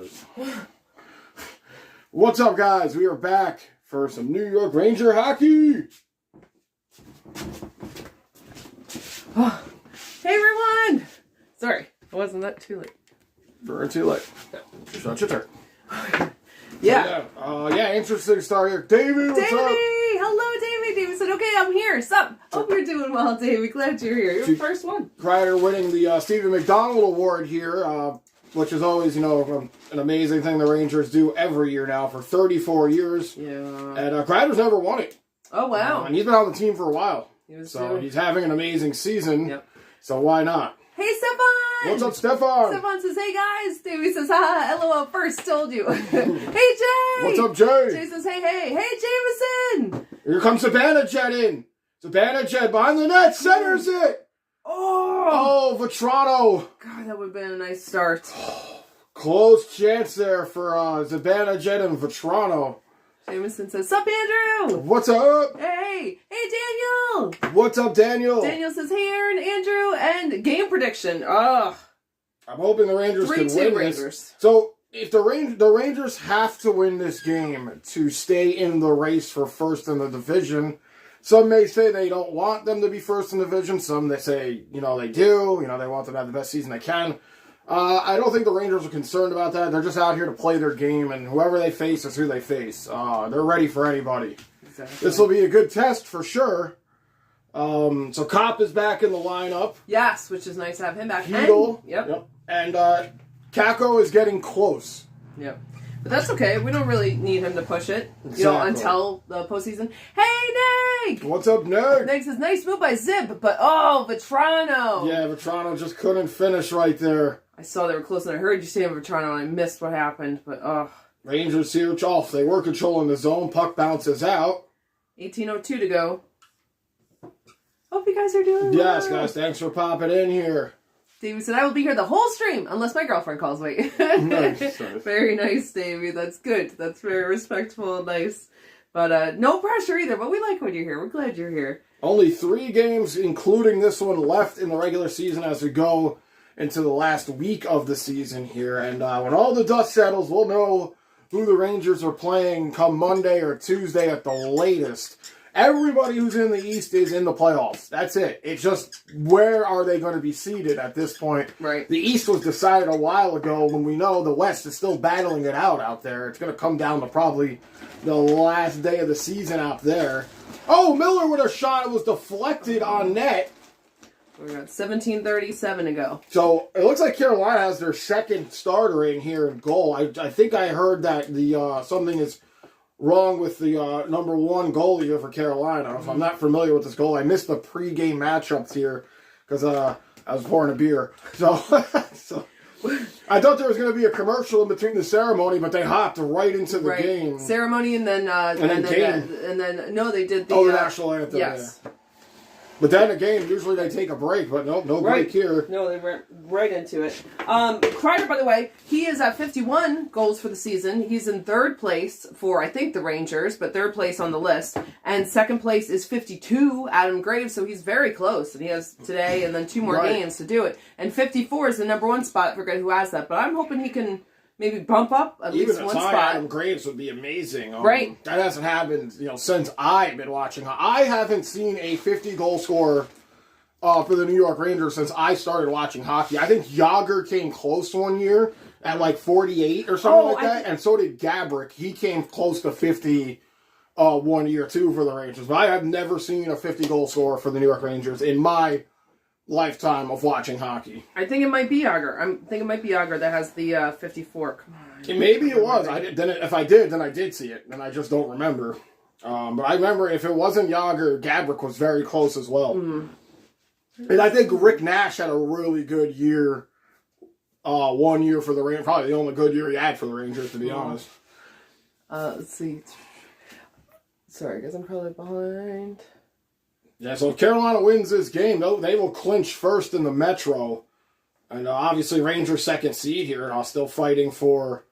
Rangers. What's up, guys? We are back for some New York Ranger hockey. Oh, hey, everyone! Sorry, wasn't that too late? Burn too late. It's not your turn. Yeah. Yeah, interesting start here. Davey, what's Davey! up? Hello, Davey. Davey said, okay, I'm here. Sup? Hope you're doing well, Davey. Glad you're here. You're the first one. Kreider winning the Stephen McDonald Award here, which is always, an amazing thing the Rangers do every year now for 34 years. Yeah. And Kreider's never won it. Oh, wow. And he's been on the team for a while. He's having an amazing season. Yep. So why not? Hey, Stefan! What's up, Stefan? Stefan says, hey, guys. Davey says, haha, LOL first, told you. Hey, Jay! What's up, Jay? Jay says, hey, Jameson! Here comes Zibanejad in. Zibanejad behind the net, centers it. Oh, Vetrano. God, that would have been a nice start. Close chance there for Zibanejad and Vetrano. Jameson says, sup, Andrew? What's up? Hey, Daniel! What's up, Daniel? Daniel says, hey, Aaron, Andrew, and game prediction. Ugh. I'm hoping the Rangers can win Rangers. this. So, if the Rangers have to win this game to stay in the race for first in the division. Some may say they don't want them to be first in the division. Some they say, they do. They want them to have the best season they can. I don't think the Rangers are concerned about that. They're just out here to play their game, and whoever they face is who they face. They're ready for anybody. Exactly. This will be a good test for sure. So Kopp is back in the lineup. Yes, which is nice to have him back. Hedl. Yep. And Kakko is getting close. Yep. But that's okay. We don't really need him to push it, until the postseason. Hey, Nick! What's up, Nick? Nick says, nice move by Zip, but Vetrano. Yeah, Vetrano just couldn't finish right there. I saw they were close, and I heard you say Vetrano, and I missed what happened, but Rangers here off. They were controlling the zone. Puck bounces out. 18:02 to go. Hope you guys are doing well. Yes, guys. Thanks for popping in here. Davey said, I will be here the whole stream, unless my girlfriend calls me. Nice. Very nice, Davey. That's good. That's very respectful and nice. But no pressure either, but we like when you're here. We're glad you're here. Only 3 games, including this one, left in the regular season as we go into the last week of the season here. And when all the dust settles, we'll know who the Rangers are playing come Monday or Tuesday at the latest. Everybody who's in the East is in the playoffs. That's it. It's just where are they going to be seated at this point? Right. The East was decided a while ago when we know the West is still battling it out there. It's going to come down to probably the last day of the season out there. Oh, Miller with a shot. It was deflected on net. We got 17:37 to go. So it looks like Carolina has their second starter in here in goal. I think I heard that the something is wrong with the number 1 goalie here for Carolina. If I'm not familiar with this goal, I missed the pregame matchups here because I was pouring a beer. So I thought there was going to be a commercial in between the ceremony, but they hopped right into the game. Ceremony and then no, they did the national anthem. Yes. Yeah. But then the game, usually they take a break, but no break here. No, they went right into it. Kreider, by the way, he is at 51 goals for the season. He's in 3rd place for, I think, the Rangers, but 3rd place on the list. And 2nd place is 52, Adam Graves, so he's very close. And he has today and then 2 more games to do it. And 54 is the number 1 spot. I forget who has that. But I'm hoping he can maybe bump up at least one spot. Adam Graves would be amazing. That hasn't happened, since I've been watching. I haven't seen a 50-goal scorer for the New York Rangers since I started watching hockey. I think Yager came close one year at like 48 or something like that, and so did Gabrick. He came close to 50 one year too for the Rangers. But I have never seen a 50-goal scorer for the New York Rangers in my lifetime of watching hockey. I think it might be Yager. I think it might be Yager that has the 54. Come on. Maybe it was. If I did, then I did see it, and I just don't remember. But I remember if it wasn't Yager, Gabrick was very close as well. And I think Rick Nash had a really good year. 1 year for the Rangers. Probably the only good year he had for the Rangers, to be honest. Let's see. Sorry, guys, I'm probably behind. Yeah, so if Carolina wins this game, they will clinch first in the Metro. And obviously Rangers 2nd seed here, and still fighting for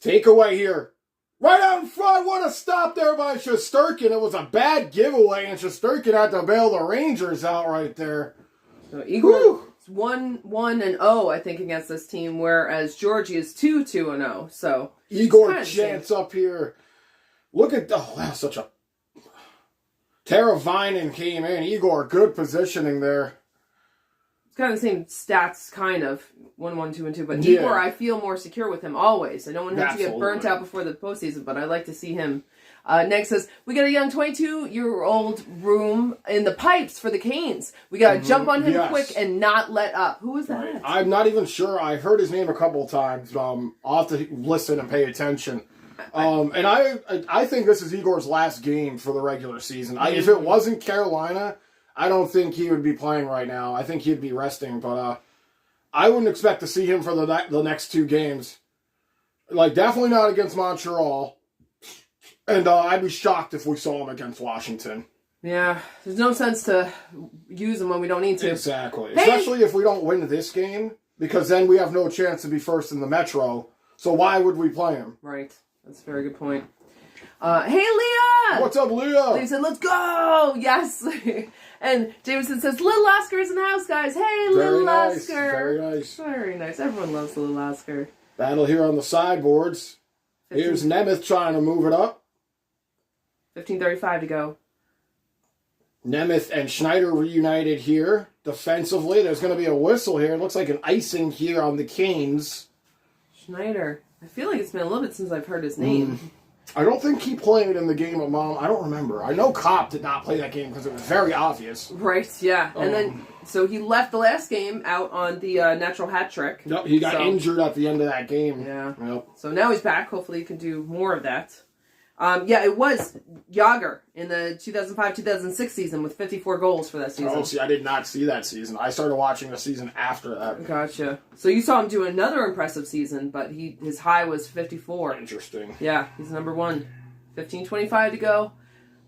takeaway here. Right out in front, what a stop there by Shesterkin. It was a bad giveaway, and Shesterkin had to bail the Rangers out right there. So Igor 1-1-0, I think, against this team, whereas Georgie is 2-2-0. So Igor chance up here. Look at such a Tara Vinen came in. Igor, good positioning there. It's kind of the same stats, kind of 1-1, 2-2. But Igor, I feel more secure with him always. I don't want him to get burnt out before the postseason, but I like to see him. Next says, we got a young 22-year-old room in the pipes for the Canes. We got to jump on him quick and not let up. Who is that? Right. I'm not even sure. I've heard his name a couple of times. I'll have to listen and pay attention. And I think this is Igor's last game for the regular season. If it wasn't Carolina, I don't think he would be playing right now. I think he'd be resting. But I wouldn't expect to see him for the next 2 games. Like, definitely not against Montreal. And I'd be shocked if we saw him against Washington. Yeah, there's no sense to use him when we don't need to. Exactly. Hey! Especially if we don't win this game, because then we have no chance to be first in the Metro. So why would we play him? Right. That's a very good point. Hey, Leah! What's up, Leah? Leah said, let's go! Yes! And Jameson says, Little Oscar's in the house, guys. Hey, Little Oscar! Very nice. Very nice. Everyone loves Little Oscar. Battle here on the sideboards. Here's Nemeth trying to move it up. 15:35 to go. Nemeth and Schneider reunited here defensively. There's going to be a whistle here. It looks like an icing here on the Canes. Schneider. I feel like it's been a little bit since I've heard his name. I don't think he played in the game at Mom. I don't remember. I know Kopp did not play that game because it was very obvious. Right, yeah. And then, so he left the last game out on the natural hat trick. Yep, he got injured at the end of that game. Yeah. Yep. So now he's back. Hopefully he can do more of that. Yeah, it was Yager in the 2005-2006 season with 54 goals for that season. Oh, see, I did not see that season. I started watching the season after that. Gotcha. So you saw him do another impressive season, but his high was 54. Interesting. Yeah, he's number 1. 15:25 to go.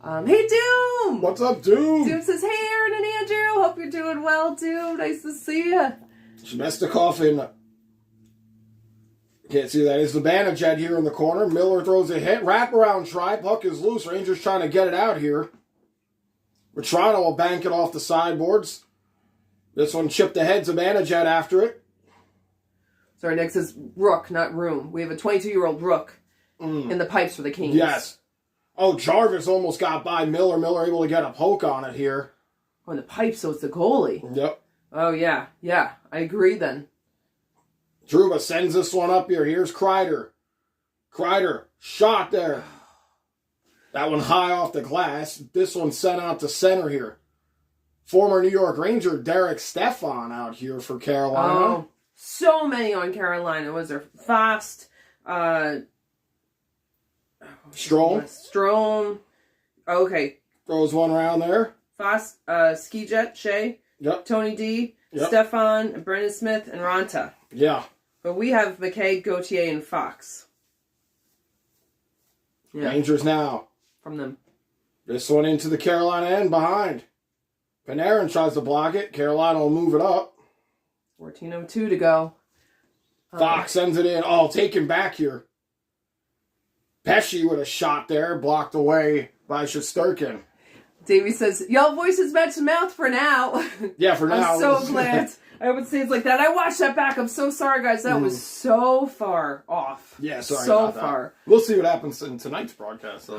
Hey, Doom! What's up, Doom? Doom says, hey, Aaron and Andrew. Hope you're doing well, Doom. Nice to see you. Shmestikov in... Can't see that. Is the Banajed here in the corner. Miller throws a hit. Wraparound try. Puck is loose. Rangers trying to get it out here. Vetrano will bank it off the sideboards. This one chipped ahead. Zibanejad after it. Sorry, Nick says Rook, not Room. We have a 22-year-old Rook in the pipes for the Kings. Yes. Oh, Jarvis almost got by Miller. Miller able to get a poke on it here. Oh, in the pipes, so it's the goalie. Yep. Oh, yeah. Yeah, I agree then. Trouba sends this one up here. Here's Kreider. Kreider, shot there. That one high off the glass. This one sent out to center here. Former New York Ranger Derek Stefan out here for Carolina. Oh, so many on Carolina. Was there Fast? Strome. Okay. Throws one around there. Fast, Ski Jet, Shea. Yep. Tony D. Yep. Stefan, Brendan Smith, and Ranta. Yeah. But we have McKay, Gauthier, and Fox. Yeah. Rangers now. From them. This one into the Carolina end behind. Panarin tries to block it. Carolina will move it up. 14:02 to go. Fox sends it in. Oh, taken back here. Pesci with a shot there. Blocked away by Shesterkin. Davey says, y'all voices match the mouth for now. Yeah, for now. I'm so glad. I would say it's like that. I watched that back. I'm so sorry, guys. That was so far off. Yeah, sorry so about far. That. We'll see what happens in tonight's broadcast. So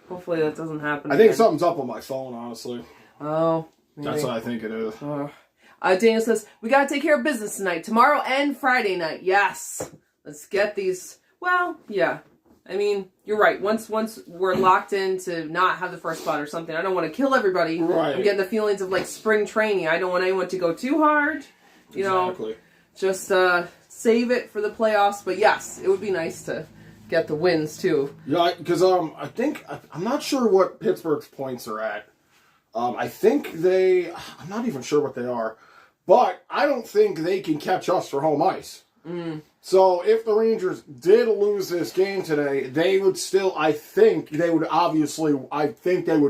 hopefully that doesn't happen I again. think something's up on my phone, honestly. Oh, maybe. That's what I think it is. Daniel says, we got to take care of business tonight. Tomorrow and Friday night. Yes. Let's get these. Well, yeah. I mean, you're right. Once we're locked in to not have the first spot or something, I don't want to kill everybody. Right. I'm getting the feelings of like spring training. I don't want anyone to go too hard. You know, just save it for the playoffs. But yes, it would be nice to get the wins too. Yeah, because I'm not sure what Pittsburgh's points are at. I'm not even sure what they are. But I don't think they can catch us for home ice. So if the Rangers did lose this game today, they would still, I think they would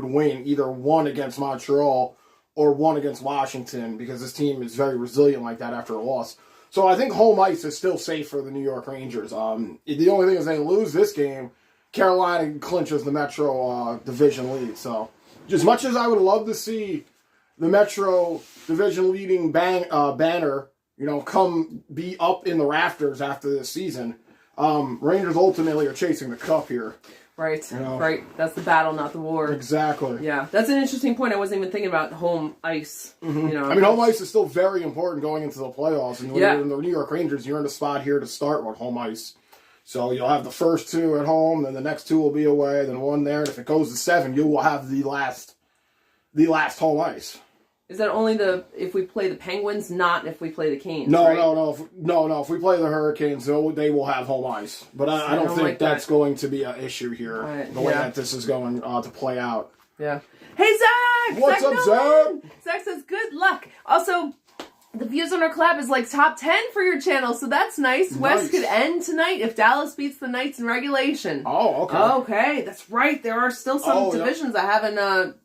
win either one against Montreal or one against Washington because this team is very resilient like that after a loss. So I think home ice is still safe for the New York Rangers. The only thing is they lose this game, Carolina clinches the Metro division lead. So as much as I would love to see the Metro Division leading banner, come be up in the rafters after this season. Rangers ultimately are chasing the cup here. Right, right. That's the battle, not the war. Exactly. Yeah, that's an interesting point. I wasn't even thinking about home ice. Mm-hmm. Home ice is still very important going into the playoffs. And when you're in the New York Rangers, you're in a spot here to start with home ice. So you'll have the first 2 at home, then the next 2 will be away, then 1 there. And if it goes to 7, you will have the last home ice. Is that only if we play the Penguins, not if we play the Canes? No, right? no. If we play the Hurricanes, they will have home ice. But I don't think that's going to be an issue here, the way that this is going to play out. Yeah. Hey, Zach! What's up, Zach? Zach says, good luck. Also, the views on our collab is like top 10 for your channel, so that's nice. West could end tonight if Dallas beats the Knights in regulation. Oh, okay. Okay, that's right. There are still some divisions that haven't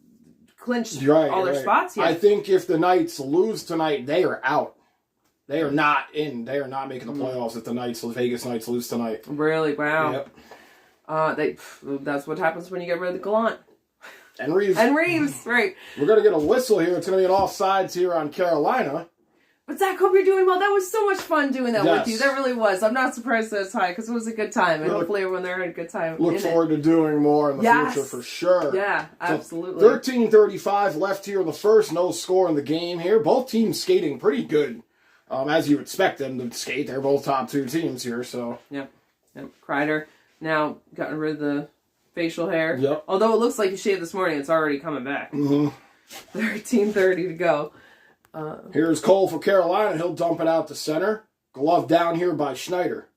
clinched all their spots yet. I think if the Knights lose tonight, they are out. They are not in. They are not making the playoffs if the Vegas Knights lose tonight. Really? Wow. Yep. That's what happens when you get rid of the Gallant. And Reeves. Right. We're going to get a whistle here. It's going to be an offsides here on Carolina. But Zach, hope you're doing well. That was so much fun doing that with you. That really was. I'm not surprised that it's high because it was a good time. And hopefully everyone there had a good time. Look forward to doing more in the future for sure. Yeah, absolutely. 13:35 left here in the first. No score in the game here. Both teams skating pretty good. As you expect them to skate. They're both top 2 teams here. So. Yep. Kreider now gotten rid of the facial hair. Yep. Although it looks like he shaved this morning, it's already coming back. 13:30 to go. Here's Cole for Carolina. He'll dump it out to center. Glove down here by Schneider.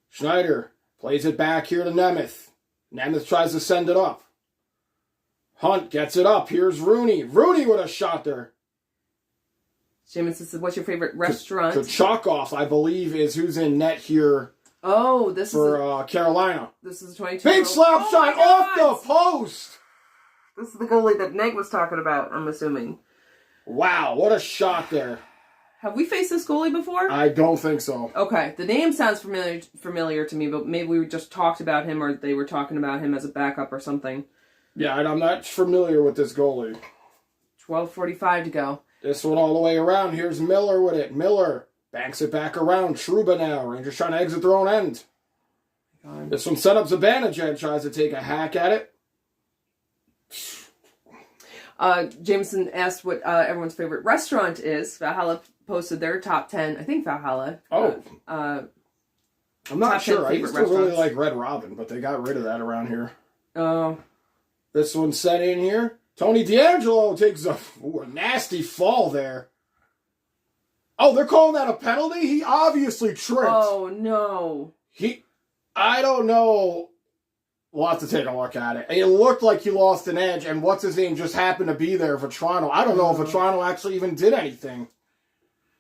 Schneider plays it back here to Nemeth. Nemeth tries to send it up. Hunt gets it up. Here's Rooney. Rooney with a shot there. Jameson says, what's your favorite restaurant? Kachakov, I believe, is who's in net here. Oh, this for Carolina. This is 22. Big slap shot off the post. This is the goalie that Neg was talking about, I'm assuming. Wow, what a shot there. Have we faced this goalie before? I don't think so. Okay, the name sounds familiar to me, but maybe we just talked about him or they were talking about him as a backup or something. Yeah, I'm not familiar with this goalie. 12:45 to go. This one all the way around. Here's Miller with it. Miller banks it back around. Trouba now. Rangers trying to exit their own end. This one set up Zibanejad. Tries to take a hack at it. Jameson asked what everyone's favorite restaurant is. Valhalla posted their top 10. I think Valhalla. I'm not sure. I used to really like Red Robin, but they got rid of that around here. Oh. This one's set in here. Tony D'Angelo takes a nasty fall there. Oh, they're calling that a penalty? He obviously tripped. Oh, no. I don't know. We'll have to take a look at it. It looked like he lost an edge, and what's his name just happened to be there for Toronto. I don't know if Toronto actually even did anything.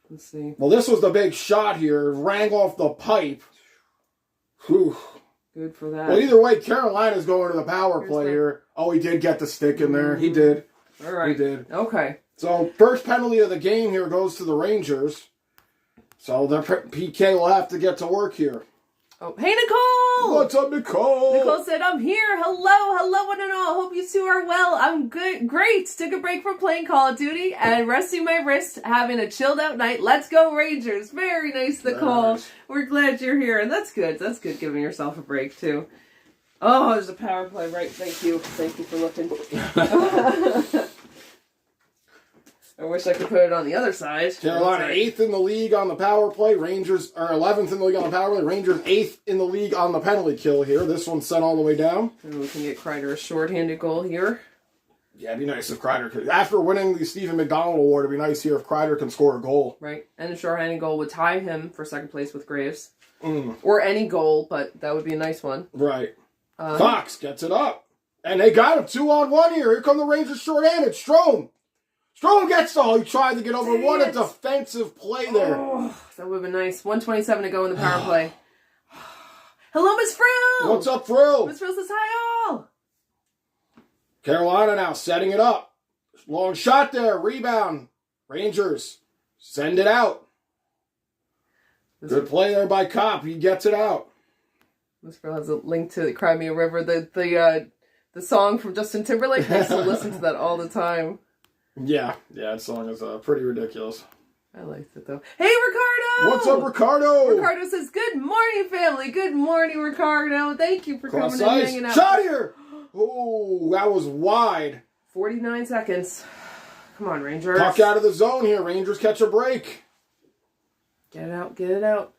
Let's see. Well, this was the big shot here. Rang off the pipe. Whew. Good for that. Well, either way, Carolina's going to the power play here. Oh, he did get the stick in there. He did. All right. He did. Okay. So, first penalty of the game here goes to the Rangers. So, the PK will have to get to work here. Oh, hey, Nicole! What's up, Nicole? Nicole said, I'm here. Hello, one and all. Hope you two are well. I'm good. Great. Took a break from playing Call of Duty and resting my wrist, having a chilled out night. Let's go, Rangers. Very nice, Nicole. Nice. We're glad you're here. And that's good. That's good, giving yourself a break, too. Oh, there's a power play. Right. Thank you. Thank you for looking. I wish I could put it on the other side. Carolina 8th in the league on the power play. Rangers are 11th in the league on the power play. Rangers 8th in the league on the penalty kill here. This one's sent all the way down. And we can get Kreider a shorthanded goal here. Yeah, it'd be nice if Kreider could. After winning the Stephen McDonald Award, it'd be nice here if Kreider can score a goal. Right. And a shorthanded goal would tie him for second place with Graves. Or any goal, but that would be a nice one. Right. Fox gets it up. And they got him 2-on-1 here. Here come the Rangers shorthanded. Strome gets the hole. He tried to get over. What a defensive play there. Oh, that would have been nice. 1:27 to go in the power play. Hello, Miss Frill. What's up, Frill? Miss Frill says hi all. Carolina now setting it up. Long shot there. Rebound. Rangers send it out. Good play there by Kopp. He gets it out. Miss Frill has a link to Cry Me a River, the song from Justin Timberlake. I used to listen to that all the time. Yeah, that song is pretty ridiculous. I liked it, though. Hey, Ricardo! What's up, Ricardo? Ricardo says, good morning, family. Good morning, Ricardo. Thank you for coming and hanging out. Shot here! Oh, that was wide. 49 seconds. Come on, Rangers. Puck out of the zone here. Rangers catch a break. Get it out. Get it out.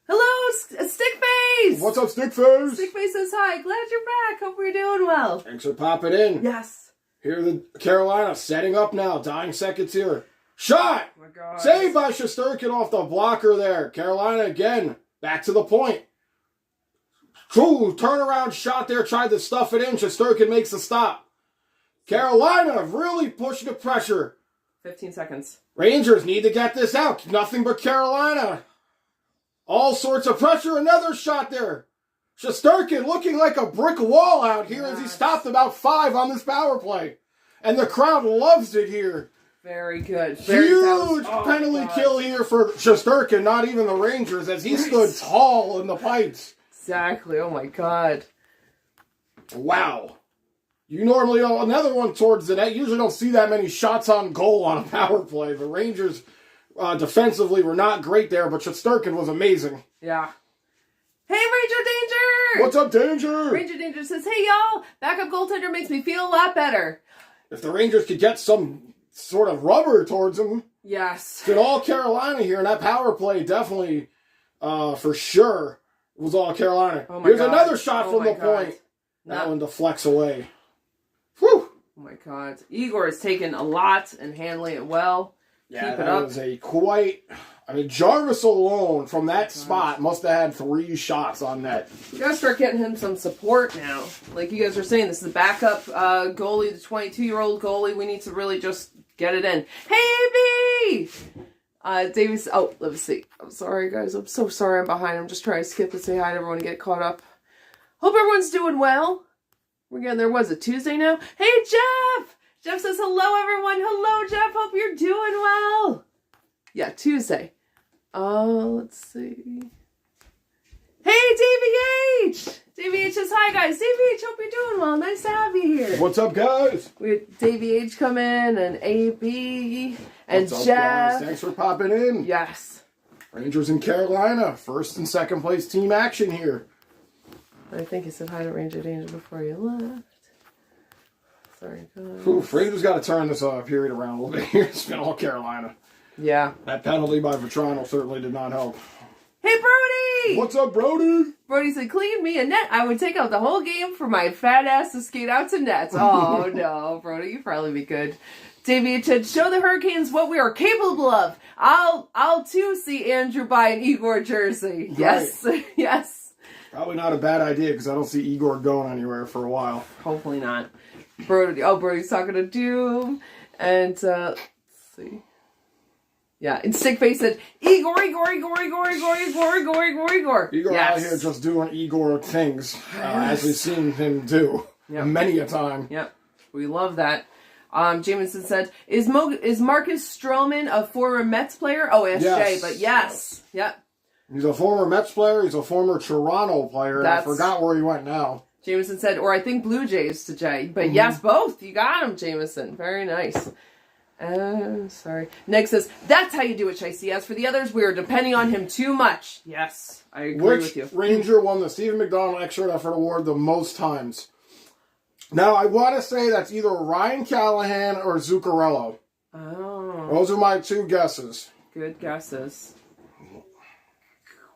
Hello, Stickface! What's up, Stickface? Stickface says, hi. Glad you're back. Hope you're doing well. Thanks for popping in. Yes. Here the Carolina setting up now. Dying seconds here. Shot! Oh my God. Saved by Shesterkin off the blocker there. Carolina again. Back to the point. True turnaround shot there. Tried to stuff it in. Shesterkin makes the stop. Carolina really pushing the pressure. 15 seconds. Rangers need to get this out. Nothing but Carolina. All sorts of pressure. Another shot there. Shesterkin looking like a brick wall out here as he stopped about 5 on this power play. And the crowd loves it here. Very good. Huge penalty kill here for Shesterkin, not even the Rangers, as he stood tall in the pipes. Exactly. Oh my God. Wow. You normally don't, another one towards the net. You usually don't see that many shots on goal on a power play. The Rangers defensively were not great there, but Shesterkin was amazing. Yeah. Hey, Ranger Danger! What's up, Danger? Ranger Danger says, hey, y'all, backup goaltender makes me feel a lot better. If the Rangers could get some sort of rubber towards them. Yes. It's all Carolina here, and that power play definitely, for sure, was all Carolina. Oh my Here's God. another shot from the point. That one deflects away. Whew! Oh my God. Igor has taken a lot and handling it well. Yeah, Keep it that up. was a quite... I mean, Jarvis alone from that spot must have had 3 shots on net. You gotta start getting him some support now. Like you guys are saying, this is the backup goalie, the 22-year-old goalie. We need to really just get it in. Hey, AB! Davis. Oh, let me see. I'm sorry, guys. I'm so sorry I'm behind. I'm just trying to skip and say hi to everyone and get caught up. Hope everyone's doing well. We're getting there. Was it Tuesday now? Hey, Jeff! Jeff says, hello, everyone. Hello, Jeff. Hope you're doing well. Yeah, Tuesday. Let's see. Hey, DVH! DVH says, hi, guys. DVH, hope you're doing well. Nice to have you here. What's up, guys? We had DVH come in, and AB, and What's up, Jeff. guys? Thanks for popping in. Yes. Rangers in Carolina. First and second place team action here. I think he said hi to Ranger Danger before you left. Sorry, guys. Oof, Rangers got to turn this period around a little bit here. It's been all Carolina. Yeah. That penalty by Vetrano certainly did not help. Hey, Brody! What's up, Brody? Brody said, clean me a net. I would take out the whole game for my fat ass to skate out to nets. Oh, no, Brody, you'd probably be good. Davey said, show the Hurricanes what we are capable of. I'll too see Andrew buy an Igor jersey. Yes, Right. yes. Probably not a bad idea because I don't see Igor going anywhere for a while. Hopefully not. Brody's talking to Doom. And, let's see. Yeah, and Stickface said, Igor. Igor Yes. out here just doing Igor things, as we've seen him do many a time. Yep, we love that. Jameson said, is Marcus Stroman a former Mets player? Oh, SJ, Yes. but yes. Yep. He's a former Mets player. He's a former Toronto player. I forgot where he went now. Jameson said, or I think Blue Jays to Jay. But yes, both. You got him, Jameson. Very nice. Sorry. Nick says, that's how you do it, Chicey. As for the others, we are depending on him too much. Yes, I agree with you. Which Ranger won the Stephen McDonald Extra Effort Award the most times? Now, I want to say that's either Ryan Callahan or Zuccarello. Oh. Those are my 2 guesses. Good guesses.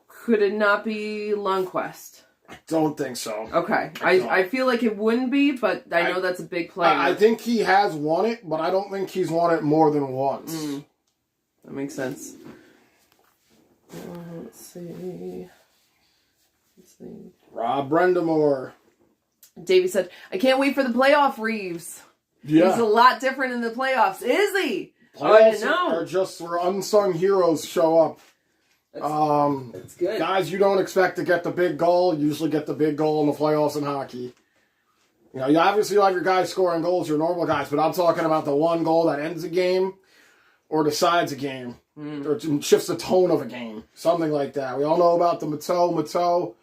Could it not be Lundqvist? I don't think so. Okay. I feel like it wouldn't be, but I know that's a big player. I think he has won it, but I don't think he's won it more than once. That makes sense. Let's see. Rob Brendamore. Davey said, I can't wait for the playoff, Reeves. Yeah. He's a lot different in the playoffs. Is he? Playoffs are just where unsung heroes show up. That's good. Guys you don't expect to get the big goal usually get the big goal in the playoffs in hockey. You know, you obviously have your guys scoring goals, your normal guys, but I'm talking about the one goal that ends a game or decides a game or shifts the tone of a game. Something like that. We all know about the Mateau.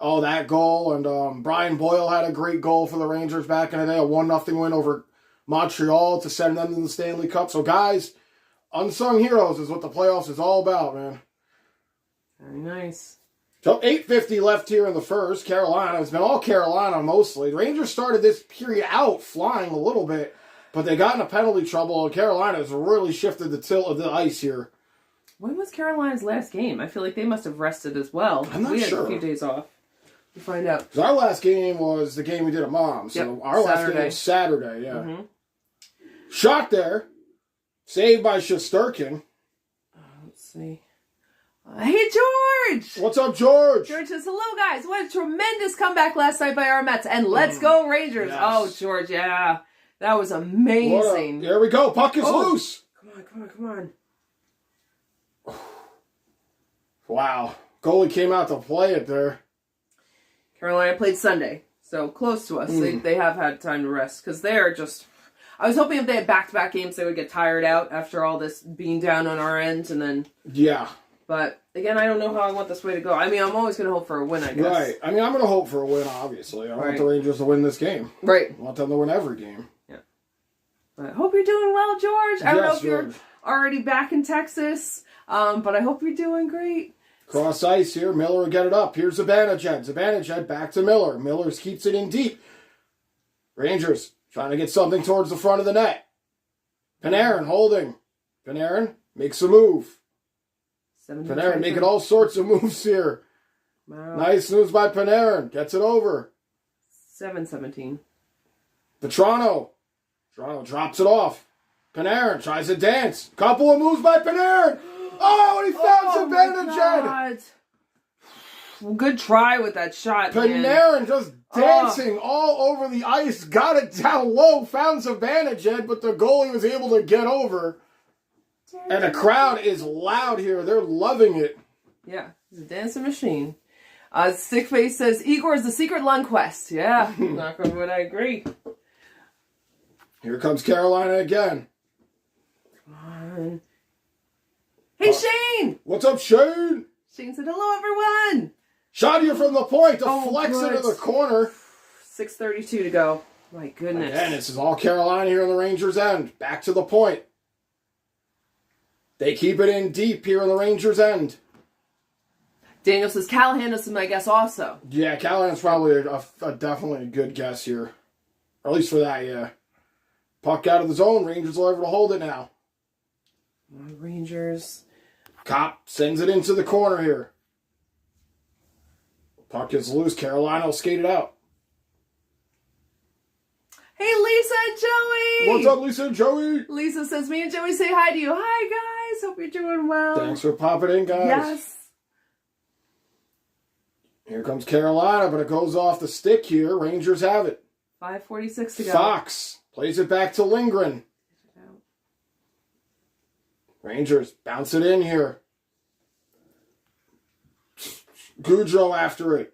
Oh, that goal. And Brian Boyle had a great goal for the Rangers back in the day, a 1-0 win over Montreal to send them to the Stanley Cup. So, guys, unsung heroes is what the playoffs is all about, man. Very nice. So 8:50 left here in the first. Carolina. It's been all Carolina mostly. The Rangers started this period out flying a little bit, but they got into penalty trouble, and Carolina has really shifted the tilt of the ice here. When was Carolina's last game? I feel like they must have rested as well. I'm not we sure. had a few days off. We'll find out. Because our last game was the game we did at Mom. So our last game was Saturday, yeah. Mm-hmm. Shot there. Saved by Shesterkin. Let's see. Hey, George! What's up, George? George says, hello, guys. What a tremendous comeback last night by our Mets. And let's go, Rangers. Yes. Oh, George, yeah. That was amazing. There we go. Puck is loose. Come on. Wow. Goalie came out to play it there. Carolina played Sunday, so close to us. They have had time to rest because they're just... I was hoping if they had back-to-back games, they would get tired out after all this being down on our end, and then... Yeah. But, again, I don't know how I want this way to go. I mean, I'm always going to hope for a win, I guess. Right. I mean, I'm going to hope for a win, obviously. I want the Rangers to win this game. Right. I want them to win every game. Yeah. But I hope you're doing well, George. I don't know if you're already back in Texas, but I hope you're doing great. Cross ice here. Miller will get it up. Here's Zibanejad. Zibanejad back to Miller. Miller keeps it in deep. Rangers trying to get something towards the front of the net. Panarin holding. Panarin makes a move. Panarin making all sorts of moves here. Wow. Nice moves by Panarin. Gets it over. 7-17. Toronto drops it off. Panarin tries to dance. Couple of moves by Panarin. Oh, and he found Zibanejad. Well, good try with that shot, Panarin just dancing all over the ice. Got it down low. Found Zibanejad, but the goalie was able to get over. And the crowd is loud here. They're loving it. Yeah, he's a dancing machine. Stickface says, Igor is the secret lung quest. Yeah, knock on wood, I agree. Here comes Carolina again. Come on. Hey, Shane! What's up, Shane? Shane said, hello, everyone. Shot here from the point to flex into the corner. 6:32 to go. My goodness. Again, this is all Carolina here on the Rangers' end. Back to the point. They keep it in deep here on the Rangers' end. Daniel says Callahan is my guess also. Yeah, Callahan's probably definitely a good guess here. Or at least for that, yeah. Puck out of the zone. Rangers will able to hold it now. Rangers. Kopp sends it into the corner here. Puck gets loose. Carolina will skate it out. Hey, Lisa and Joey! What's up, Lisa and Joey? Lisa says, me and Joey say hi to you. Hi, guys. Hope you're doing well. Thanks for popping in, guys. Yes. Here comes Carolina, but it goes off the stick here. Rangers have it. 5:46 to go. Fox plays it back to Lindgren. Rangers bounce it in here. Goudreau after it.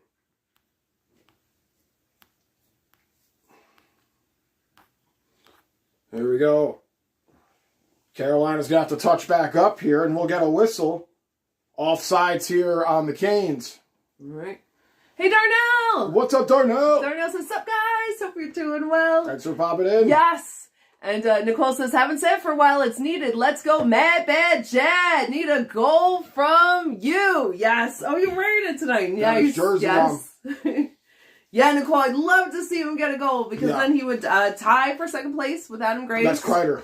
Here we go. Carolina's going to have to touch back up here, and we'll get a whistle. Offsides here on the Canes. All right. Hey, Darnell! What's up, Darnell? Darnell says, sup, guys? Hope you're doing well. Thanks for popping in. Yes. And Nicole says, haven't said for a while. It's needed. Let's go, Mad Bad Jad. Need a goal from you. Yes. Oh, you're wearing it tonight. Nice jersey yes. Yeah, Nicole, I'd love to see him get a goal because then he would tie for second place with Adam Graves. That's Kreider.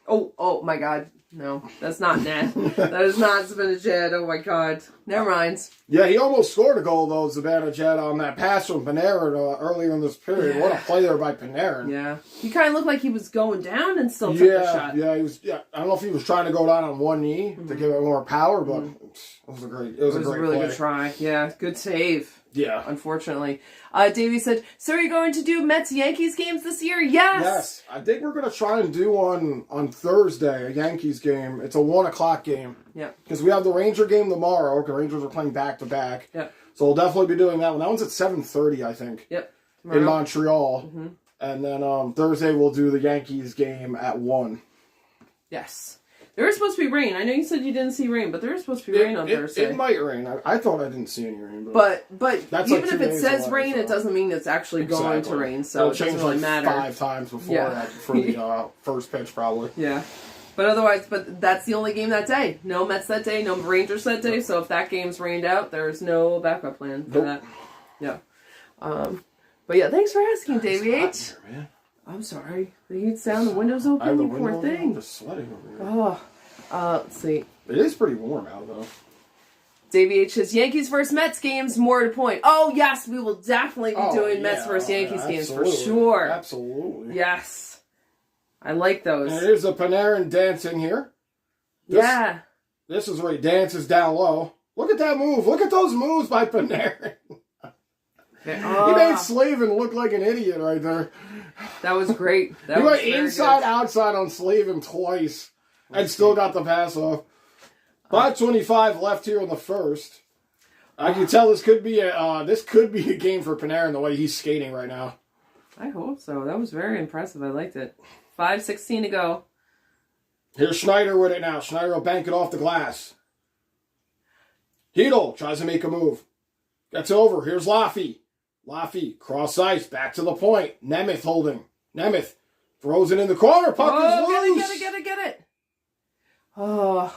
Oh my God. No, that's not net. That is not Zibanejad. Oh my God. Never mind. Yeah, he almost scored a goal, though, Zibanejad, on that pass from Panarin earlier in this period. What a play there by Panarin. Yeah. He kind of looked like he was going down and still took the shot. Yeah, he was. Yeah, I don't know if he was trying to go down on one knee to give it more power, but it was a great. It was a really play. Good try. Yeah, good save. Yeah. Unfortunately. Davey said, so are you going to do Mets-Yankees games this year? Yes. Yes. I think we're going to try and do one on Thursday, a Yankees game. It's a 1 o'clock game. Yeah. Because we have the Ranger game tomorrow. The Rangers are playing back-to-back. Yeah. So we'll definitely be doing that one. That one's at 7:30, I think. Yep. Tomorrow. In Montreal. Mm-hmm. And then Thursday we'll do the Yankees game at 1. Yes. There is supposed to be rain. I know you said you didn't see rain, but there is supposed to be rain on Thursday. It might rain. I thought I didn't see any rain. But that's even like if it says rain, it doesn't mean it's actually going to rain, so it doesn't really matter. 5 times before that for the first pitch, probably. Yeah. But otherwise, that's the only game that day. No Mets that day, no Rangers that day, so if that game's rained out, there's no backup plan for that. Yeah. But yeah, thanks for asking, Davey H. Here, I'm sorry. The heat's down, the window's open, you poor thing. I'm just sweating over here. Let's see. It is pretty warm out, though. Davey H says, Yankees versus Mets games, more to point. Oh, yes, we will definitely be doing Mets versus Yankees games for sure. Absolutely. Yes. I like those. And here's a Panarin dancing here. This is where he dances down low. Look at that move. Look at those moves by Panarin. He made Slavin look like an idiot right there. That was great. He went inside, outside on Slavin twice and still got the pass off. 5:25 left here in the first. I can tell this could be a game for Panarin the way he's skating right now. I hope so. That was very impressive. I liked it. 5:16 to go. Here's Schneider with it now. Schneider will bank it off the glass. Hedel tries to make a move. Gets over. Here's Laffy. Laffy, cross ice, back to the point. Nemeth holding. Nemeth throws it in the corner. Puck is loose. Get it. Oh.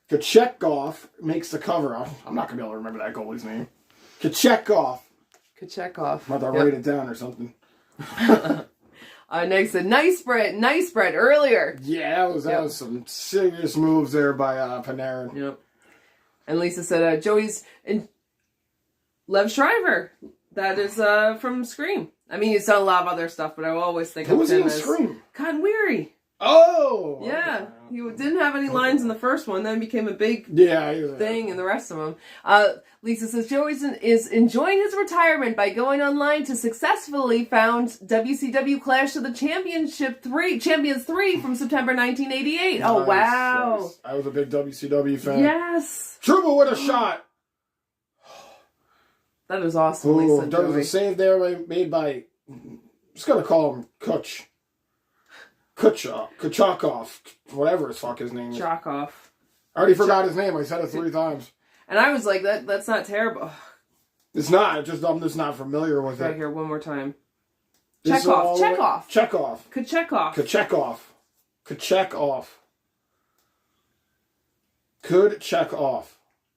Kachekov makes the cover. I'm not going to be able to remember that goalie's name. Kachekov. I'm about to write it down or something. Next, nice spread earlier. Yeah, that was some serious moves there by Panarin. Yep. And Lisa said, Joey's in Lev Shriver. That is from Scream. I mean, he's done a lot of other stuff, but I always think of him as Scream? Con Weary. Oh! Yeah. Okay. He didn't have any lines in the first one, then became a big thing in the rest of them. Lisa says, Joey is enjoying his retirement by going online to successfully found WCW Clash of the Champions 3 from September 1988. Nice, oh, wow. Nice. I was a big WCW fan. Yes. Trouba with a shot. That is awesome, Lisa. There was a save there made by, I'm just going to call him Kachakov, whatever his fuck his name is. Chakov. I already forgot his name. I said it 3 times. And I was like, that's not terrible. It's not. I'm just not familiar with it. Right here, one more time. Chekhov. Could check off.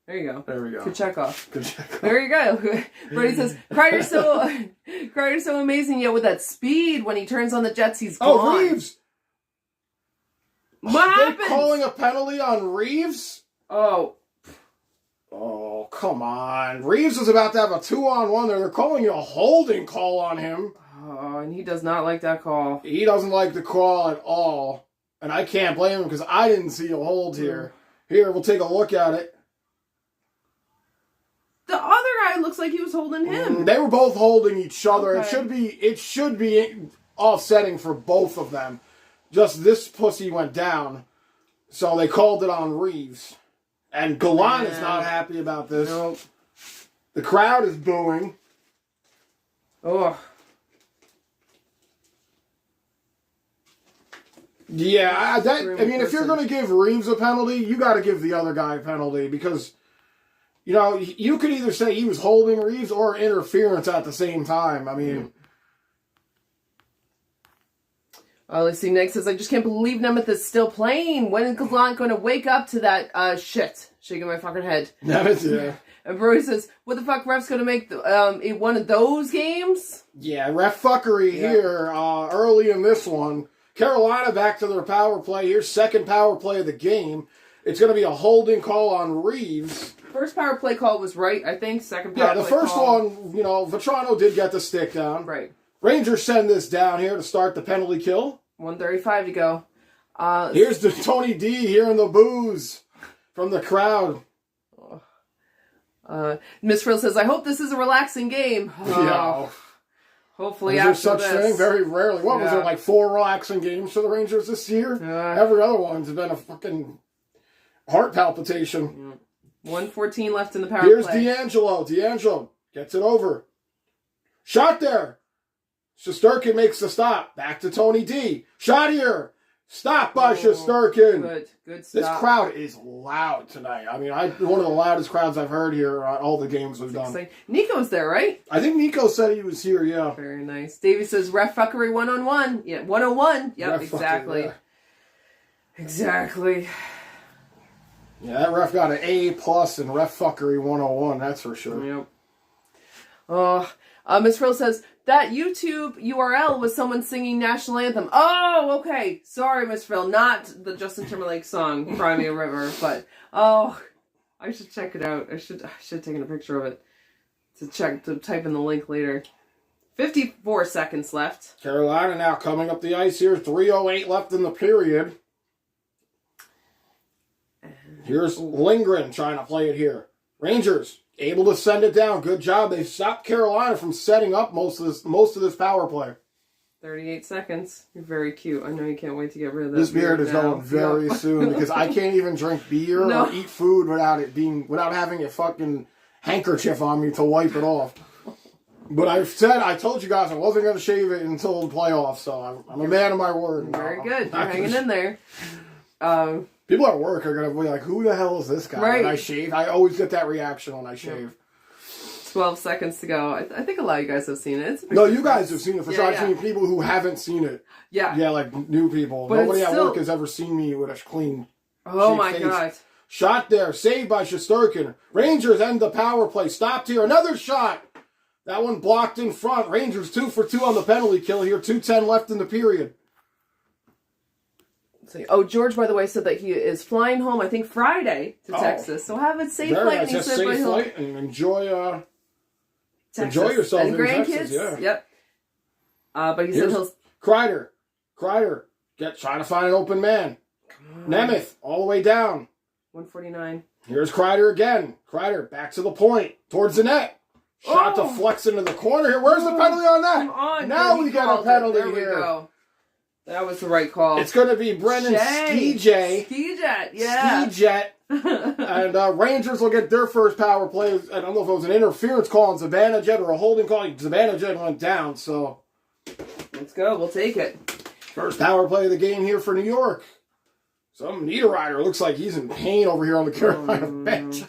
There you go. There we go. Kachekov. There you go. Brady says, Kreider's so amazing, yet with that speed, when he turns on the Jets, he's gone. Oh, Reeves! What happened? They're calling a penalty on Reeves? Oh, come on. Reeves is about to have a 2-on-1 there. They're calling a holding call on him. Oh, and he does not like that call. He doesn't like the call at all. And I can't blame him because I didn't see a hold here. Here, we'll take a look at it. The other guy looks like he was holding him. They were both holding each other. Okay. It should be offsetting for both of them. Just this pussy went down. So they called it on Reeves. And Galan is not happy about this. Nope. The crowd is booing. Oh. Yeah, if you're going to give Reeves a penalty, you got to give the other guy a penalty because, you could either say he was holding Reeves or interference at the same time. I mean, let's see. Nick says, I just can't believe Nemeth is still playing. When is Galan going to wake up to that shit? Shaking my fucking head. Yeah. And Brody says, what the fuck, ref's going to make one of those games? Yeah, ref fuckery here early in this one. Carolina back to their power play. Here's second power play of the game. It's going to be a holding call on Reeves. First power play call was right, I think. Second power play the first call. one, Vetrano did get the stick down. Right. Rangers send this down here to start the penalty kill. 1:35 to go. Here's the Tony D hearing the boos from the crowd. Miss Frill says, I hope this is a relaxing game. Yeah. Hopefully is there after such this. thing? Very rarely. What was there, like 4 relaxing games for the Rangers this year? Every other one's been a fucking heart palpitation. 1:14 left in the power Here's play. D'Angelo gets it over. Shot there. Shesterkin makes the stop. Back to Tony D. Shot here. Stop by Shesterkin. Good stop. This crowd is loud tonight. I mean, one of the loudest crowds I've heard here on all the games we've done. Exciting. Nico's there, right? I think Nico said he was here, yeah. Very nice. Davey says, ref fuckery 1-on-1. Yeah, 101. Yep, Ref exactly. fuckery, yeah. Exactly. Yeah, that ref got an A+ in ref fuckery 101, that's for sure. Yep. Miss Frill says, that YouTube URL was someone singing National Anthem. Oh, okay. Sorry, Miss Frill. Not the Justin Timberlake song, Cry Me a River, but, I should check it out. I should have taken a picture of it to type in the link later. 54 seconds left. Carolina now coming up the ice here. 3:08 left in the period. Here's Lindgren trying to play it here. Rangers able to send it down. Good job. They stopped Carolina from setting up most of this power play. 38 seconds. You're very cute. I know you can't wait to get rid of that. This beard is now. going very soon because I can't even drink beer or eat food without having a fucking handkerchief on me to wipe it off. But I told you guys I wasn't going to shave it until the playoffs, so I'm a man of my word. Very good. You're hanging in there. People at work are going to be like, who the hell is this guy? Right. When I shave. I always get that reaction when I shave. 12 seconds to go. I think a lot of you guys have seen it. No, you guys have seen it for sure. Yeah. I've seen people who haven't seen it. Yeah. Yeah, like new people. But Nobody it's at still... work has ever seen me with a clean Oh my face. God. Shot there. Saved by Shesterkin. Rangers end the power play. Stopped here. Another shot. That one blocked in front. Rangers 2 for 2 on the penalty kill here. 2:10 left in the period. Oh, George, by the way, said that he is flying home, I think, Friday to Texas. So have a safe flight. Nice. And he said, Safe flight and enjoy yourself and in grandkids. Texas. Yeah. Yep. But he said he'll... Kreider, trying to find an open man. Nemeth, all the way down. 149. Here's Kreider again. Kreider, back to the point, towards the net. Shot to flex into the corner here. Where's the penalty on that? Come on. Now we get a penalty here. here. We go. That was the right call. It's going to be Brendan Ski-Jet. Ski-Jet, yeah. Ski-Jet. And Rangers will get their first power play. I don't know if it was an interference call on Zibanejad or a holding call. Zibanejad went down, so... Let's go. We'll take it. First power play of the game here for New York. Some Niederreiter looks like he's in pain over here on the Carolina bench.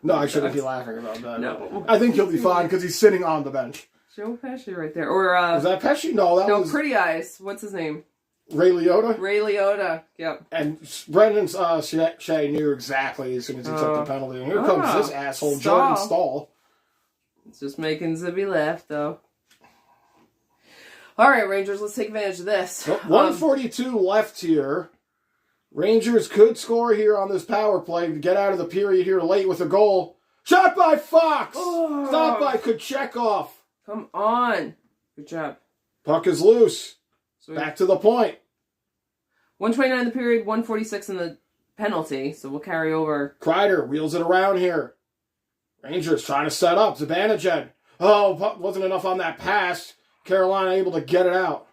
No, I shouldn't be laughing about that. No. I think he'll be fine because he's sitting on the bench. Joe Pesci right there. Or, was that Pesci? No, that was... Pretty Eyes. What's his name? Ray Liotta? Ray Liotta. Yep. And Brendan Shea knew exactly as soon as he took the penalty. And here comes this asshole, Jordan Stahl. It's just making Zibby laugh, though. All right, Rangers, let's take advantage of this. 142 left here. Rangers could score here on this power play to get out of the period here late with a goal. Shot by Fox! Stopped by Kuchekov. Come on. Good job. Puck is loose. Sweet. Back to the point. 129 in the period, 146 in the penalty, so we'll carry over. Kreider wheels it around here. Rangers trying to set up. Zibanejad. Oh, wasn't enough on that pass. Carolina able to get it out.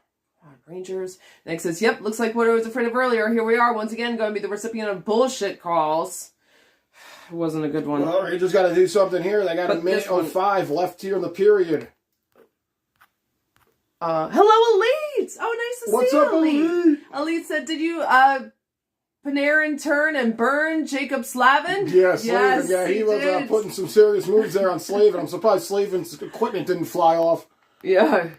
Rangers. Nick says, yep, looks like what I was afraid of earlier. Here we are, once again, going to be the recipient of bullshit calls. It wasn't a good one. Well, Rangers got to do something here. They got a minute 05 left here in the period. Hello, Elite! Oh, nice to What's see you, up, Elite? Elite said, did you, Panarin turn and burn Jacob Slavin? Yeah, Slavin. Yeah, he was putting some serious moves there on Slavin. I'm surprised Slavin's equipment didn't fly off. Yeah.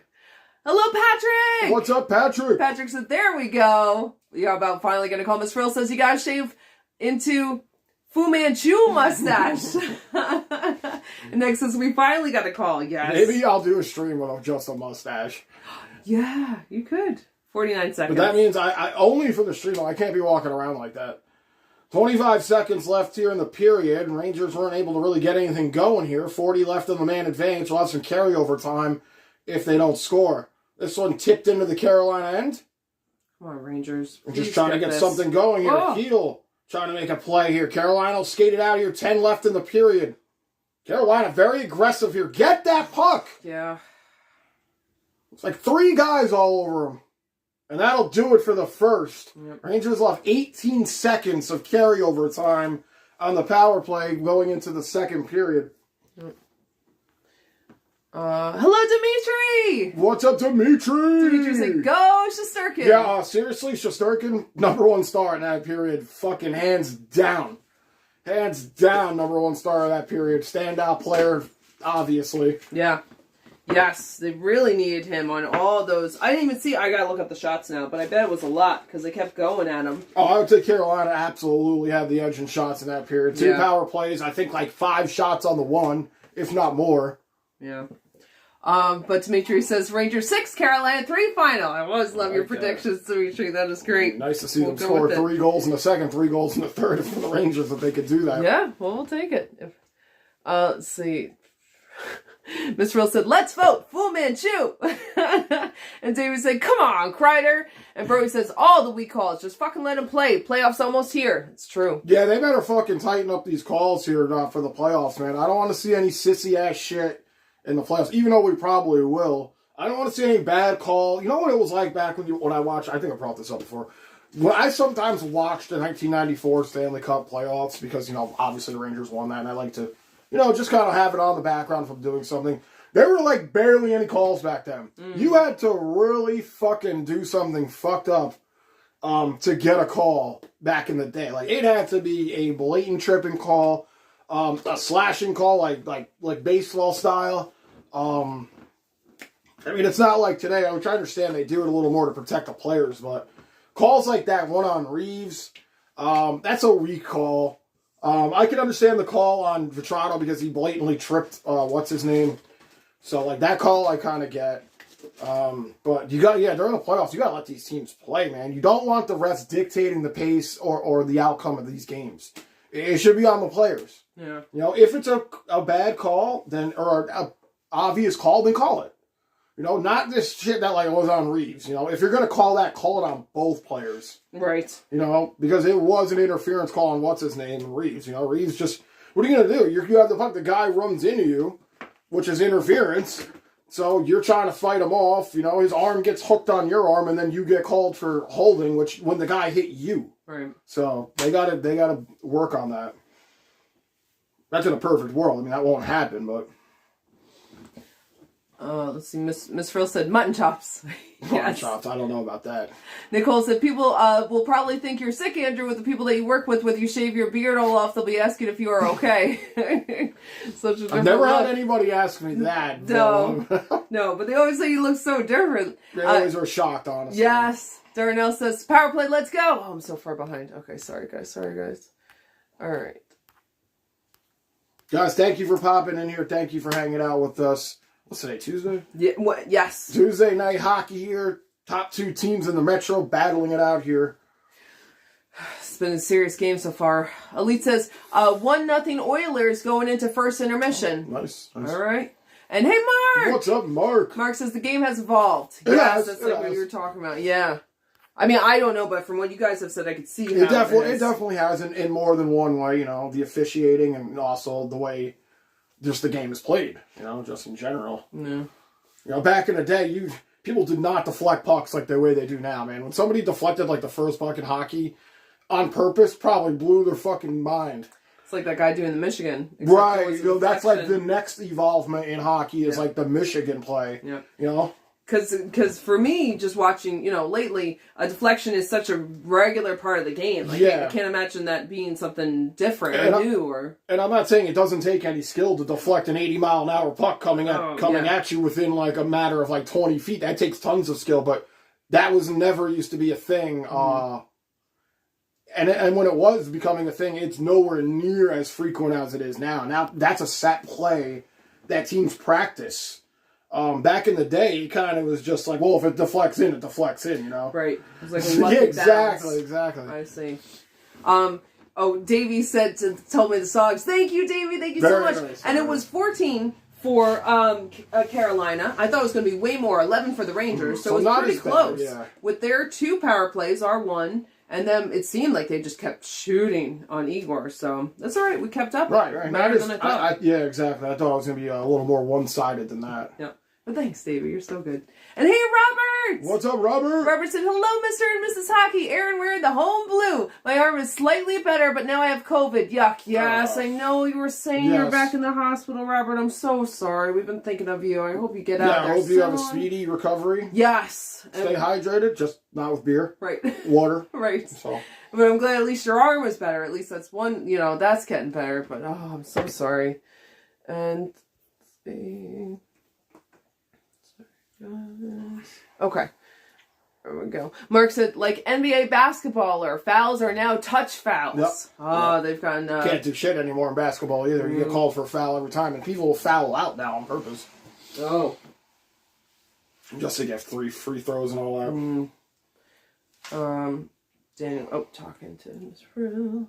Hello, Patrick! What's up, Patrick? Patrick said, there we go. Yeah, about finally going to call. Miss Frill says, you got to shave into Fu Manchu mustache. And next says, we finally got a call. Yes. Maybe I'll do a stream with just a mustache. Yeah, you could. 49 seconds. But that means I only for the stream. I can't be walking around like that. 25 seconds left here in the period, and Rangers weren't able to really get anything going here. 40 left in the man advantage. We'll have some carryover time if they don't score. This one tipped into the Carolina end. Come on, Rangers. We're just trying to get something going here. Hedel trying to make a play here. Carolina will skate it out here. 10 left in the period. Carolina very aggressive here. Get that puck. Yeah. It's like 3 guys all over him. And that'll do it for the first. Yep. Rangers left 18 seconds of carryover time on the power play going into the second period. Yep. Hello, Dimitri! What's up, Dimitri? Dimitri said, go, Shesterkin! Yeah, seriously, Shesterkin, #1 star in that period. Fucking hands down. Hands down, #1 star of that period. Standout player, obviously. Yeah. Yes, they really needed him on all those. I didn't even see. I gotta look up the shots now, but I bet it was a lot because they kept going at him. Oh, I would say Carolina absolutely had the edge in shots in that period. 2 Yeah. power plays, I think like 5 shots on the one, if not more. Yeah. But Dimitri says Rangers 6, Carolina 3 final. I always love your predictions, Dimitri. That is great. Nice to see them score 3 goals in the second, 3 goals in the third for the Rangers if they could do that. Yeah, well, we'll take it. Let's see. Miss Real said, let's vote. Full Manchu. And David said, come on, Kreider. And Brody says, all the weak calls. Just fucking let him play. Playoffs almost here. It's true. Yeah, they better fucking tighten up these calls here for the playoffs, man. I don't want to see any sissy-ass shit in the playoffs, even though we probably will. I don't want to see any bad call. You know what it was like back when I watched, I think I brought this up before, when I sometimes watched the 1994 Stanley Cup playoffs, because, obviously the Rangers won that, and I like to, just kind of have it on the background from doing something. There were, like, barely any calls back then. You had to really fucking do something fucked up to get a call back in the day. Like, it had to be a blatant tripping call, a slashing call, like baseball style. It's not like today. Which I understand they do it a little more to protect the players, but calls like that one on Reeves, that's a weak call. I can understand the call on Vetrano because he blatantly tripped, what's his name? So, like, that call I kind of get. But during the playoffs, you got to let these teams play, man. You don't want the refs dictating the pace or the outcome of these games. It should be on the players. Yeah. If it's a bad call, or an obvious call, then call it. Not this shit that, like, was on Reeves. If you're going to call it on both players. Right. Because it was an interference call on what's-his-name, Reeves. Reeves just, what are you going to do? You have the guy runs into you, which is interference. So you're trying to fight him off. His arm gets hooked on your arm, and then you get called for holding, when the guy hit you. Right. So they gotta work on that. That's in a perfect world. That won't happen, but... Let's see. Miss Frill said mutton chops. Yes. Mutton chops. I don't know about that. Nicole said people will probably think you're sick, Andrew, with the people that you work with. Whether you shave your beard all off, they'll be asking if you are okay. Such a I've never had anybody ask me that. No, no, but they always say you look so different. They always are shocked, honestly. Yes. Darnell says power play. Let's go. Oh, I'm so far behind. Okay, sorry guys. All right. Guys, thank you for popping in here. Thank you for hanging out with us. What's today, Tuesday? Yeah, yes. Tuesday night hockey here. Top 2 teams in the Metro battling it out here. It's been a serious game so far. Elite says 1-0 Oilers going into first intermission. Oh, nice. All right. And hey, Mark! What's up, Mark? Mark says the game has evolved. Yes, that's like what you were talking about. Yeah. I don't know, but from what you guys have said, I could see how it definitely has in more than one way, the officiating and also the way just the game is played, just in general. Yeah. Back in the day, people did not deflect pucks like the way they do now, man. When somebody deflected like the first puck in hockey on purpose, probably blew their fucking mind. It's like that guy doing the Michigan. Right. That's like the next evolvement in hockey is like the Michigan play. Yeah. Because for me, just watching, lately, a deflection is such a regular part of the game. Like, I can't imagine that being something different or new. And I'm not saying it doesn't take any skill to deflect an 80-mile-an-hour puck coming at you within, like, a matter of, like, 20 feet. That takes tons of skill, but that was never used to be a thing. And when it was becoming a thing, it's nowhere near as frequent as it is now. Now, that's a set play that teams practice. Back in the day, it kind of was just like, well, if it deflects in, it deflects in, Right. It was like a lucky exactly. I see. Davey told me the songs. Thank you, Davey. Thank you so much. Nice, and it was 14 for Carolina. I thought it was going to be way more. 11 for the Rangers. So it was pretty close. Yeah. With their 2 power plays, our 1. And then it seemed like they just kept shooting on Igor. So that's all right. We kept up. Right. Better than I thought. Yeah, exactly. I thought it was going to be a little more one-sided than that. Yeah. But thanks, Davey. You're so good. And hey, Robert! Robert. What's up, Robert? Robert said, hello, Mr. and Mrs. Hockey. Aaron wearing the home blue. My arm is slightly better, but now I have COVID. Yuck. Yes, I know you were saying you're back in the hospital, Robert. I'm so sorry. We've been thinking of you. I hope you get out there. I hope you have a speedy recovery. Yes. Stay hydrated, just not with beer. Right. Water. Right. So. But I'm glad at least your arm was better. At least that's one, that's getting better. But, I'm so sorry. And, let's see. Okay. There we go. Mark said, like NBA basketball, or fouls are now touch fouls. Yep. Oh, they've gotten... Can't do shit anymore in basketball either. You get called for a foul every time, and people will foul out now on purpose. Oh. Just to get 3 free throws and all that. Daniel, talking to Miss Frill.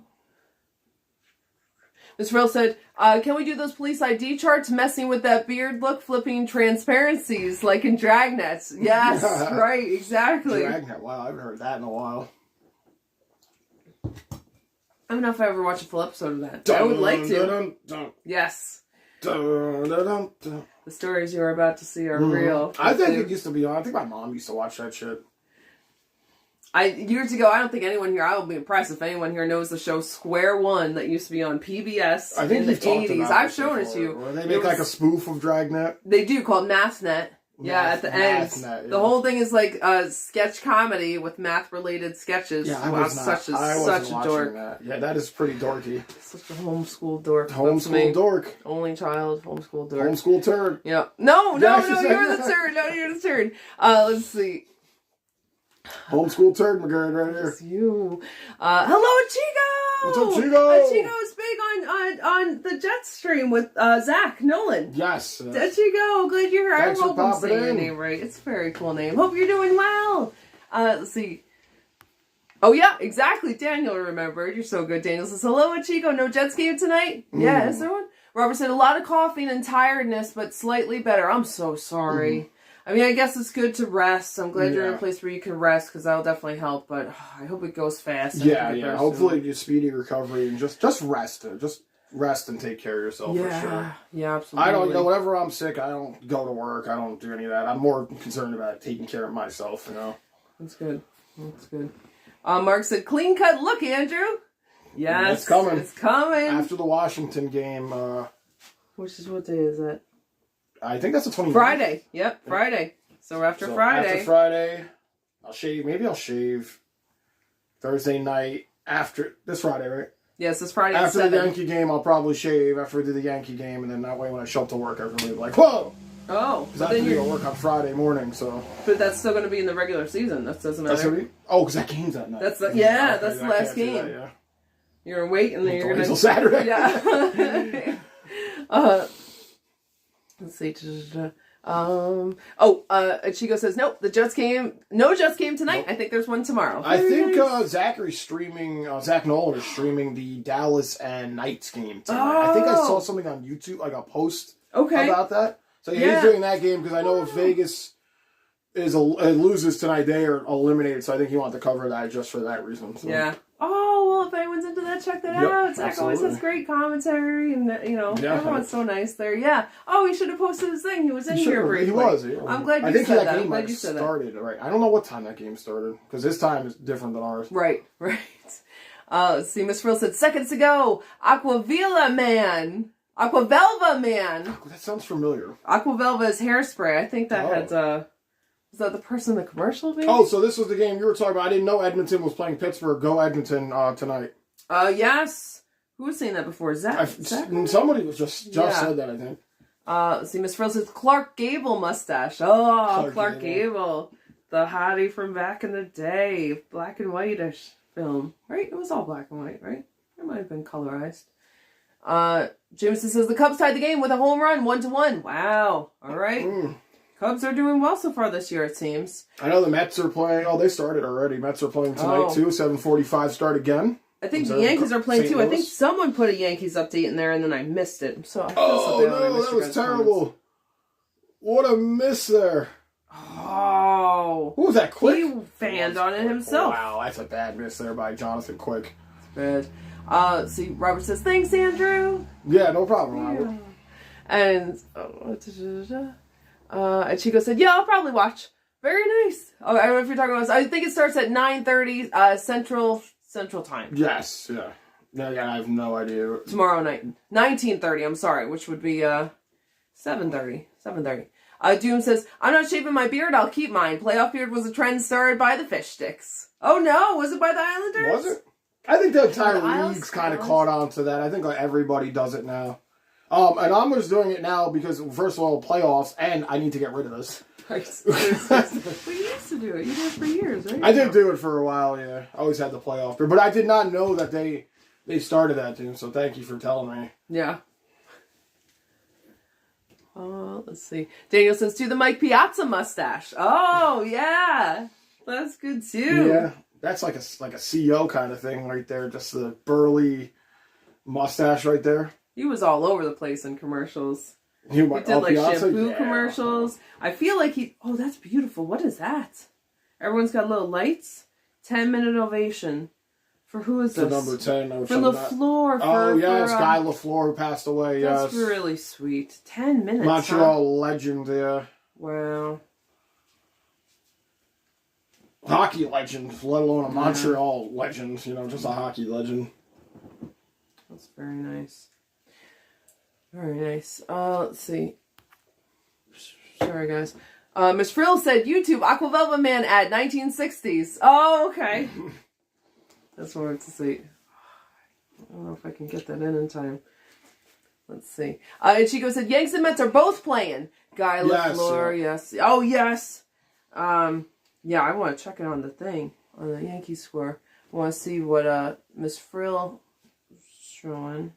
Miss Frill said, can we do those police ID charts messing with that beard look, flipping transparencies like in Dragnets? Yes, right, exactly. Dragnet, wow, I haven't heard that in a while. I don't know if I ever watched a full episode of that. I would like to. Yes. The stories you're about to see are real. I think it used to be on. I think my mom used to watch that shit. Years ago, I don't think anyone here, I will be impressed if anyone here knows the show Square One that used to be on PBS in the 80s. I've shown it to you. Where they make like a spoof of Dragnet. They do, called MathNet. Yeah, at the end. Yeah. The whole thing is like a sketch comedy with math-related sketches. Yeah, I was such a dork. That. Yeah, that is pretty dorky. Such a homeschool dork. Homeschool dork. Only child, homeschool dork. Homeschool turd. Yeah. No, you're the turd. No, you're the turd. Let's see. Homeschool turd, McGurn, right here. It's you. Hello, Chico! What's up, Chico? Chico's big on the Jets stream with Zach Nolan. Yes. Chico, glad you're here. Thanks I hope for I'm popping saying your in. name right. It's a very cool name. Hope you're doing well. Let's see. Oh, yeah, exactly. Daniel remembered. You're so good. Daniel says, hello, Chico. No Jets game tonight? Yeah, is there one? Robert said, a lot of coughing and tiredness, but slightly better. I'm so sorry. I mean, I guess it's good to rest. I'm glad you're in a place where you can rest, because that'll definitely help, but I hope it goes fast. Yeah. Hopefully you speedy recovery and just rest. Just rest and take care of yourself for sure. Yeah, absolutely. I don't, whenever I'm sick, I don't go to work. I don't do any of that. I'm more concerned about taking care of myself, That's good. Mark said, clean cut look, Andrew. Yes. It's coming. It's coming. After the Washington game. Which is, what day is that? I think that's the 29th. Friday. Yep, Friday. So after Friday, I'll shave. Maybe I'll shave Thursday night after this Friday, right? Yes, this Friday. After the Yankee game, I'll probably shave after we do the Yankee game, and then that way when I show up to work, everybody will be like, whoa! Oh. Because I have to go to work on Friday morning, so. But that's still going to be in the regular season. That doesn't matter. Because that game's that night. That's the last game. That, yeah. You're going to wait, and then you're going to... until Saturday. Yeah. Let's see. Chico says, nope, no Jets game tonight. Nope. I think there's one tomorrow. I think Zach Nolan is streaming the Dallas and Knights game tonight. I think I saw something on YouTube, like a post about that. So he's doing that game, because I know if Vegas loses tonight, they are eliminated. So I think he wanted to cover that just for that reason. So. Yeah. Oh, well, if anyone's into that, check that out. Zach always has great commentary, and, everyone's so nice there. Yeah. Oh, he should have posted his thing. He was in here briefly. He was. I'm glad you said that. I'm glad you said that. Started, right. I don't know what time that game started, because his time is different than ours. Right. Let's see. Miss Frill said, seconds ago, Aquavelva Man. That sounds familiar. Aquavelva is hairspray. I think that had... Is that the person in the commercial, maybe? Oh, so this was the game you were talking about. I didn't know Edmonton was playing Pittsburgh. Go Edmonton tonight. Yes. Who was saying that before? Zach? Somebody was just said that, I think. Let's see, Miss Frill says, Clark Gable mustache. Oh, Clark Gable. The hottie from back in the day. Black and whitish film. Right? It was all black and white, right? It might have been colorized. Jameson says, the Cubs tied the game with a home run, 1-1. Wow. All right. Cubs are doing well so far this year, it seems. I know the Mets are playing. Oh, they started already. Mets are playing tonight, too. 7:45 start again. I think the Yankees are playing, too. I think someone put a Yankees update in there, and then I missed it. So I that was terrible. Comments. What a miss there. Oh. Who was that, Quick? He fanned on it himself. Wow, that's a bad miss there by Jonathan Quick. Bad. See, Robert says, thanks, Andrew. Yeah, no problem, Robert. And Chico said, yeah, I'll probably watch. Very nice. Oh, I don't know if you're talking about. I think it starts at 9:30 Central Time. Yes, yeah. Yeah, I have no idea. Tomorrow night, 19:30. I'm sorry, which would be 7:30. 7:30. Doom says, "I'm not shaving my beard. I'll keep mine. Playoff beard was a trend started by the Fish Sticks." Oh no, was it by the Islanders? Was it? I think the entire The league's kind of caught on to that. I think like everybody does it now. And I'm just doing it now because, first of all, playoffs, and I need to get rid of this. We used to do it. You did it for years, right? I did do it for a while, yeah. I always had the playoff beard. But I did not know that they started that, too, so thank you for telling me. Yeah. Let's see. Daniel says, "To the Mike Piazza mustache." Oh, yeah. That's good, too. Yeah. That's like a CEO kind of thing right there. Just the burly mustache right there. He was all over the place in commercials. He did like Piazza? shampoo commercials. I feel like oh, that's beautiful. What is that? Everyone's got little lights. 10-minute ovation. For who is For this? number 10. For LaFleur. Oh, yes. Guy LaFleur who passed away, yes. That's really sweet. 10 minutes, Montreal legend, yeah. Wow. Hockey legend, let alone a Montreal legend. Just a hockey legend. That's very nice. Very nice. Let's see. Sorry, guys. Miss Frill said, YouTube, Aquavelva Man ad, 1960s. Oh, okay. That's what I want to see. I don't know if I can get that in time. Let's see. And Chico said, Yanks and Mets are both playing. Guy LaFleur, yes. Oh, yes. Yeah, I want to check it on the thing, on the Yankee score. I want to see what Miss Frill is showing.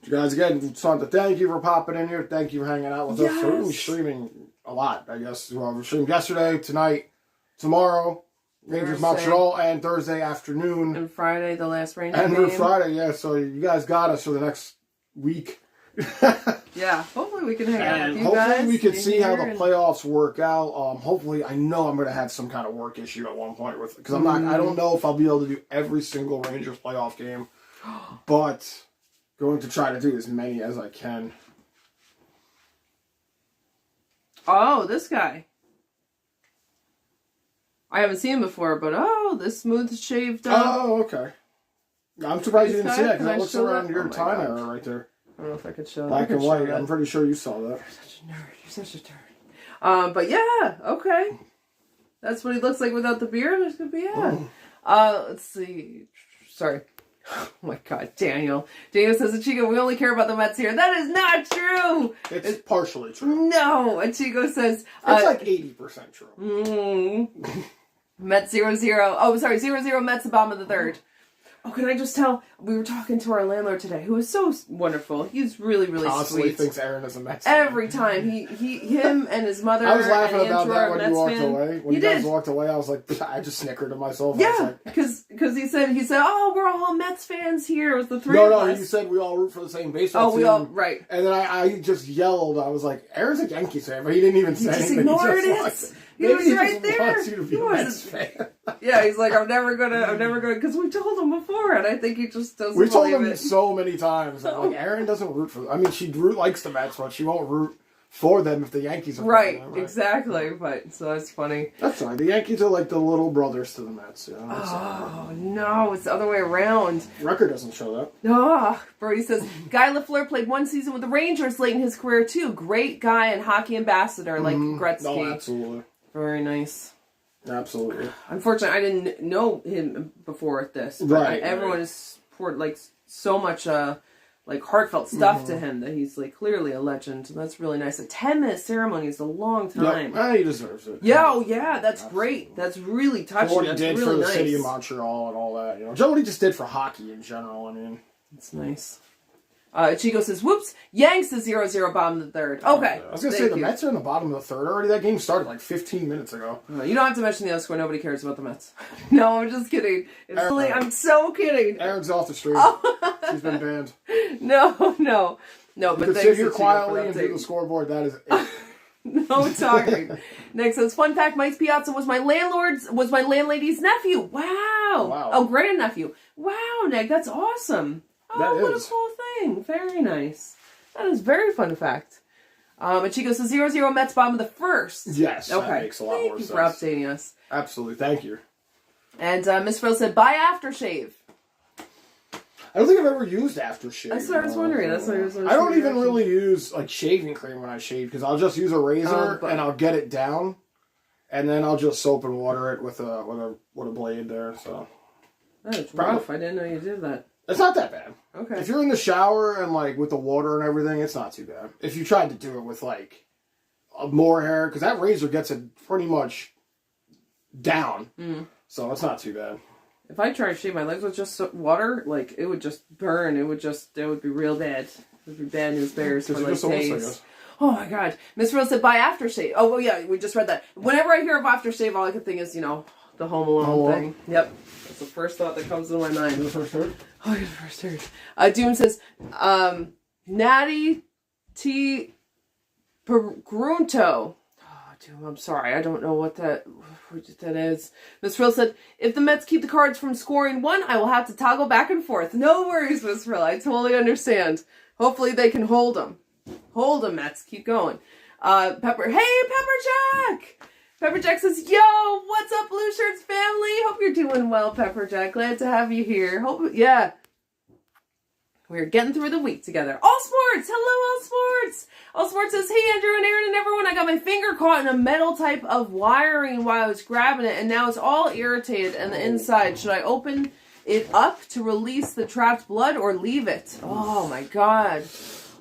You guys, again, just want to thank you for popping in here. Thank you for hanging out with us. So we're going to be streaming a lot, I guess. Well, we streamed yesterday, tonight, tomorrow, Rangers Montreal, and Thursday afternoon. And Friday, the last Rangers game. And Friday, yeah. So you guys got us for the next week. Yeah, hopefully we can hang out with you hopefully guys. We can see how the playoffs work out. Hopefully, I know I'm going to have some kind of work issue at one point with because I don't know if I'll be able to do every single Rangers playoff game, but going to try to do as many as I can. Oh, this guy. I haven't seen him before, but this smooth shaved up. Oh, okay. I'm surprised you didn't see that because Can I that looks show around that? your Oh my time God. era right there. I don't know if I could show that. Black and white. I'm pretty sure you saw that. You're such a nerd. You're such a nerd. But yeah, okay. That's what he looks like without the beard. It's gonna be let's see. Sorry. Oh my God, Daniel. Daniel says, Chico, we only care about the Mets here. That is not true. It's partially true. No. And Chico says, it's like 80% true. Mets 0-0. Oh, sorry, 0-0 Mets, the bottom of the third. Oh, can I just tell? We were talking to our landlord today, who is so wonderful. He's really, really Constantly sweet. thinks Aaron is a Mets fan. Every time him and his mother. I was laughing and about Andrew that are when Mets you walked fan. away. When you guys walked away, I was like, I just snickered to myself. I was Yeah, like, because he said, oh, we're all Mets fans here. It was the three of us. No, you said we all root for the same baseball team. Oh, we all, right. And then I just yelled. I was like, Aaron's a Yankees fan, but he didn't even say anything. He just ignored he it. just He was maybe right just there. wants you to be a Mets fan. Yeah, he's like, I'm never gonna, because we told him before, and I think he just doesn't We told believe him it. so many times. Like, Aaron doesn't root for them. I mean, she likes the Mets, but she won't root for them if the Yankees are Right, playing them, right? exactly. But so that's funny. That's fine. The Yankees are like the little brothers to the Mets. You know? Oh no, it's the other way around. Record doesn't show that. Oh, Brody says Guy LaFleur played one season with the Rangers late in his career too. Great guy and hockey ambassador like Gretzky. Oh, absolutely. Very nice. Absolutely. Unfortunately, I didn't know him before this. But Right. Everyone has poured like so much like heartfelt stuff to him that he's like clearly a legend. And that's really nice. A 10-minute ceremony is a long time. Yeah, he deserves it. Yeah, oh yeah, that's great. That's really touching. For what he That's did really for the nice. city of Montreal and all that. You know, what he just did for hockey in general. I mean, It's nice. Chico says, whoops, Yanks is 0-0 bottom of the third. Okay. I was going to say, the Mets are in the bottom of the third already. That game started like 15 minutes ago. You don't have to mention the other score. Nobody cares about the Mets. No, I'm just kidding. It's really, I'm so kidding. Aaron's off the street. She's been banned. No, but You can thanks sit here to quietly Chico and for do that the scoreboard. That is it. No talking. Next says, fun fact, Mike Piazza was my landlady's nephew. Wow. Oh, grandnephew. Wow, Nick, that's awesome. Oh, That what is. a cool thing. Very nice. That is very fun fact. And she goes to 0-0 Mets bottom of the first. Yes, okay. That makes a lot more sense. Thank you for updating us. Absolutely, thank you. And Miss Frill said, buy aftershave. I don't think I've ever used aftershave. That's what I was wondering. I don't even really use like shaving cream when I shave because I'll just use a razor and I'll get it down, and then I'll just soap and water it with a blade there. So that's rough. I didn't know you did that. It's not that bad. Okay. If you're in the shower and like with the water and everything, it's not too bad. If you tried to do it with like more hair, because that razor gets it pretty much down, so it's not too bad. If I tried to shave my legs with just water, like, it would just burn. It would be real bad. It would be bad news bears for, like, days. Oh, my God. Miss Rose said, buy aftershave. Oh, well, yeah, we just read that. Whenever I hear of aftershave, all I can think is, the Home Alone thing. Yep. That's the first thought that comes to my mind. The first word? Oh, yeah, the first word. Doom says, Natty T. Grunto. Oh, Doom, I'm sorry. I don't know what that is. Miss Frill said, if the Mets keep the Cards from scoring one, I will have to toggle back and forth. No worries, Miss Frill. I totally understand. Hopefully they can hold them. Hold them, Mets. Keep going. Hey, Pepper Jack! Pepper Jack says, yo, what's up, Blue Shirts family? Hope you're doing well, Pepper Jack. Glad to have you here. We're getting through the week together. All Sports! Hello, All Sports! All Sports says, hey, Andrew and Aaron and everyone, I got my finger caught in a metal type of wiring while I was grabbing it, and now it's all irritated on the inside. Should I open it up to release the trapped blood or leave it? Oh, my God.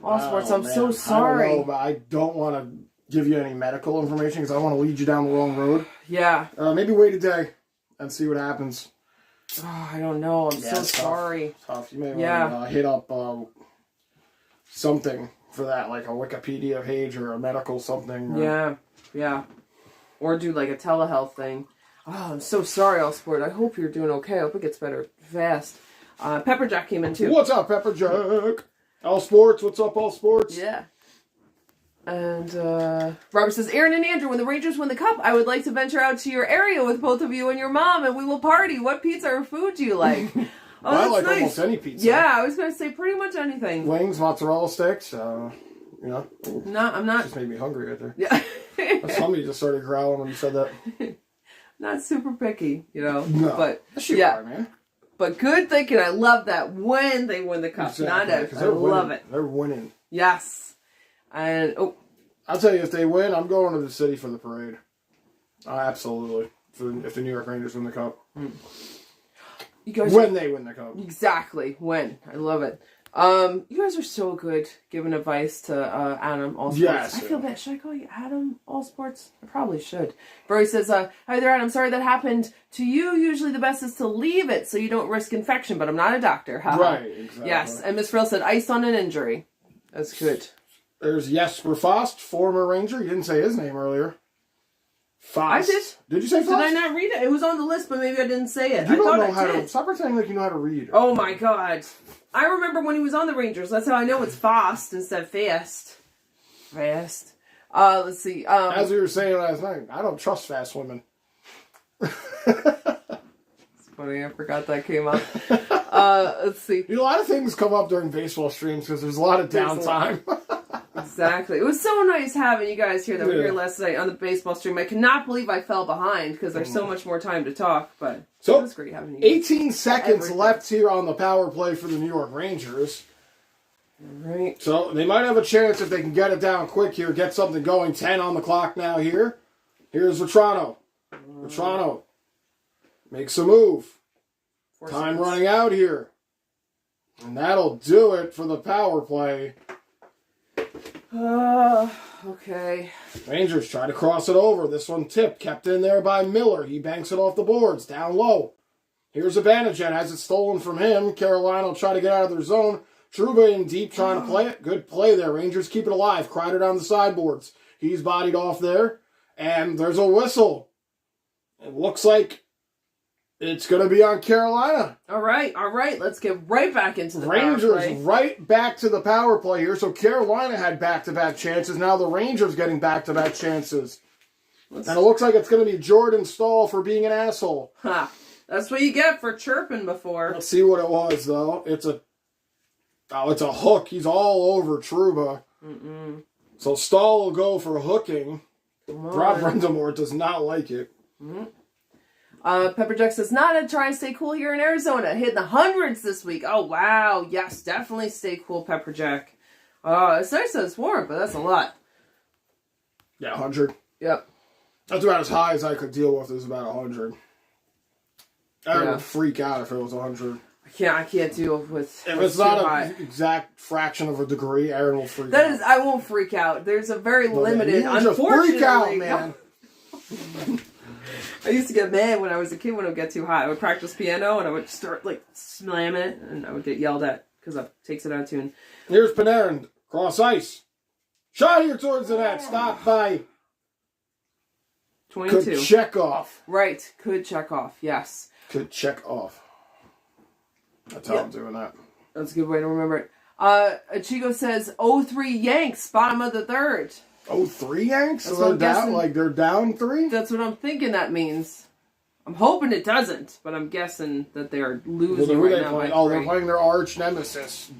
All Sports, I'm so sorry. I don't know, but I don't want to give you any medical information because I don't want to lead you down the wrong road. Yeah. Maybe wait a day and see what happens. Oh, I don't know. I'm so sorry. Tough. You may want to hit up something for that, like a Wikipedia page or a medical something. Yeah. Or do like a telehealth thing. Oh, I'm so sorry, All Sport. I hope you're doing okay. I hope it gets better fast. Pepper Jack came in too. What's up, Pepper Jack? All Sports. What's up, All Sports? Yeah. And Robert says, Aaron and Andrew, when the Rangers win the cup, I would like to venture out to your area with both of you and your mom, and we will party. What pizza or food do you like? Oh, I like nice. Almost any pizza. Yeah, I was going to say pretty much anything. Wings, mozzarella sticks, No, I'm not. Just made me hungry right there. Yeah. Somebody just started growling when you said that. Not super picky, No. But, yeah. Man. But good thinking. I love that when they win the cup. Exactly, Not if. I love it. They're winning. Yes. And, I'll tell you, if they win, I'm going to the city for the parade. Absolutely. If the New York Rangers win the cup. You guys when they win the cup. Exactly. When. I love it. You guys are so good giving advice to Adam All Sports. Yes. I feel bad. Should I call you Adam All Sports? I probably should. Brody says, hi there, Adam. Sorry that happened to you. Usually the best is to leave it so you don't risk infection, but I'm not a doctor. Right, exactly. Yes. And Miss Frill said, ice on an injury. That's good. There's Jesper Fost, former Ranger. You didn't say his name earlier. Fost. I did. Did you say Fost? Did I not read it? It was on the list, but maybe I didn't say it. You don't know how to... Stop pretending like you know how to read. Oh, my God. I remember when he was on the Rangers. That's how I know it's Fost instead of Fast. Fast. Let's see. As we were saying last night, I don't trust fast women. It's funny. I forgot that came up. Let's see. A lot of things come up during baseball streams because there's a lot of downtime. Exactly. It was so nice having you guys here that were here last night on the baseball stream. I cannot believe I fell behind because there's so much more time to talk, but it was great having you. 18 seconds left here on the power play for the New York Rangers. Right. So they might have a chance if they can get it down quick here, get something going. 10 on the clock now here. Here's Vetrano. Vetrano makes a move. Time running out here. And that'll do it for the power play. Okay. Rangers try to cross it over. This one tipped, kept in there by Miller. He banks it off the boards, down low. Here's Zibanejad, has it stolen from him. Carolina will try to get out of their zone. Trouba in deep trying to play it. Good play there. Rangers keep it alive. Kreider down the sideboards. He's bodied off there. And there's a whistle. It looks like it's going to be on Carolina. All right. Let's get right back into the Rangers power play. Right back to the power play here. So Carolina had back-to-back chances. Now the Rangers getting back-to-back chances. And it looks like it's going to be Jordan Staal for being an asshole. Ha. That's what you get for chirping before. Let's see what it was, though. It's a hook. He's all over Trouba. So Stahl will go for hooking. Rob Brendamore does not like it. Pepperjack says, not try and stay cool here in Arizona. Hitting the hundreds this week. Oh, wow. Yes, definitely stay cool, Pepperjack. It's nice that it's warm, but that's a lot. Yeah, 100. Yep. That's about as high as I could deal with, is about 100. I would freak out if it was 100. I can't deal with if it's not an exact fraction of a degree, Aaron will freak out. I won't freak out. There's a very limited, unfortunately. Freak out, man. I used to get mad when I was a kid when it would get too hot. I would practice piano and I would start slamming it and I would get yelled at because it takes it out of tune. Here's Panarin, cross ice. Shot here towards the net, stopped by 22. Could check off. Right, could check off, yes. Could check off. That's how I'm doing that. That's a good way to remember it. Chico says 0-3 Yanks, bottom of the third. 0-3 Yanks? That's So they're down, they're down 3? That's what I'm thinking that means. I'm hoping it doesn't, but I'm guessing that they're losing right now. They're playing their arch nemesis.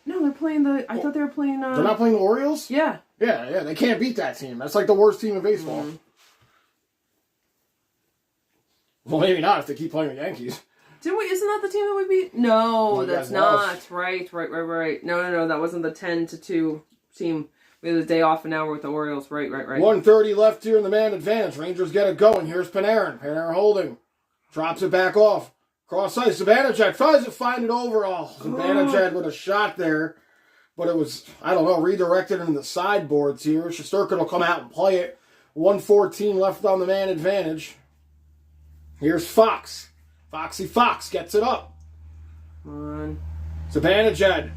No, they're playing I thought they were playing... They're not playing the Orioles? Yeah. Yeah, they can't beat that team. That's like the worst team in baseball. Mm-hmm. Well, maybe not if they keep playing the Yankees. Isn't that the team that we beat? No, that's not. Right. No, that wasn't the 10-2 team. We had a day off an hour with the Orioles. Right. 1:30 left here in the man advantage. Rangers get it going. Here's Panarin. Panarin holding. Drops it back off. Cross ice. Zibanejad tries to find it over. Zibanejad with a shot there. But it was, redirected into the sideboards here. Shesterkin will come out and play it. 1:14 left on the man advantage. Here's Fox. Foxy Fox gets it up. Come on. Zibanejad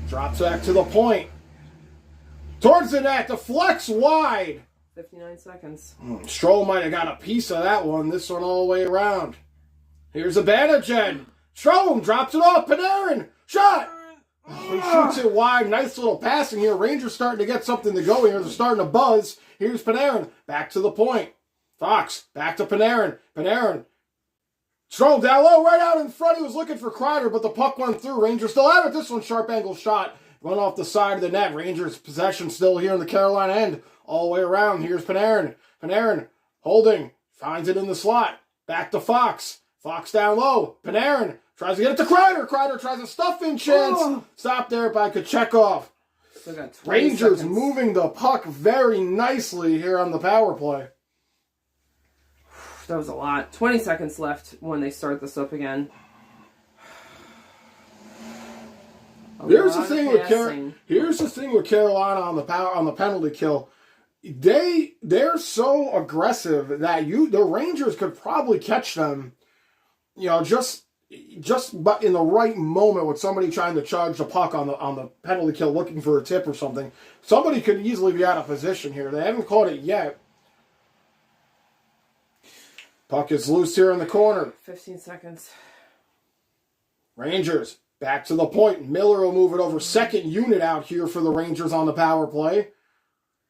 drops back to the point. Towards the net. Deflects wide. 59 seconds. Stroll might have got a piece of that one. This one all the way around. Here's Zibanejad. Stroll drops it off. Panarin. Shot. He shoots it wide. Nice little passing here. Rangers starting to get something to go here. They're starting to buzz. Here's Panarin. Back to the point. Fox, back to Panarin. Stroll down low, right out in front. He was looking for Kreider, but the puck went through. Rangers still have it. This one, sharp angle shot. Run off the side of the net. Rangers possession still here in the Carolina end. All the way around. Here's Panarin. Panarin holding. Finds it in the slot. Back to Fox. Fox down low. Panarin tries to get it to Kreider. Kreider tries a stuff-in chance. Stopped there by Kochekov. Rangers moving the puck very nicely here on the power play. That was a lot. 20 seconds left when they start this up again. Here's the thing with Carolina on the penalty kill. They're so aggressive that the Rangers could probably catch them. Just but in the right moment with somebody trying to charge the puck on the penalty kill, looking for a tip or something. Somebody could easily be out of position here. They haven't caught it yet. Puck is loose here in the corner. 15 seconds. Rangers back to the point. Miller will move it over. Second unit out here for the Rangers on the power play.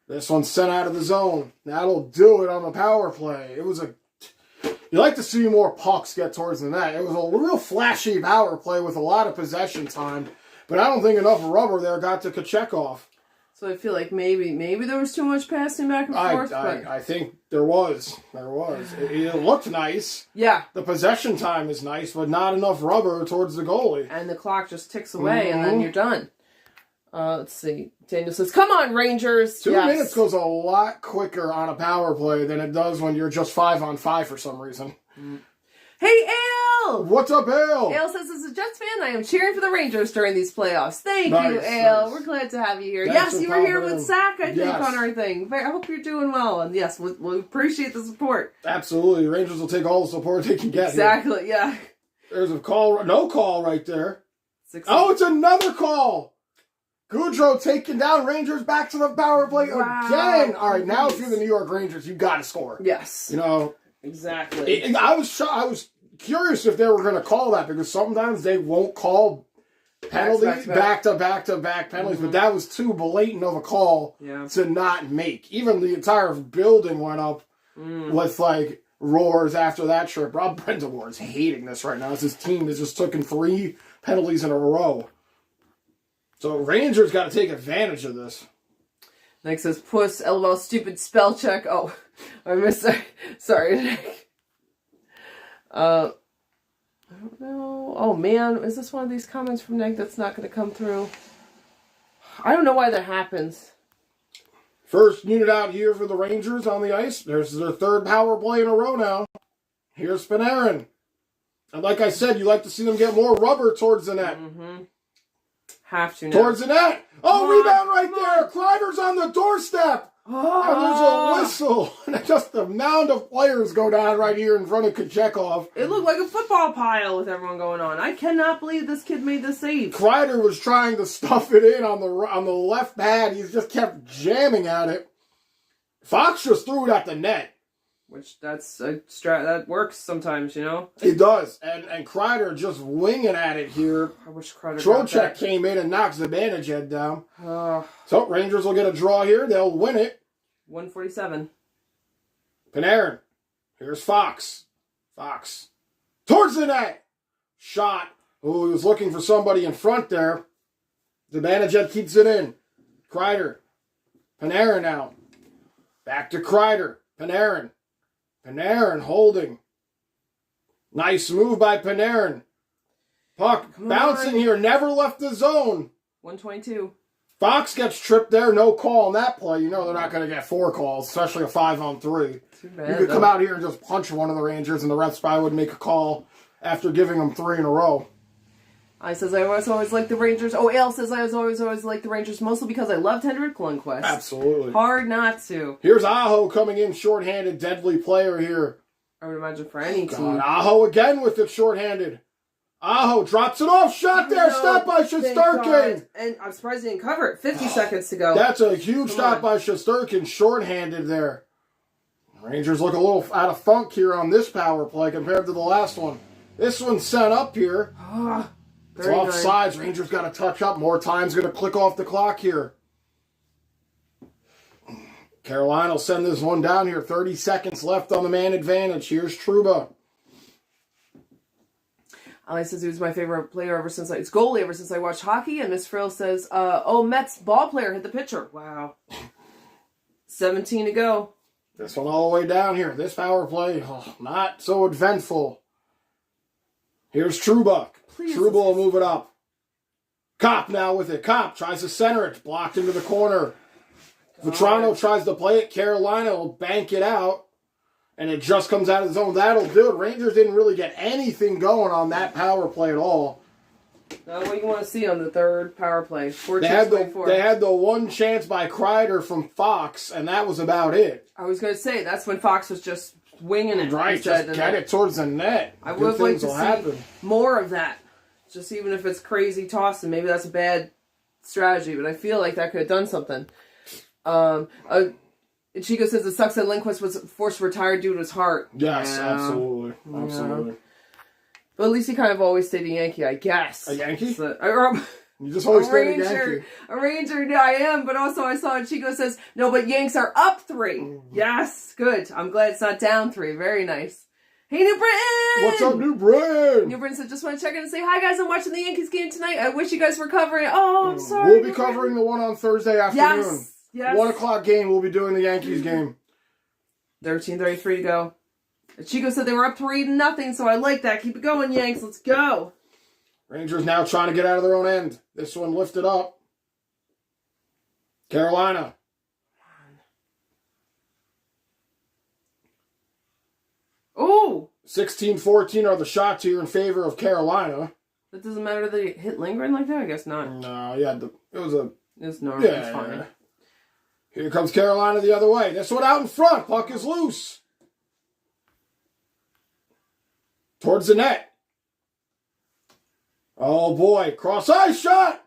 This one's sent out of the zone. That'll do it on the power play. You like to see more pucks get towards the net. It was a real flashy power play with a lot of possession time, but I don't think enough rubber there got to Kochekov. So I feel like maybe there was too much passing back and forth. I think there was. It looked nice. Yeah. The possession time is nice, but not enough rubber towards the goalie. And the clock just ticks away, and then you're done. Let's see. Daniel says, come on, Rangers. 2 minutes goes a lot quicker on a power play than it does when you're just 5-on-5 for some reason. Hey, Ale! What's up, Ale? Ale says, as a Jets fan, I am cheering for the Rangers during these playoffs. Thank you, Ale. Nice. We're glad to have you here. Thanks yes, you were here with Zach, I think, on our thing. I hope you're doing well. And yes, we'll appreciate the support. Absolutely. Rangers will take all the support they can get. Exactly, yeah. There's a call. No call right there. It's another call. Goudreau taking down Rangers back to the power play again. All right, now if you're the New York Rangers, you got to score. Yes. Exactly. I was curious if they were going to call that because sometimes they won't call penalties, back-to-back penalties, but that was too blatant of a call to not make. Even the entire building went up with roars after that trip. Rob Brendamore is hating this right now as his team has just taken 3 penalties in a row. So Rangers got to take advantage of this. Nick says, puss, LOL, stupid spell check. Oh, I missed that. Sorry, Nick. I don't know. Oh, man. Is this one of these comments from Nick that's not going to come through? I don't know why that happens. First unit out here for the Rangers on the ice. There's their third power play in a row now. Here's Panarin. And like I said, you like to see them get more rubber towards the net. Mm-hmm. Have to now. Towards the net. Oh, rebound right there. Kreider's on the doorstep. And there's a whistle. And just the mound of players go down right here in front of Kochetkov. It looked like a football pile with everyone going on. I cannot believe this kid made the save. Kreider was trying to stuff it in on the left pad. He just kept jamming at it. Fox just threw it at the net. Which, that works sometimes, you know? It does. And Kreider just winging at it here. I wish Kreider Trocheck came in and knocks the Zibanejad down. So Rangers will get a draw here. They'll win it. 147. Panarin. Here's Fox. Fox. Towards the net. Shot. Oh, he was looking for somebody in front there. Zibanejad keeps it in. Kreider. Panarin now. Back to Kreider. Panarin. Panarin holding. Nice move by Panarin. Puck bouncing here. Never left the zone. 122. Fox gets tripped there. No call on that play. You know they're not going to get 4 calls, especially a 5-on-3. Too bad, you could come out here and just punch one of the Rangers, and the refs probably would make a call after giving them 3 in a row. I says I always liked the Rangers. Oh, Ale says I always liked the Rangers, mostly because I loved Henrik Lundqvist. Absolutely. Hard not to. Here's Aho coming in shorthanded, deadly player here. I would imagine for any team. Aho again with it shorthanded. Aho drops it off. Shot there. Stop by Shesterkin. And I'm surprised he didn't cover it. 50 seconds to go. That's a huge stop by Shesterkin. Shorthanded there. Rangers look a little out of funk here on this power play compared to the last one. This one's sent up here. It's offsides. Rangers got to touch up. More time's going to click off the clock here. Carolina will send this one down here. 30 seconds left on the man advantage. Here's Trouba. Ali says he was my favorite player it's goalie ever since I watched hockey. And Miss Frill says, Mets ball player hit the pitcher. Wow. 17 to go. This one all the way down here. This power play, not so eventful. Here's Trouba. Trouba will move it up. Kopp now with it. Kopp tries to center it. Blocked into the corner. Vetrano tries to play it. Carolina will bank it out. And it just comes out of the zone. That'll do it. Rangers didn't really get anything going on that power play at all. What do you want to see on the third power play? They had the one chance by Kreider from Fox, and that was about it. I was going to say, that's when Fox was just winging it. Right, just get it towards the net. I would like to see more of that. Just even if it's crazy tossing. Maybe that's a bad strategy, but I feel like that could have done something. Chico says it sucks that Lindquist was forced to retire due to his heart. Yes, absolutely. Absolutely. Yeah. But at least he kind of always stayed a Yankee, I guess. A Yankee? You just always stayed a Yankee. A Ranger, I am, but also I saw Chico says, no, but Yanks are up 3. Mm-hmm. Yes, good. I'm glad it's not down 3. Very nice. Hey, New Britain! What's up, New Britain? New Britain said, just want to check in and say, hi, guys, I'm watching the Yankees game tonight. I wish you guys were covering it. Oh, I'm sorry. We'll be covering the one on Thursday afternoon. Yes. 1 o'clock game, we'll be doing the Yankees game. 13:33 to go. Chico said they were up 3-0, so I like that. Keep it going, Yanks. Let's go. Rangers now trying to get out of their own end. This one lifted up. Carolina. Ooh. 16-14 are the shots here in favor of Carolina. That doesn't matter that they hit Lindgren like that? I guess not. No, yeah, it's normal. Yeah, it's fine. Here comes Carolina the other way. This one out in front. Puck is loose. Towards the net. Oh, boy. Cross-ice shot.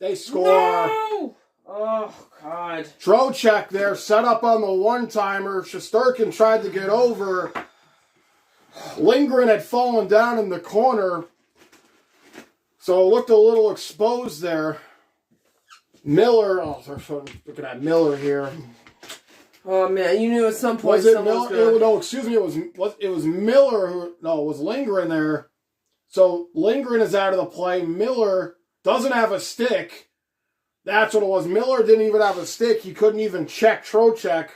They score. No! Oh, God. Trocheck there set up on the one-timer. Shesterkin tried to get over. Lindgren had fallen down in the corner. So it looked a little exposed there. Miller, looking at Miller here. Oh man, you knew at some point. Was it Miller? No, excuse me. It was Miller who. No, it was Lindgren there. So Lindgren is out of the play. Miller doesn't have a stick. That's what it was. Miller didn't even have a stick. He couldn't even check Trocheck.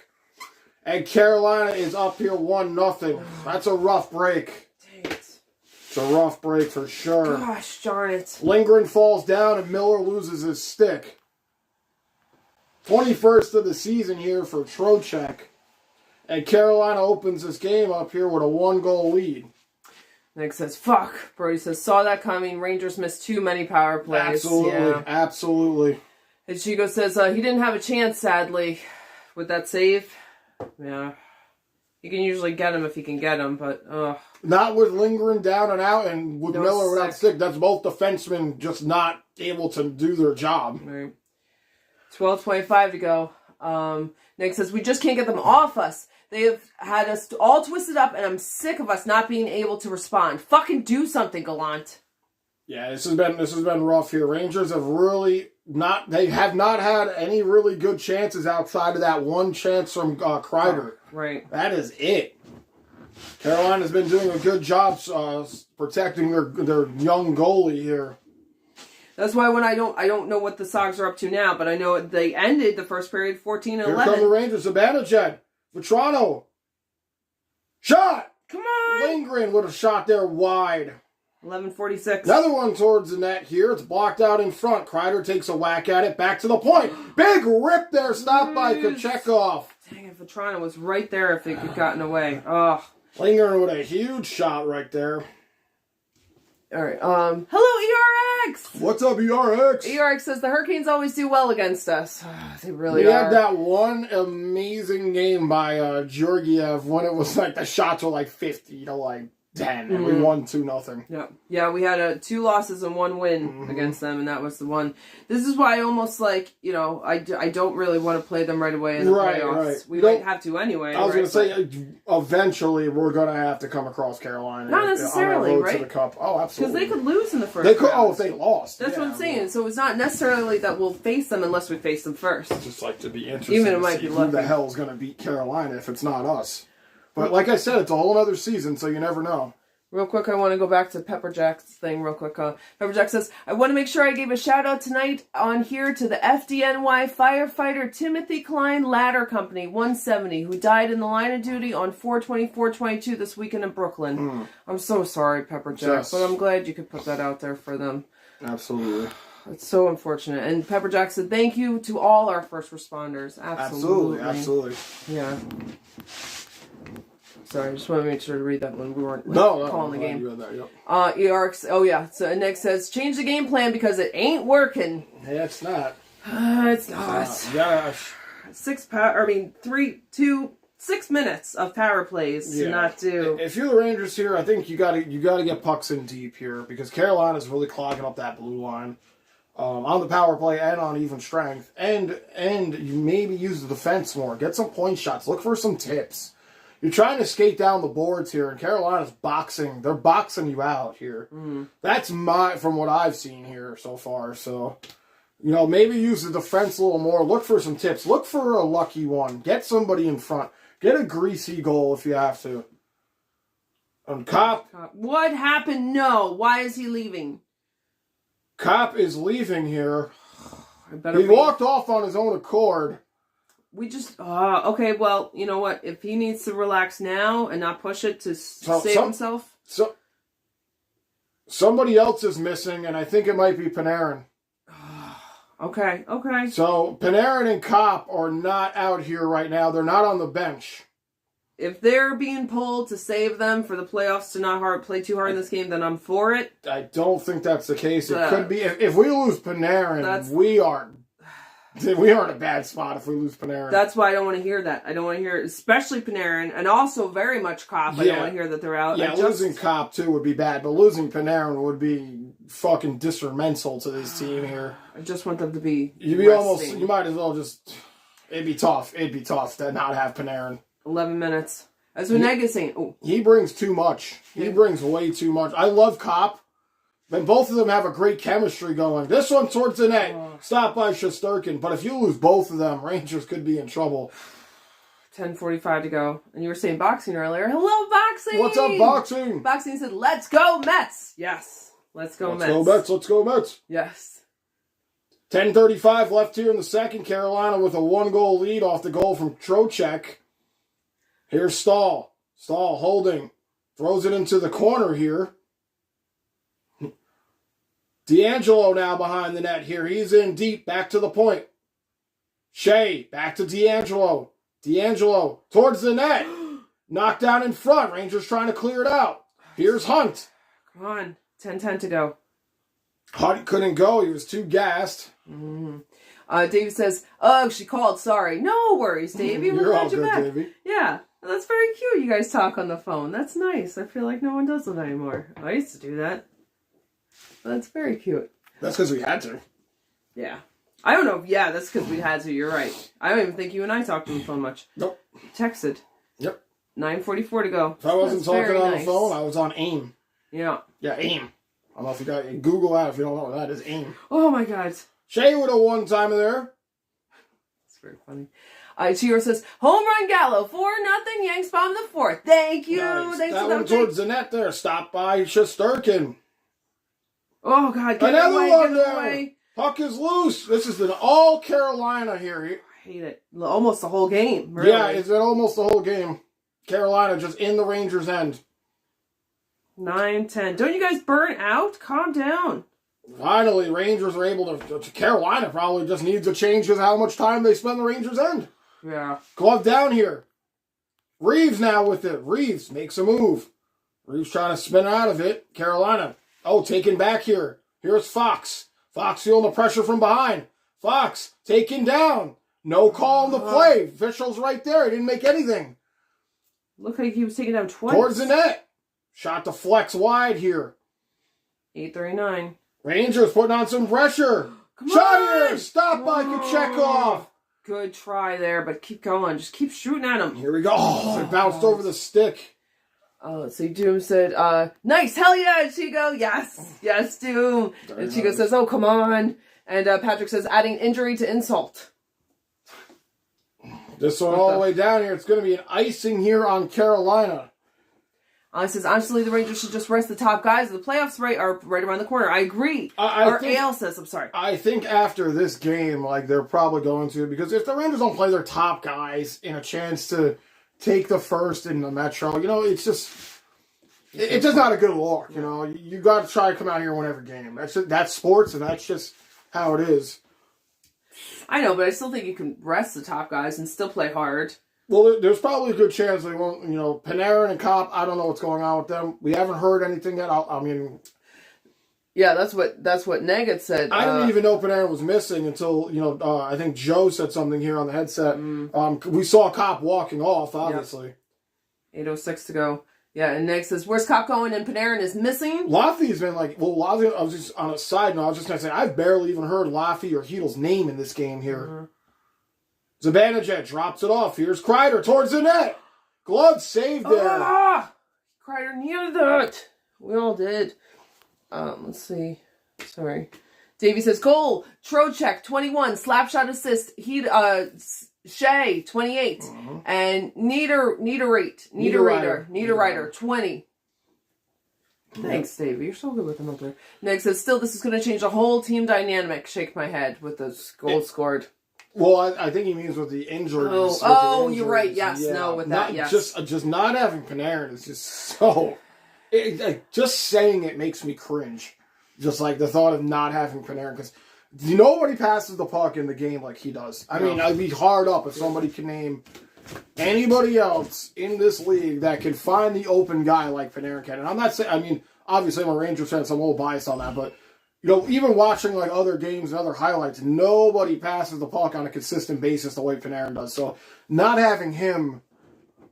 And Carolina is up here 1-0. That's a rough break. Dang it. It's a rough break for sure. Gosh darn it. Lindgren falls down and Miller loses his stick. 21st of the season here for Trocheck. And Carolina opens this game up here with a 1-goal lead. Nick says, fuck. Brody says, saw that coming. Rangers missed too many power plays. Absolutely. Yeah. Absolutely. And Chico says, he didn't have a chance, sadly, with that save. Yeah. You can usually get him if you can get him, but, Not with Lindgren down and out and with No Miller without stick. stick. That's both defensemen just not able to do their job. Right. 12:25 to go. Nick says, we just can't get them off us. They have had us all twisted up, and I'm sick of us not being able to respond. Fucking do something, Gallant. Yeah, this has been rough here. Rangers have really not had any really good chances outside of that one chance from Kreider. Right. That is it. Carolina's been doing a good job protecting their young goalie here. That's why when I don't know what the Sogs are up to now, but I know they ended the first period 14-11. Here come the Rangers. Zibanejad. Vetrano. Shot! Come on! Lindgren with a shot there wide. 11:46. Another one towards the net here. It's blocked out in front. Kreider takes a whack at it. Back to the point. Big rip there. Stopped by Kochekov. Dang it, Vetrano was right there if it had gotten away. Oh. Lindgren with a huge shot right there. All right. Hello, ERX! What's up, ERX? ERX says the Hurricanes always do well against us. They really We are. had that one amazing game by Georgiev when it was like the shots were like 50 to like 10, and we won 2-0. Yeah, we had 2 losses and 1 win against them, and that was the one. This is why I almost like, I don't really want to play them right away in the playoffs. Right. We might have to anyway. I was going to say, eventually we're going to have to come across Carolina. Not necessarily, on our road right? to the Cup. Oh, absolutely. Because they could lose in the first They could. round. Oh, if they lost. That's yeah, what I'm saying. So it's not necessarily that we'll face them unless we face them first. Just like to be interesting. Even it to might see be who lucky. the hell is going to beat Carolina if it's not us. But like I said, it's a whole other season, so you never know. Real quick, I want to go back to Pepper Jack's thing real quick. Pepper Jack says, I want to make sure I gave a shout out tonight on here to the FDNY firefighter Timothy Klein Ladder Company 170, who died in the line of duty on 4/24/22 this weekend in Brooklyn. I'm so sorry, Pepper Jack, Yes. but I'm glad you could put that out there for them. Absolutely. It's so unfortunate. And Pepper Jack said, thank you to all our first responders. Absolutely. Yeah. Sorry, I just want to make sure to read that when we weren't calling the game. You had that, yep. ERX, oh yeah. So Nick says, change the game plan because it ain't working. Yeah, it's not. It's not. Gosh. 6 minutes of power plays to not do. If you're the Rangers here, I think you got to get pucks in deep here because Carolina's really clogging up that blue line on the power play and on even strength, and you maybe use the defense more. Get some point shots. Look for some tips. You're trying to skate down the boards here, and Carolina's boxing. They're boxing you out here. That's from what I've seen here so far. So, maybe use the defense a little more. Look for some tips. Look for a lucky one. Get somebody in front. Get a greasy goal if you have to. And Kopp. What happened? No. Why is he leaving? Kopp is leaving here. He walked off on his own accord. We just, okay, well, you know what? If he needs to relax now and not push it to save himself. So, somebody else is missing, and I think it might be Panarin. Okay. So, Panarin and Kopp are not out here right now. They're not on the bench. If they're being pulled to save them for the playoffs to not play too hard in this game, then I'm for it. I don't think that's the case. It could be. If we lose Panarin, we are in a bad spot if we lose Panarin. That's why I don't want to hear that. I don't want to hear it, especially Panarin, and also very much Kopp. I don't want to hear that they're out. Yeah, losing Kopp, too, would be bad, but losing Panarin would be fucking detrimental to this team here. I just want them to be You might as well just... It'd be tough. It'd be tough to not have Panarin. 11 minutes. As Reneg is saying, he brings too much. He brings way too much. I love Kopp. And both of them have a great chemistry going. This one towards the net. Stopped by Shesterkin. But if you lose both of them, Rangers could be in trouble. 10:45 to go. And you were saying boxing earlier. Hello, boxing! What's up, boxing? Boxing said, let's go, Mets! Yes. Let's go, Mets. Let's go, Mets. Let's go, Mets. Yes. 10:35 left here in the second. Carolina with a 1-goal lead off the goal from Trocheck. Here's Stahl. Stahl holding. Throws it into the corner here. D'Angelo now behind the net here. He's in deep. Back to the point. Shea. Back to D'Angelo. D'Angelo towards the net. Knocked down in front. Rangers trying to clear it out. Here's Hunt. Come on. 10-10 to go. Hunt couldn't go. He was too gassed. Davey says, "Ugh, she called. Sorry." No worries, Davey. We're You're all glad you're good, back. Davey. Yeah, that's very cute. You guys talk on the phone. That's nice. I feel like no one does it anymore. I used to do that. That's very cute. That's because we had to. Yeah. I don't know. Yeah, that's because we had to. You're right. I don't even think you and I talked on the phone much. Nope. Texted. Yep. 9:44 to go. If I wasn't That's talking very on nice. the phone, I was on AIM. Yeah. Yeah, AIM. I don't know if you got Google that if you don't know what that is. AIM. Oh my God. Shea would have won time there. That's very funny. Chiro says, "Home run Gallo, 4-0, Yanks bomb the fourth." Thank you. Nice. Thanks That for the one update. towards the net there. Stopped by Shesterkin. Oh God, get Another it away, one get it down. away. Puck is loose. This is an all Carolina here. I hate it. Almost the whole game. Really. Yeah, it's almost the whole game. Carolina just in the Rangers' end. 9-10. Don't you guys burn out? Calm down. Finally, Rangers are able to Carolina probably just needs a change because how much time they spend the Rangers' end. Yeah. Glove down here. Reeves now with it. Reeves makes a move. Reeves trying to spin out of it. Carolina. Oh, taken back here. Here's Fox. Fox feeling the pressure from behind. Fox taken down. No call on the play. Official's right there. He didn't make anything. Looked like he was taken down twice. Towards the net. Shot to flex wide here. 8:39. Rangers putting on some pressure. Come Shot on! here. Stop by Kuchekov. Good try there, but keep going. Just keep shooting at him. Here we go. Oh, it bounced over the stick. Let's see. Doom said, "Nice, hell yeah, Chico. Yes, yes, Doom." Very And Chico nice. says, "Oh, come on." And Patrick says, "Adding injury to insult." This one all the way down here. It's going to be an icing here on Carolina. It says, "Honestly, the Rangers should just rest the top guys. The playoffs are right around the corner." I agree. I think- Ale says, "I'm sorry." I think after this game, like they're probably going to, because if the Rangers don't play their top guys in a chance to take the first in the Metro, it's just not a good look. You got to try to come out here and win every game. That's sports, and that's just how it is. I know, but I still think you can rest the top guys and still play hard. Well, there's probably a good chance they won't. Panarin and Kopp. I don't know what's going on with them. We haven't heard anything yet. Yeah, that's what Neg had said. I didn't even know Panarin was missing until I think Joe said something here on the headset. We saw Kopp walking off, obviously. Yep. 8:06 to go. Yeah, and Neg says, "Where's Kopp going?" And Panarin is missing. Laffy's been Laffy, I was just on a side note. I was just gonna say I've barely even heard Laffy or Heedle's name in this game here. Zibanejad drops it off. Here's Kreider towards the net. Glove saved there. Kreider needed that. We all did. Let's see. Sorry. Davey says, "Goal. Trocheck, 21. Slapshot assist. Shea, 28. And Niederreiter, 20. Thanks, Davey. You're so good with the number. Neg says, "Still, this is going to change the whole team dynamic." Shake my head with the goal scored. Well, I think he means with the injuries. You're right. Yes, Yeah. with that, yes. Just not having Panarin is just so... just saying it makes me cringe. Just like the thought of not having Panarin, because nobody passes the puck in the game like he does. I mean, I'd be hard up if somebody can name anybody else in this league that can find the open guy like Panarin can. And I'm not saying, obviously I'm a Rangers fan, so I'm a little biased on that, but even watching like other games and other highlights, nobody passes the puck on a consistent basis the way Panarin does. So not having him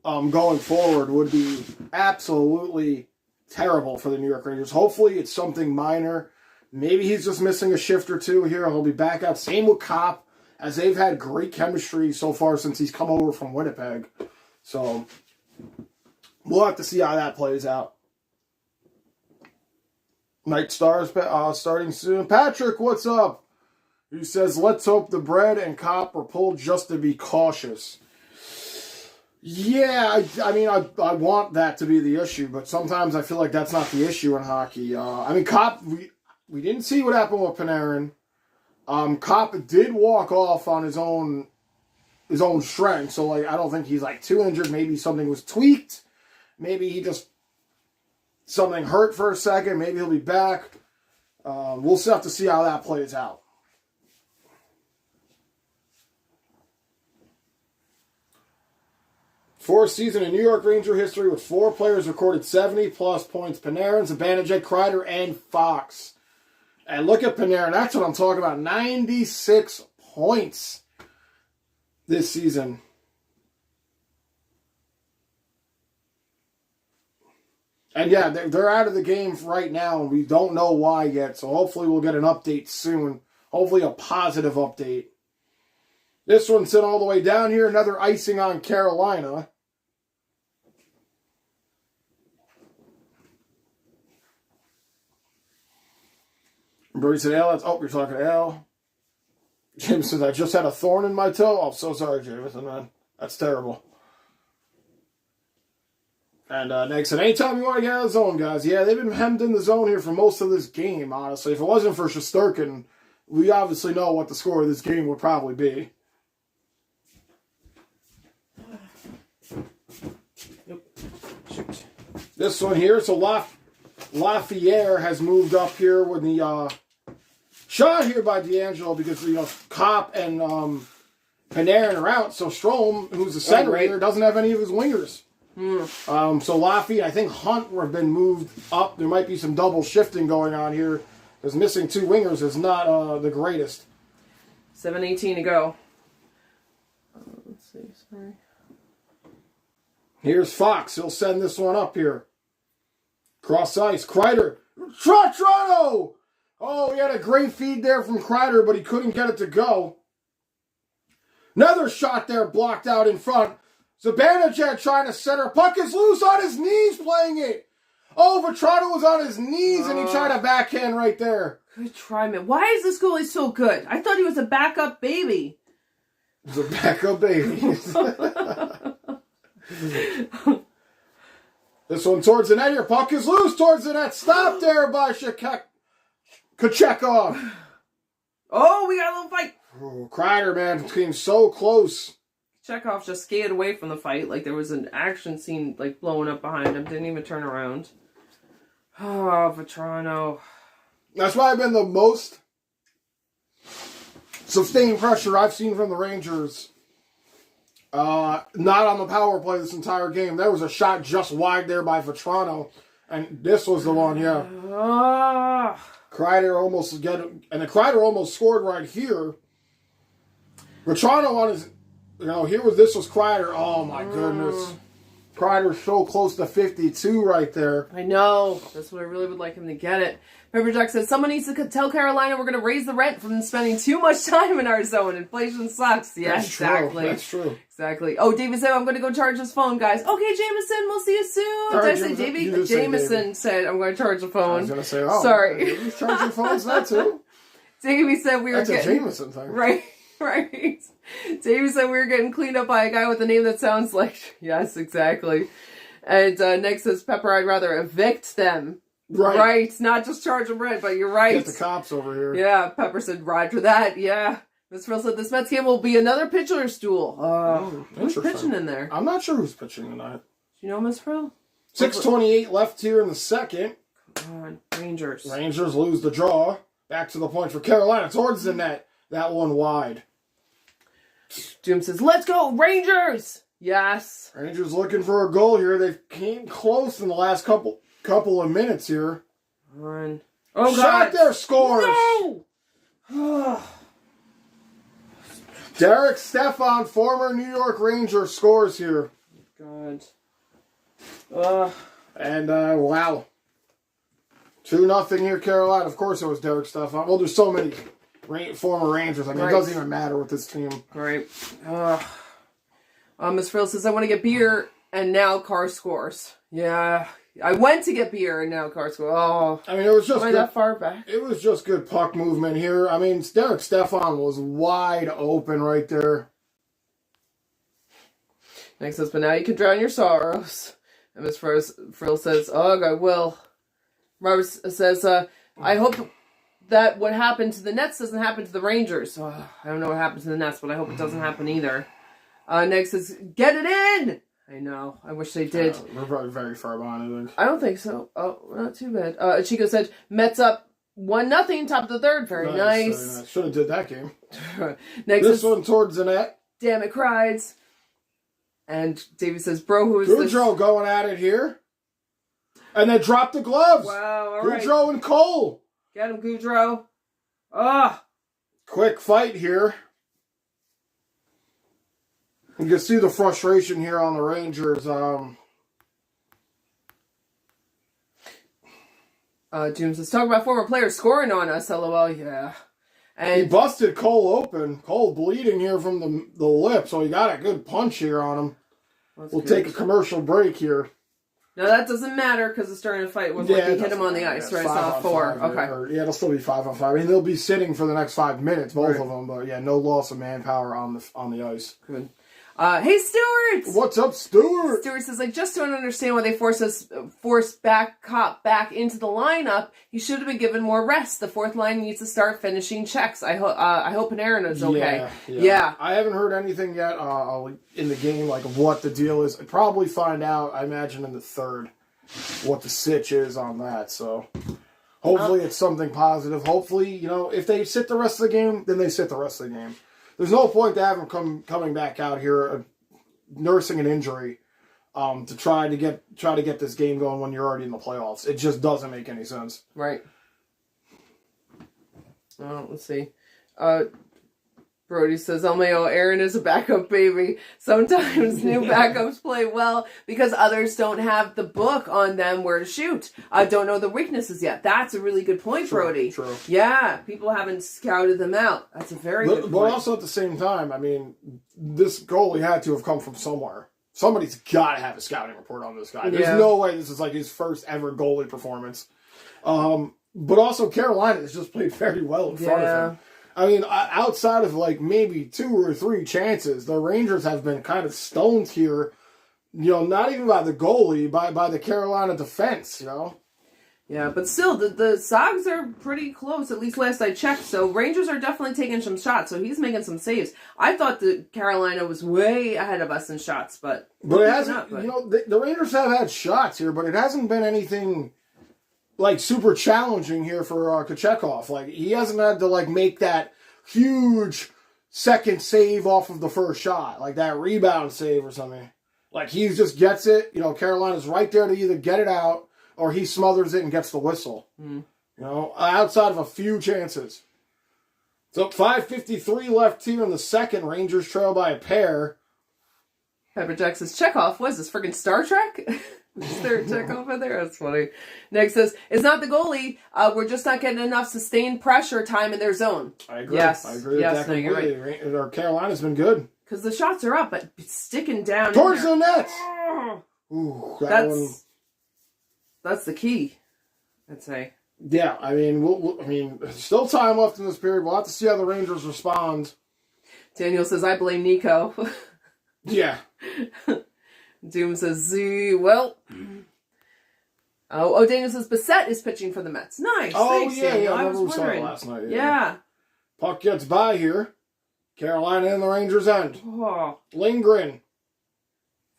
going forward would be absolutely terrible for the New York Rangers. Hopefully it's something minor. Maybe he's just missing a shift or two here. He'll be back out. Same with Kopp, as they've had great chemistry so far since he's come over from Winnipeg. So we'll have to see how that plays out. Night Stars starting soon. Patrick, what's up? He says, "Let's hope the bread and Kopp are pulled just to be cautious." Yeah, I want that to be the issue, but sometimes I feel like that's not the issue in hockey. Kopp, we didn't see what happened with Panarin. Kopp did walk off on his own strength, so like I don't think he's like too injured. Maybe something was tweaked. Maybe he just something hurt for a second. Maybe he'll be back. We'll still have to see how that plays out. Fourth season in New York Ranger history with 4 players recorded 70-plus points. Panarin, Zibanejad, Kreider, and Fox. And look at Panarin. That's what I'm talking about. 96 points this season. And yeah, they're out of the game right now, and we don't know why yet. So hopefully we'll get an update soon. Hopefully a positive update. This one's sent all the way down here. Another icing on Carolina. Maurice said, Al, you're talking to Al. James says, I just had a thorn in my toe. Oh, so sorry, Jameson, man. That's terrible. And Nick said, anytime you want to get out of the zone, guys. Yeah, they've been hemmed in the zone here for most of this game, honestly. If it wasn't for Shesterkin, we obviously know what the score of this game would probably be. Yep. Shoot. This one here, so Lafayette has moved up here with the shot here by D'Angelo because, Kopp and Panarin are out. So Strome, who's the center here, doesn't have any of his wingers. So Lafayette, I think Hunt have been moved up. There might be some double shifting going on here because missing 2 wingers is not the greatest. 7:18 to go. Let's see, sorry. Here's Fox. He'll send this one up here. Cross ice. Kreider. Toronto! Oh, he had a great feed there from Kreider, but he couldn't get it to go. Another shot there blocked out in front. Zibanejad trying to center. Puck is loose on his knees playing it. Oh, Vetrano was on his knees and he tried a backhand right there. Good try, man. Why is this goalie so good? I thought he was a backup baby. He's a backup baby. This one towards the net here. Puck is loose towards the net. Stopped there by Kochekov. Oh, we got a little fight. Oh, Kreider, man, came so close. Chekhov just skated away from the fight like there was an action scene like blowing up behind him. Didn't even turn around. Oh, Vetrano. That's why I've been the most sustained pressure I've seen from the Rangers. Not on the power play this entire game. There was a shot just wide there by Vetrano. And this was the one, yeah. Kreider almost Kreider almost scored right here. Vetrano on his, this was Kreider. Oh my goodness. Kreider's so close to 52 right there. I know. That's what I really would like him to get it. Pepper Jack says, someone needs to tell Carolina we're going to raise the rent from spending too much time in our zone. Inflation sucks. Yeah, That's exactly. True. That's true. Exactly. Oh, David said, I'm going to go charge his phone, guys. Okay, Jameson, we'll see you soon. Did I say David? Jameson said, I'm going to charge the phone. I was going to say, oh. Sorry. He's charging phones now, too? Davey said we were That's getting... a Jameson thing. Right. Davey said we were getting cleaned up by a guy with a name that sounds like... Yes, exactly. And Nick says, Pepper, I'd rather evict them. Right. Not just charge them rent, but you're right. Get the cops over here. Yeah, Pepper said, roger that. Yeah. Miss Frill said, this Mets game will be another pitcher stool. Who's pitching in there? I'm not sure who's pitching tonight. Do you know, Miss Frill? 6:28 left here in the second. Come on, Rangers. Rangers lose the draw. Back to the point for Carolina. Towards the net. That one wide. Doom says, let's go, Rangers! Yes. Rangers looking for a goal here. They came close in the last couple of minutes here. Run. Oh, shot God. there, scores. No! Derek Stefan, former New York Ranger, scores here. God. And, wow. 2-0 here, Carolina. Of course it was Derek Stefan. Well, there's so many former Rangers. I mean, It doesn't even matter with this team. Right. Miss Frill says, I want to get beer, and now Carr scores. Yeah. I went to get beer, and now Carr scores. Oh. I mean, it was just good. That far back? It was just good puck movement here. I mean, Derek Stefan was wide open right there. Next says, but now you can drown your sorrows. And Miss Frill says, ugh, I will. Robert says, I hope that what happened to the Nets doesn't happen to the Rangers. I don't know what happened to the Nets, but I hope it doesn't happen either. Next is, get it in! I know. I wish they did. We're probably very far behind, I think. I don't think so. Oh, not too bad. Chico said, Mets up 1-0, top of the third. Very nice. Should have did that game. Next this one towards the net. Damn it, Kreider. And Davey says, bro, who is this? Goudreau going at it here. And they dropped the gloves. Wow, all right. Goudreau and Cole. Get him, Goudreau. Ah. Quick fight here. You can see the frustration here on the Rangers. Doom says, talk about former players scoring on us, LOL. Yeah. And he busted Cole open. Cole bleeding here from the lip, so he got a good punch here on him. We'll take a commercial break here. No, that doesn't matter because it's during a fight when he hit him on the ice, right? It's not 4. Okay. It'll still be 5-on-5. I mean, they'll be sitting for the next 5 minutes, both of them. But yeah, no loss of manpower on the ice. Good. Hey, Stuart! What's up, Stuart? Stuart says, I just don't understand why they forced Cop back into the lineup. He should have been given more rest. The fourth line needs to start finishing checks. I hope Panarin is okay. Yeah. I haven't heard anything yet in the game, like what the deal is. I'd probably find out, I imagine, in the third, what the sitch is on that. So hopefully it's something positive. Hopefully, if they sit the rest of the game, then they sit the rest of the game. There's no point to have him coming back out here, nursing an injury, to try to get this game going when you're already in the playoffs. It just doesn't make any sense. Right. Let's see. Brody says, LMAO, Aaron is a backup baby. Sometimes new backups play well because others don't have the book on them where to shoot. Don't know the weaknesses yet. That's a really good point, Brody. True. Yeah, people haven't scouted them out. That's a very good point. But also at the same time, I mean, this goalie had to have come from somewhere. Somebody's got to have a scouting report on this guy. There's no way this is like his first ever goalie performance. But also Carolina has just played very well in front of him. I mean, outside of like maybe 2 or 3 chances, the Rangers have been kind of stoned here. Not even by the goalie, by the Carolina defense. Yeah, but still, the Sogs are pretty close. At least last I checked. So Rangers are definitely taking some shots. So he's making some saves. I thought that Carolina was way ahead of us in shots, but it hasn't. The Rangers have had shots here, but it hasn't been anything like super challenging here for Kochetkov. Like he hasn't had to like make that huge second save off of the first shot, like that rebound save or something. Like he just gets it. Carolina's right there to either get it out or he smothers it and gets the whistle. Outside of a few chances. So 5:53 left here in the second. Rangers trail by a pair. Pepper Jack says, Chekhov, what is this, friggin' Star Trek? Is there a Chekhov in there? That's funny. Nick says, it's not the goalie. We're just not getting enough sustained pressure time in their zone. I agree. Yes. I agree with that completely. Right. Carolina's been good. Because the shots are up, but it's sticking down towards in there. the nets. Ooh, that's the key, I'd say. Yeah, I mean, still time left in this period. We'll have to see how the Rangers respond. Daniel says, I blame Nico. Yeah. Doom says, Z, well. Oh, Daniel says, Bissett is pitching for the Mets. Nice. Thanks, Daniel. I was wondering. Last night. Yeah. Puck gets by here. Carolina in the Rangers' end. Oh. Lindgren.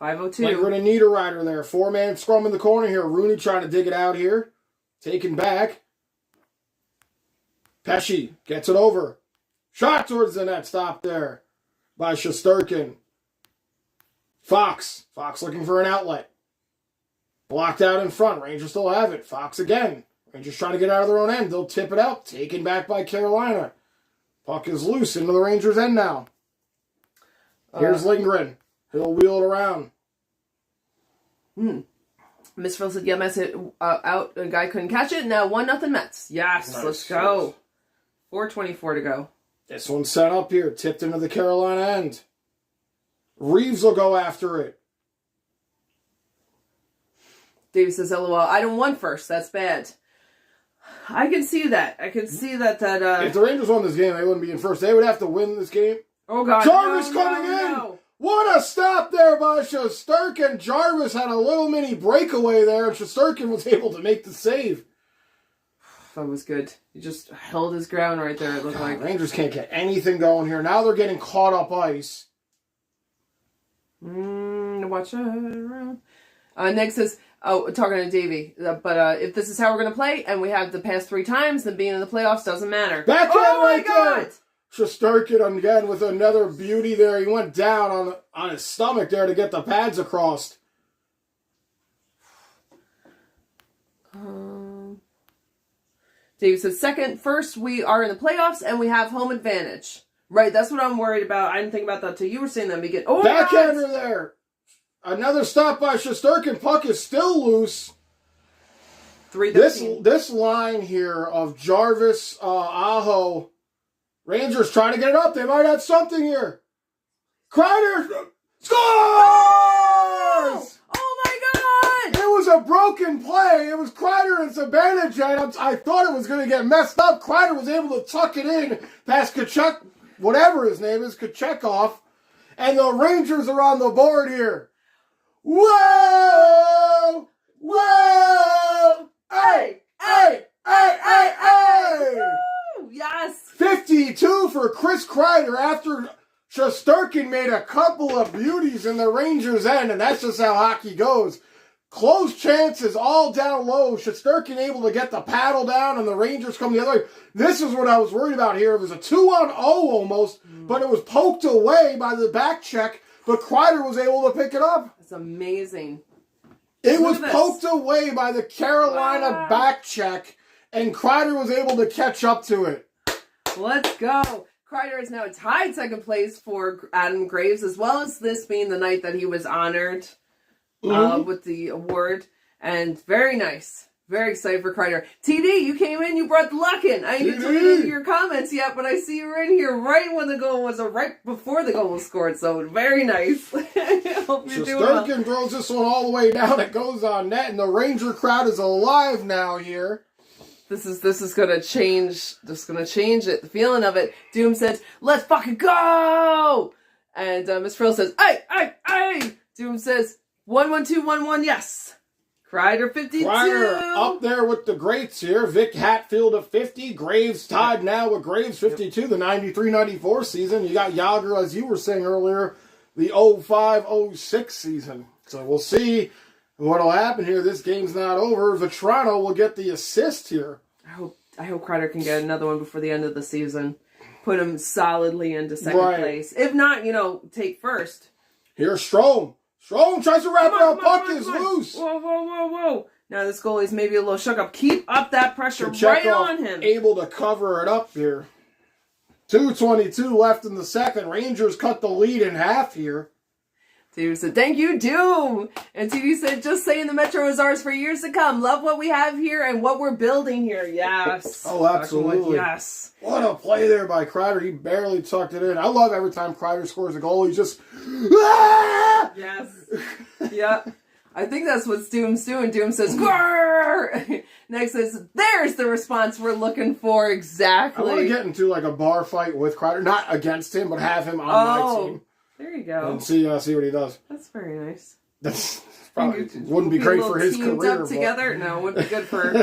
5:02. Lindgren and Niederreiter there. 4-man scrum in the corner here. Rooney trying to dig it out here. Taken back. Pesci gets it over. Shot towards the net. Stop there by Shesterkin. Fox looking for an outlet. Blocked out in front. Rangers still have it. Fox again. Rangers trying to get out of their own end. They'll tip it out. Taken back by Carolina. Puck is loose into the Rangers' end now. Here's Lindgren. He'll wheel it around. Miss Phil said, yeah, Mets hit out. A guy couldn't catch it. Now 1-0 Mets. Yes, nice. Let's go. 4:24 to go. This one's set up here. Tipped into the Carolina end. Reeves will go after it. Davey says, LOL, I don't want first. That's bad. I can see that. If the Rangers won this game, they wouldn't be in first. They would have to win this game. Oh, God. Jarvis coming in. What a stop there by Shesterkin. Jarvis had a little mini breakaway there, and Shesterkin was able to make the save. that was good. He just held his ground right there, it looked like. Rangers can't get anything going here. Now they're getting caught up ice. Watch out. Nick says, talking to Davey, but if this is how we're going to play, and we have the past 3 times, then being in the playoffs doesn't matter. Backhand right there! God! Shesterkin again with another beauty there. He went down on his stomach there to get the pads across. David says, first, we are in the playoffs, and we have home advantage. Right, that's what I'm worried about. I didn't think about that till you were saying that. Backhander there. Another stop by Shesterkin. Puck is still loose. 3-13. This line here of Jarvis, Aho, Rangers trying to get it up. They might have something here. Kreider scores! Oh my God! It was a broken play. It was Kreider and Zibanejad. I thought it was going to get messed up. Kreider was able to tuck it in past Kachuk, whatever his name is, Kachekov. And the Rangers are on the board here. Whoa! Whoa! Hey! Hey! Hey! Hey! Hey! Yes! 52 for Chris Kreider after Shesterkin made a couple of beauties in the Rangers' end, and that's just how hockey goes. Close chances all down low. Shesterkin able to get the paddle down, and the Rangers come the other way. This is what I was worried about here. It was a 2-on-0 almost, but it was poked away by the back check, but Kreider was able to pick it up. That's amazing. It was poked away by the Carolina back check, and Kreider was able to catch up to it. Let's go. Kreider is now tied second place for Adam Graves, as well as this being the night that he was honored with the award. And very nice. Very excited for Kreider. TD, you came in, you brought the luck in. I didn't read your comments yet, but I see you were in here right when the goal was, right before the goal was scored, so very nice. Hope you're doing well. Shesterkin throws this one all the way down. It goes on net, and the Ranger crowd is alive now here. This is gonna change. This is gonna change it. The feeling of it. Doom says, "Let's fucking go!" And Miss Frill says, "Ay!" Doom says, 1-1-2-1-1. Yes. Kreider 52. Kreider up there with the greats here. Vic Hatfield at 50. Graves tied now with Graves 52. The 93-94 season. You got Yager, as you were saying earlier, the 05-06 season. So we'll see what'll happen here. This game's not over. Vetrano will get the assist here. I hope Kreider can get another one before the end of the season. Put him solidly into second place. If not, take first. Here's Strome. Strome tries to wrap it up. Puck is loose. Whoa. Now this goalie's maybe a little shook up. Keep up that pressure right on him. Able to cover it up here. 2:22 left in the second. Rangers cut the lead in half here. TV said, "Thank you, Doom." And TV said, "Just saying the Metro is ours for years to come. Love what we have here and what we're building here." Yes. Oh, absolutely. Yes. What a play there by Kreider. He barely tucked it in. I love every time Kreider scores a goal. He just... Ah! Yes. Yeah. I think that's what Doom's doing. Doom says, "Grrr!" Next says, "There's the response we're looking for." Exactly. I want to get into like a bar fight with Kreider. Not against him, but have him on my team. There you go. And see what he does. That's very nice. That's probably wouldn't be great for his career. Up together? No, it wouldn't be good for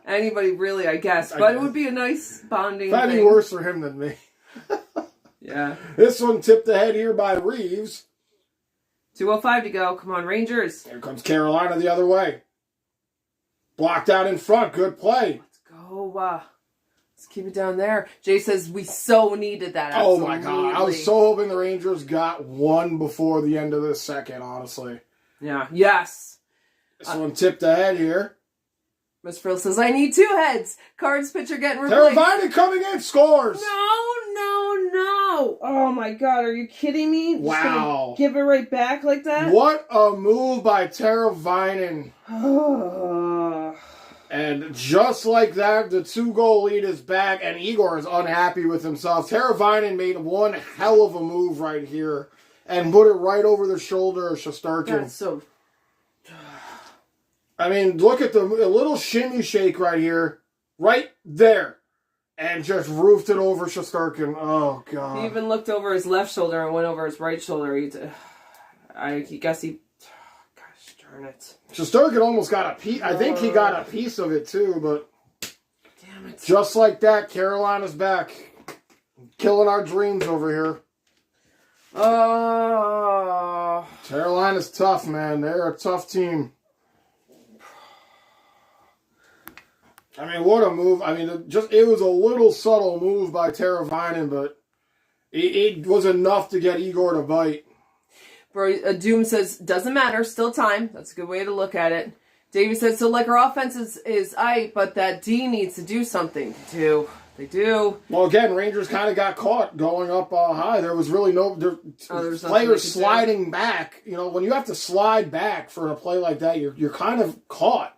anybody really, I guess. But it would be a nice bonding That'd thing. be worse for him than me. Yeah. This one tipped ahead here by Reeves. 2:05 to go. Come on, Rangers. Here comes Carolina the other way. Blocked out in front. Good play. Let's go. Let's keep it down there. Jay says we so needed that. Absolutely. Oh my God. I was so hoping the Rangers got one before the end of this second, honestly. Yeah. Yes. This one tipped ahead here. Miss Frill says, "I need 2 heads. Cards pitcher getting replaced." Teravainen coming in, scores. No. Oh my God. Are you kidding me? Wow. Just give it right back like that? What a move by Teravainen. And just like that, the 2-goal lead is back, and Igor is unhappy with himself. Teravainen made one hell of a move right here and put it right over the shoulder of Shesterkin. That's so... I mean, look at the little shimmy shake right here, right there, and just roofed it over Shesterkin. Oh, God. He even looked over his left shoulder and went over his right shoulder. I guess he... Gosh darn it. Shesterkin almost got a piece. I think he got a piece of it, too, but... Damn it. Just like that, Carolina's back. Killing our dreams over here. Carolina's tough, man. They're a tough team. I mean, what a move. I mean, it was a little subtle move by Teravainen, but it was enough to get Igor to bite. Doom says, doesn't matter, still time. That's a good way to look at it. Davey says, so like our offense is aight, but that D needs to do something. They do. Well, again, Rangers kind of got caught going up high. There was really players sliding back. You know, when you have to slide back for a play like that, you're kind of caught.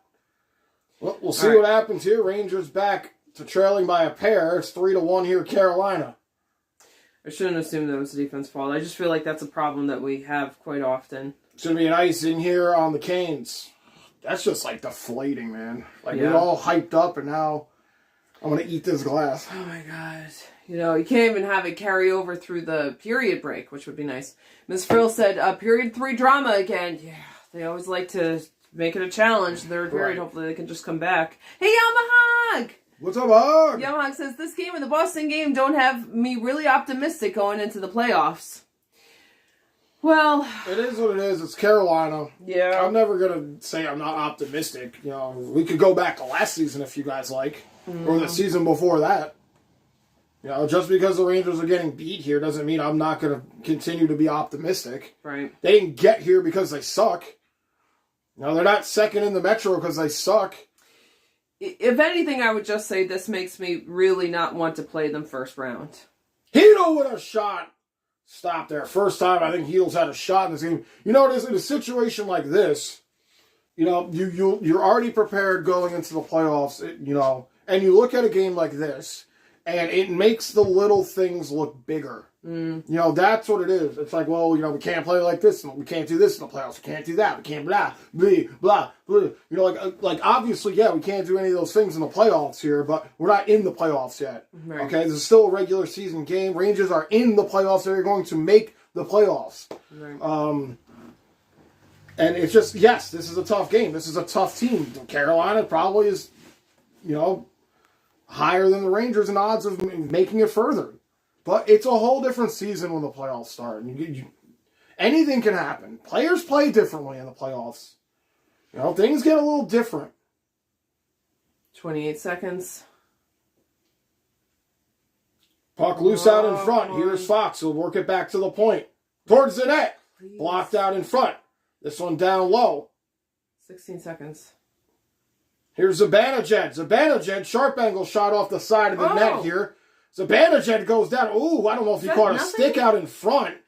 Well, we'll see what happens here. Rangers back to trailing by a pair. It's 3-1 here, Carolina. I shouldn't assume that was the defense fault. I just feel like that's a problem that we have quite often. It's going to be an ice in here on the Canes. That's just like deflating, man. Like, we're all hyped up, and now I'm going to eat this glass. Oh, my God. You know, you can't even have it carry over through the period break, which would be nice. Ms. Frill said, period 3 drama again. Yeah, they always like to make it a challenge. Third period, hopefully they can just come back. Hey, Yamahag! What's up, Hog? Yamahag says, this game and the Boston game don't have me really optimistic going into the playoffs. Well, it is what it is. It's Carolina. Yeah. I'm never going to say I'm not optimistic. You know, we could go back to last season if you guys like. Or the season before that. You know, just because the Rangers are getting beat here doesn't mean I'm not going to continue to be optimistic. Right. They didn't get here because they suck. No, they're not second in the Metro because they suck. If anything, I would just say this makes me really not want to play them first round. Hito with a shot. Stop there. First time I think Hito's had a shot in this game. You know, it is in a situation like this, you know, you're already prepared going into the playoffs, you know, and you look at a game like this, and it makes the little things look bigger. You know, that's what it is. It's like, well, you know, we can't play like this, and we can't do this in the playoffs. We can't do that. We can't blah, blah, blah, blah. You know, like obviously, yeah, we can't do any of those things in the playoffs here, but we're not in the playoffs yet. Right. Okay, this is still a regular season game. Rangers are in the playoffs. They're going to make the playoffs. Right. And it's just, yes, this is a tough game. This is a tough team. Carolina probably is, you know, higher than the Rangers in odds of making it further. But it's a whole different season when the playoffs start. Anything can happen. Players play differently in the playoffs. You know, things get a little different. 28 seconds. Puck loose out in front. Here's Fox. He'll work it back to the point. Towards the net. Please. Blocked out in front. This one down low. 16 seconds. Here's Zibanejad. Zibanejad, sharp angle shot off the side of the net here. Zibanejad goes down. Ooh, I don't know if he caught a stick out in front.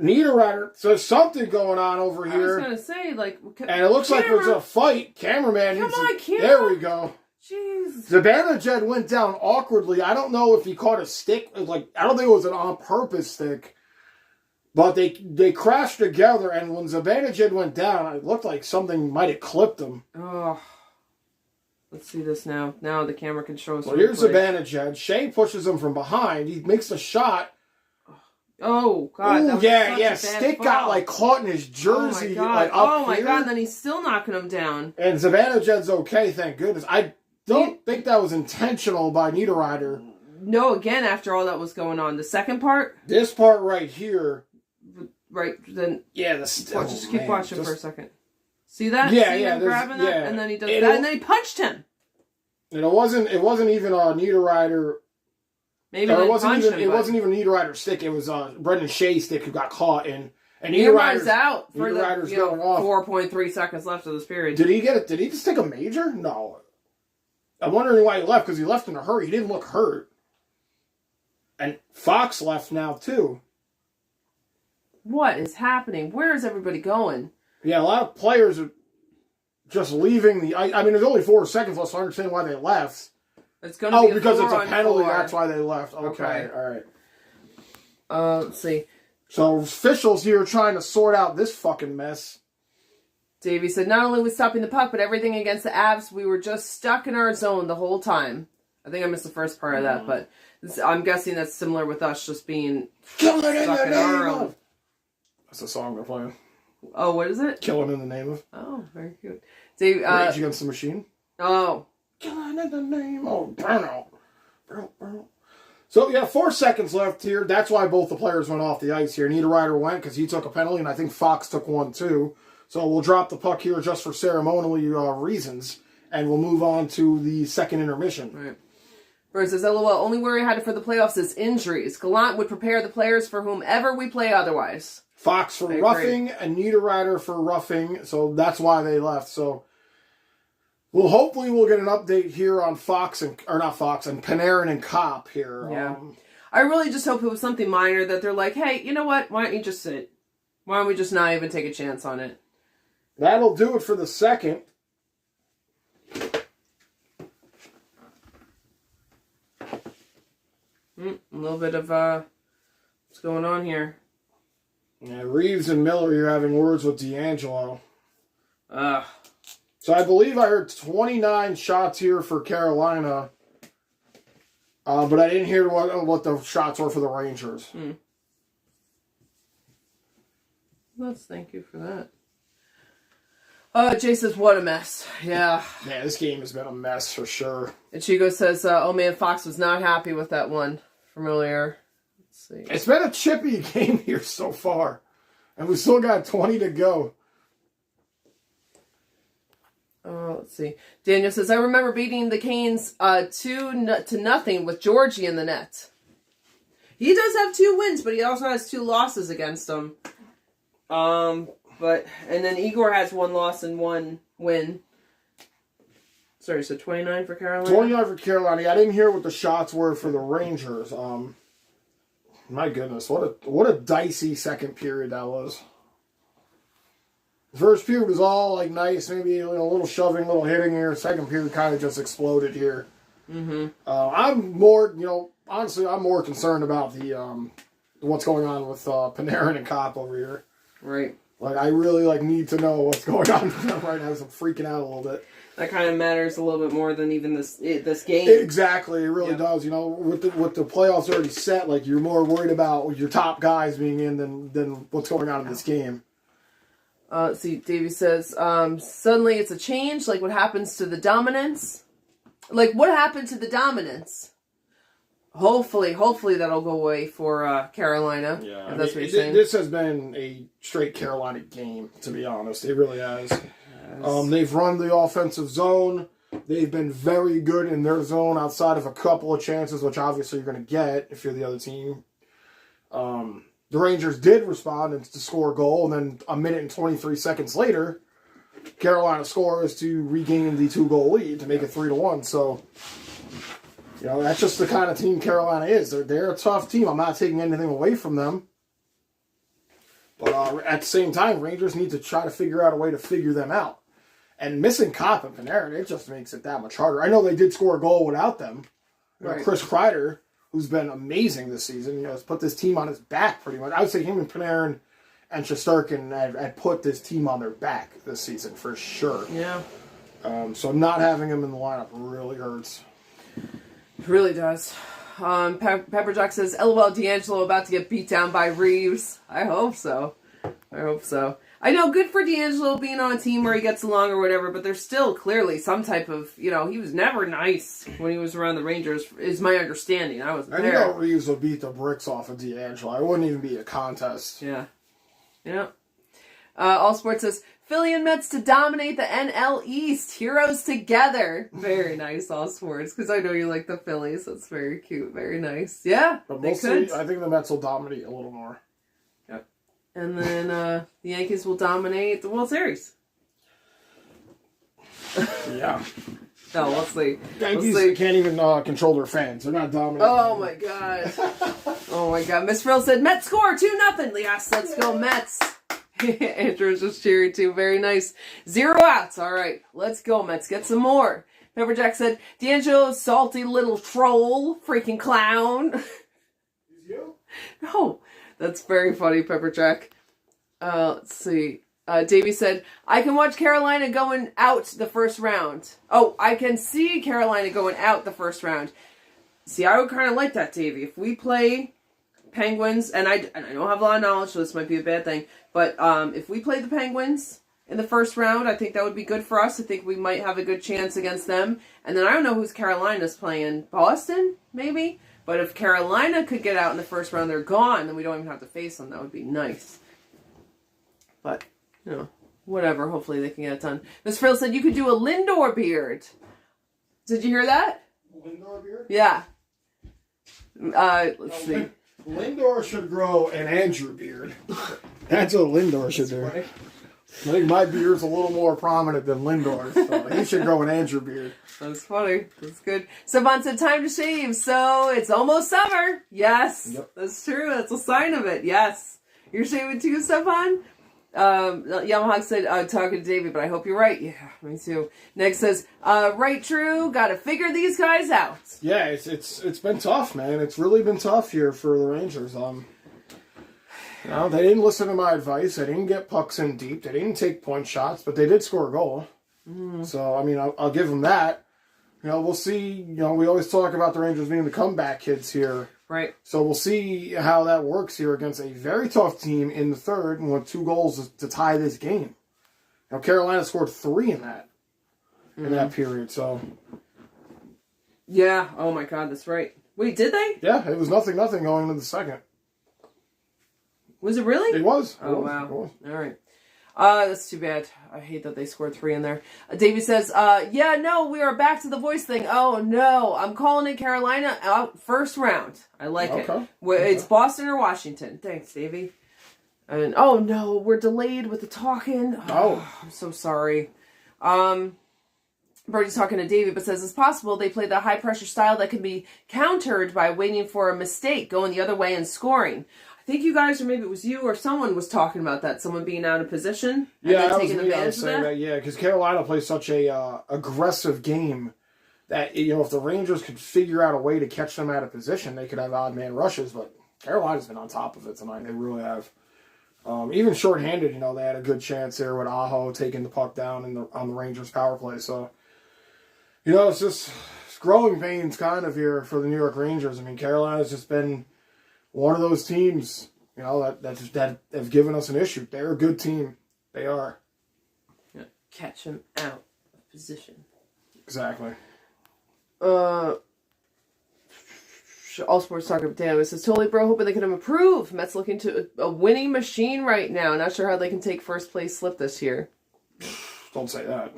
Niederreiter, so there's something going on over here. I was going to say, like... And it looks like there's a fight. Cameraman Come on, camera. There we go. Jeez. Zibanejad went down awkwardly. I don't know if he caught a stick. Like, I don't think it was an on-purpose stick. But they crashed together, and when Zibanejad went down, it looked like something might have clipped him. Oh... Let's see this now. Now the camera can show us. Well, here's Zibanejad. Shea pushes him from behind. He makes the shot. Oh, God. Ooh, yeah. Stick fall. got, like, caught in his jersey. Oh, my God. Like, oh, my here. God. Then he's still knocking him down. And Zibanejad's okay, thank goodness. I don't think that was intentional by Niederreiter. No, again, after all that was going on. The second part? This part right here. Right, then... Yeah, just keep watching for a second. See that? Yeah, See yeah. him grabbing that? Yeah. And then he does that, and then he punched him. And it wasn't even a Niederreiter. Maybe it wasn't even Niederreiter's stick. It was Brendan Shea's stick who got caught, and Niederreiter's out for Niederreiter's the going off. 4.3 seconds left of this period. Did he get it? Did he just take a major? No. I'm wondering why he left, because he left in a hurry. He didn't look hurt. And Fox left now too. What is happening? Where is everybody going? Yeah, a lot of players are just leaving the ice. I mean, there's only 4 seconds left, so I understand why they left. It's going to be because it's a penalty. 4-on-4. That's why they left. Okay, all right. Let's see. So officials here trying to sort out this fucking mess. Davey said, not only was stopping the puck, but everything against the Avs, we were just stuck in our zone the whole time. I think I missed the first part of that, but I'm guessing that's similar with us just being stuck in our own. That's the song they're playing. Oh, what is it? Killing in the Name of. Oh, very good. Dave, Rage Against the Machine. Oh, killing in the name of burnout. So, yeah, 4 seconds left here. That's why both the players went off the ice here. Niederreiter went because he took a penalty, and I think Fox took one too. So we'll drop the puck here just for ceremonial reasons, and we'll move on to the second intermission. Right. Bruce says, LOL, only worry I had for the playoffs is injuries. Gallant would prepare the players for whomever we play otherwise. Fox for roughing and Niederreiter for roughing, so that's why they left. So hopefully we'll get an update here on Panarin and Kopp here. Yeah. I really just hope it was something minor that they're like, hey, you know what? Why don't you just sit? Why don't we just not even take a chance on it? That'll do it for the second. A little bit of what's going on here. Yeah, Reeves and Miller, you're having words with D'Angelo. So I believe I heard 29 shots here for Carolina, but I didn't hear what the shots were for the Rangers. Let's thank you for that. Jay says, what a mess. Yeah. Yeah, this game has been a mess for sure. And Chico says, oh man, Fox was not happy with that one from earlier. Let's see. It's been a chippy game here so far, and we still got 20 to go. Let's see. Daniel says, I remember beating the Canes 2-0 with Georgie in the net. He does have 2 wins, but he also has 2 losses against them. And then Igor has 1 loss and 1 win. Sorry, so 29 for Carolina? 29 for Carolina. I didn't hear what the shots were for the Rangers. My goodness, what a dicey second period that was. The first period was all like nice, maybe a little shoving, little hitting here. Second period kind of just exploded here. I'm more, honestly, I'm more concerned about the what's going on with Panarin and Kopp over here. Right. Like, I really need to know what's going on with them right now. So I'm freaking out a little bit. That kind of matters a little bit more than even this game. Exactly, it really does. With the playoffs already set, you're more worried about your top guys being in than what's going on in this game. Let's see, Davey says, suddenly it's a change, what happens to the dominance? What happened to the dominance? Hopefully that'll go away for Carolina. Yeah, if that's what you're saying. This has been a straight Carolina game, to be honest. It really has. They've run the offensive zone. They've been very good in their zone outside of a couple of chances, which obviously you're going to get if you're the other team. The Rangers did respond and to score a goal, and then a minute and 23 seconds later, Carolina scores to regain the 2-goal lead to make it 3-1. So, that's just the kind of team Carolina is. They're a tough team. I'm not taking anything away from them. But at the same time, Rangers need to try to figure out a way to figure them out. And missing Kopp and Panarin, it just makes it that much harder. I know they did score a goal without them. Right. Chris Kreider, who's been amazing this season, has put this team on his back pretty much. I would say him and Panarin and Shesterkin had put this team on their back this season for sure. Yeah. So not having him in the lineup really hurts. It really does. Pepperjack says, LOL, D'Angelo about to get beat down by Reeves. I hope so. I know, good for D'Angelo being on a team where he gets along or whatever, but there's still clearly some type of, he was never nice when he was around the Rangers, is my understanding. I wasn't there. I know Reeves will beat the bricks off of D'Angelo. It wouldn't even be a contest. Yeah. All Sports says, Philly and Mets to dominate the NL East. Heroes together. Very nice, All Sports, because I know you like the Phillies. That's very cute. Very nice. Yeah, but they could. I think the Mets will dominate a little more. Yep. And then the Yankees will dominate the World Series. Yeah. No, let's see. Yankees can't even control their fans. They're not dominating. Oh, my God. Oh, my God. Miss Frill said, Mets score 2-0. Yes, let's go, Mets. Andrew's just cheering, too. Very nice. 0 outs. All right. Let's go, Mets. Get some more. Pepperjack said, D'Angelo, salty little troll. Freaking clown. Is you? No. That's very funny, Pepperjack. Let's see. Davey said, I can watch Carolina going out the first round. Oh, I can see Carolina going out the first round. See, I would kind of like that, Davey. If we play Penguins, and I don't have a lot of knowledge, so this might be a bad thing, but if we play the Penguins in the first round. I think that would be good for us. I think we might have a good chance against them. And then I don't know who's Carolina's playing. Boston, maybe? But if Carolina could get out in the first round, they're gone, then we don't even have to face them. That would be nice. But, whatever. Hopefully they can get it done. Miss Frill said you could do a Lindor beard. Did you hear that? Lindor beard? Yeah. Let's see. Lindor should grow an Andrew beard. That's what Lindor should do. Funny. I think my beard's a little more prominent than Lindor's, so he should grow an Andrew beard. That's funny. That's good. Savant said time to shave, so it's almost summer. Yes, yep. That's true. That's a sign of it. Yes. You're shaving too, Savant? Yamaha said, talking to David, but I hope you're right. Yeah, me too. Next says, right, true. Got to figure these guys out. Yeah, it's been tough, man. It's really been tough here for the Rangers. They didn't listen to my advice. They didn't get pucks in deep. They didn't take point shots, but they did score a goal. Mm. So, I mean, I'll give them that. We'll see. We always talk about the Rangers being the comeback kids here. Right. So we'll see how that works here against a very tough team in the third and with 2 goals to tie this game. Carolina scored 3 in that period. So. Yeah. Oh, my God. That's right. Wait, did they? Yeah, it was 0-0 going into the second. Was it really? It was. Wow. It was. All right. That's too bad. I hate that they scored 3 in there. Davey says, yeah, no, we are back to the voice thing. Oh, no. I'm calling it Carolina out first round. I like it. It's Boston or Washington. Thanks, Davey. And, oh, no, we're delayed with the talking. Oh, I'm so sorry. Brody's talking to Davey, but says it's possible they play the high-pressure style that can be countered by waiting for a mistake, going the other way and scoring. I think you guys, or maybe it was you or someone was talking about that. Someone being out of position and then taking advantage of that. Yeah, because Carolina plays such a aggressive game that, if the Rangers could figure out a way to catch them out of position, they could have odd man rushes. But Carolina's been on top of it tonight. They really have. Even shorthanded, they had a good chance there with Aho taking the puck down on the Rangers power play. So, it's just growing pains kind of here for the New York Rangers. I mean, Carolina's just been one of those teams, that have given us an issue. They're a good team. They are. Yeah, catch them out of position. Exactly. All Sports Talk of Dan says, totally, bro, hoping they can improve. Mets looking to a winning machine right now. Not sure how they can take first place slip this year. Don't say that.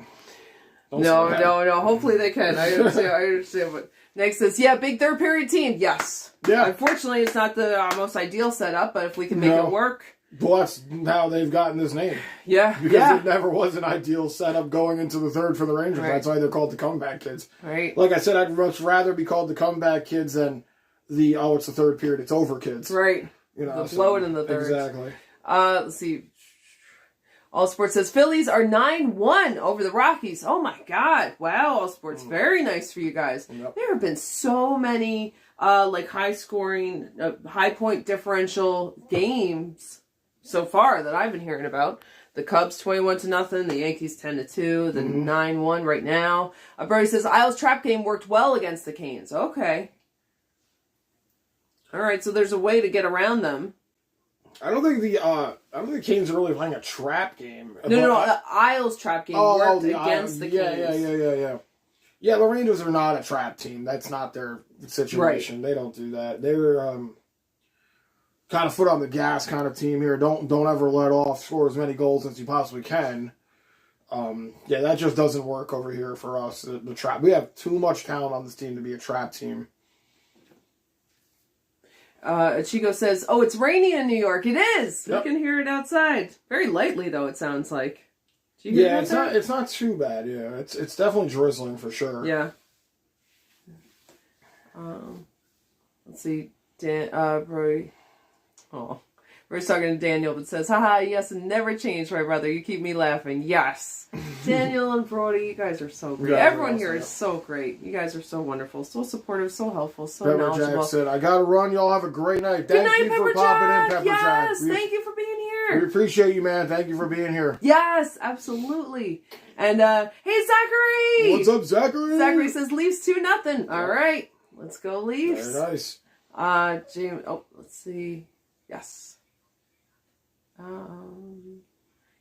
No. Hopefully they can. I understand. But next says, yeah, big third period team. Yes. Yeah. Unfortunately, it's not the most ideal setup, but if we can make it work. Well, that's how they've gotten this name. Yeah. Because it never was an ideal setup going into the third for the Rangers. Right. That's why they're called the comeback kids. Right. Like I said, I'd much rather be called the comeback kids than it's the third period, it's over kids. Right. Blow it in the third. Exactly. Let's see. All Sports says Phillies are 9-1 over the Rockies. Oh my God. Wow, All Sports. Very nice for you guys. Yep. There have been so many high scoring, high point differential games so far that I've been hearing about. The Cubs 21-0, the Yankees 10-2, the 9-1 right now. Brody says Isles trap game worked well against the Canes. Okay. All right, so there's a way to get around them. I don't think the Canes are really playing a trap game. No, the Isles trap game worked against the Canes. Yeah. Yeah, the Rangers are not a trap team. That's not their situation. Right. They don't do that. They're kind of foot on the gas kind of team here. Don't ever let off. Score as many goals as you possibly can. That just doesn't work over here for us. The trap. We have too much talent on this team to be a trap team. Chico says, oh, it's rainy in New York. It is. Yep. You can hear it outside. Very lightly, though, it sounds like. It's not too bad. Yeah, it's definitely drizzling for sure. Yeah. Let's see. Roy. Oh. We're talking to Daniel that says, haha, yes, and never change, my brother. You keep me laughing. Yes. Daniel and Brody, you guys are so great. Everyone here is so great. You guys are so wonderful, so supportive, so helpful, so knowledgeable. Pepper Jack said, I gotta run. Y'all have a great night. Good night, Pepper Jack. Yes, thank you for being here. We appreciate you, man. Thank you for being here. Yes, absolutely. And, hey, Zachary. What's up, Zachary? Zachary says, Leafs 2-0. All right. Let's go, Leafs. Very nice. James, let's see. Yes.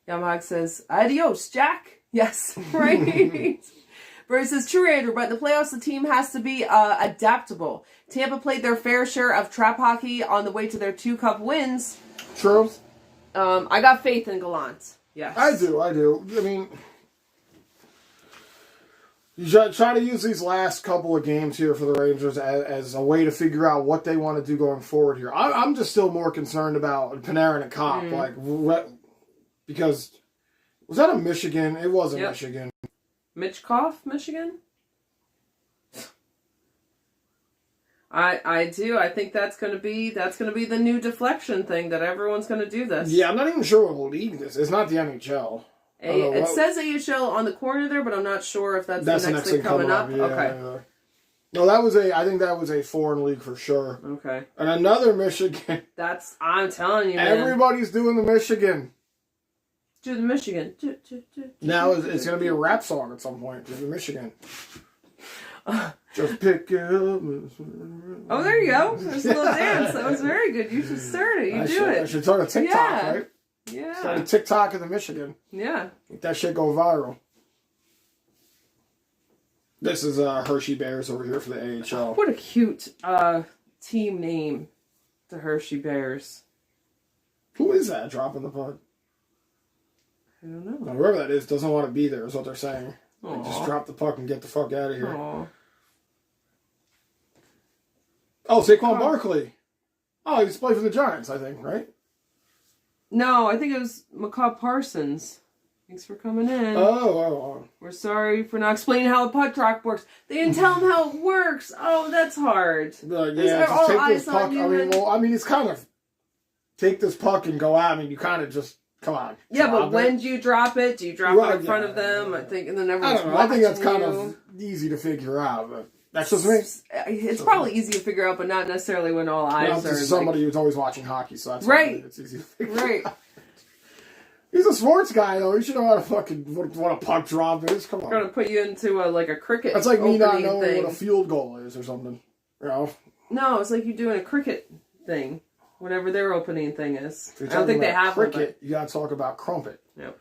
Yamahag says, adios, Jack. Yes, right. Barry says, true, Andrew, but in the playoffs, the team has to be adaptable. Tampa played their fair share of trap hockey on the way to their 2-cup wins. True. I got faith in Gallant. Yes. I do. I mean, you try to use these last couple of games here for the Rangers as a way to figure out what they want to do going forward here. I'm just still more concerned about Panarin and Kopp. Because, was that a Michigan? It wasn't Michigan. Mitchkoff, Michigan? I do. I think that's gonna be the new deflection thing that everyone's gonna do this. Yeah, I'm not even sure what league this is. It's not the NHL. It says AHL on the corner there, but I'm not sure if that's the next thing coming up. Yeah, okay. Yeah. No, I think that was a foreign league for sure. Okay. And another Michigan. I'm telling you, man. Everybody's doing the Michigan. Do the Michigan. Now it's going to be a rap song at some point. Do the Michigan. Just pick it up. Oh, there you go. There's a little dance. That was very good. You should start it. I should start a TikTok, right? Yeah. Start a TikTok in the Michigan. Yeah. Make that shit go viral. This is Hershey Bears over here for the AHL. What a cute team name. The Hershey Bears. Who is that dropping the puck? I don't know. Now, whoever that is doesn't want to be there, is what they're saying. Like, just drop the puck and get the fuck out of here. Aww. Oh, Saquon Barkley. Oh, he's playing for the Giants, I think, right? No, I think it was McCaw Parsons. Thanks for coming in. Oh. We're sorry for not explaining how the puck drop works. They didn't tell him how it works. Oh, that's hard. Yeah, just take this puck. It's kind of take this puck and go out. I mean, you kind of just come on. Yeah, but when do you drop it? Do you drop it in front of them? I think, and then everyone's I don't know. I think that's kind of easy to figure out, but that's just me. It's probably easy to figure out, but not necessarily when all eyes are. Somebody who's always watching hockey, so that's right. It's easy to figure out. Right. He's a sports guy, though. He should know how to fucking what a puck drop is. Come on. We're gonna put you into a cricket. That's like me not knowing thing. what a field goal is or something. You know? No, it's like you doing a cricket thing. Whatever their opening thing is. I don't think they have cricket. You gotta talk about crumpet. Yep.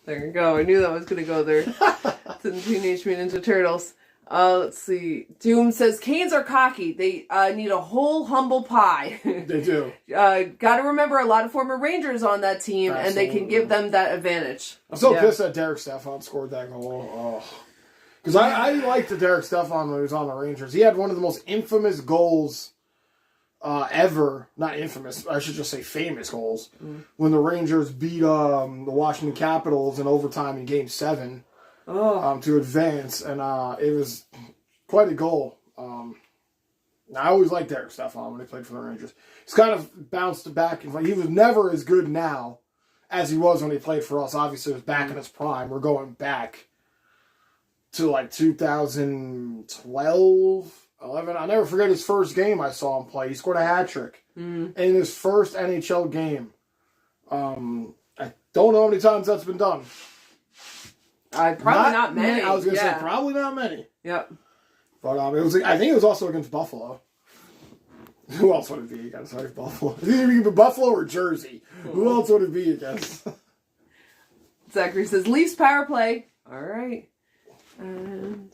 There you go. I knew that was gonna go there. To the Teenage Mutant Ninja Turtles. Let's see. Doom says Canes are cocky. They need a whole humble pie. They do. Got to remember a lot of former Rangers on that team, and they can give them that advantage. I'm so pissed that Derek Stepan scored that goal. Oh. Because I liked the Derek Stepan when he was on the Rangers. He had one of the most infamous goals ever. Not infamous, I should just say famous goals. When the Rangers beat the Washington Capitals in overtime in Game 7 to advance. And it was quite a goal. I always liked Derek Stepan when he played for the Rangers. He's kind of bounced back. He was never as good now as he was when he played for us. Obviously, it was back in his prime. We're going back to like 2012, 11. I'll never forget his first game I saw him play. He scored a hat trick in his first NHL game. I don't know how many times that's been done. Probably not many. I was going to say probably not many. Yep. But I think it was also against Buffalo. Who else would it be against? Sorry, Buffalo. It's either Buffalo or Jersey. Who else would it be against? Zachary says Leafs power play. All right. And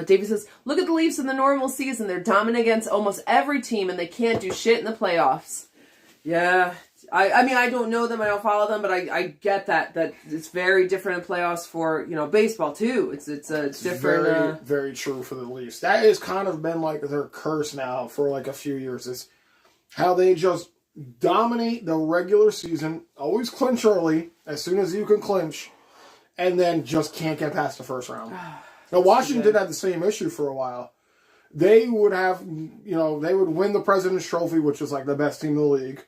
Davey says, look at the Leafs in the normal season. They're dominant against almost every team, and they can't do shit in the playoffs. Yeah. I mean, I don't know them, I don't follow them, but I get that it's very different in playoffs for, baseball, too. It's different. Very, very true for the Leafs. That has kind of been like their curse now for like a few years. Is how they just dominate the regular season, always clinch early, as soon as you can clinch, and then just can't get past the first round. Now, Washington had the same issue for a while. They would have, they would win the President's Trophy, which is like the best team in the league.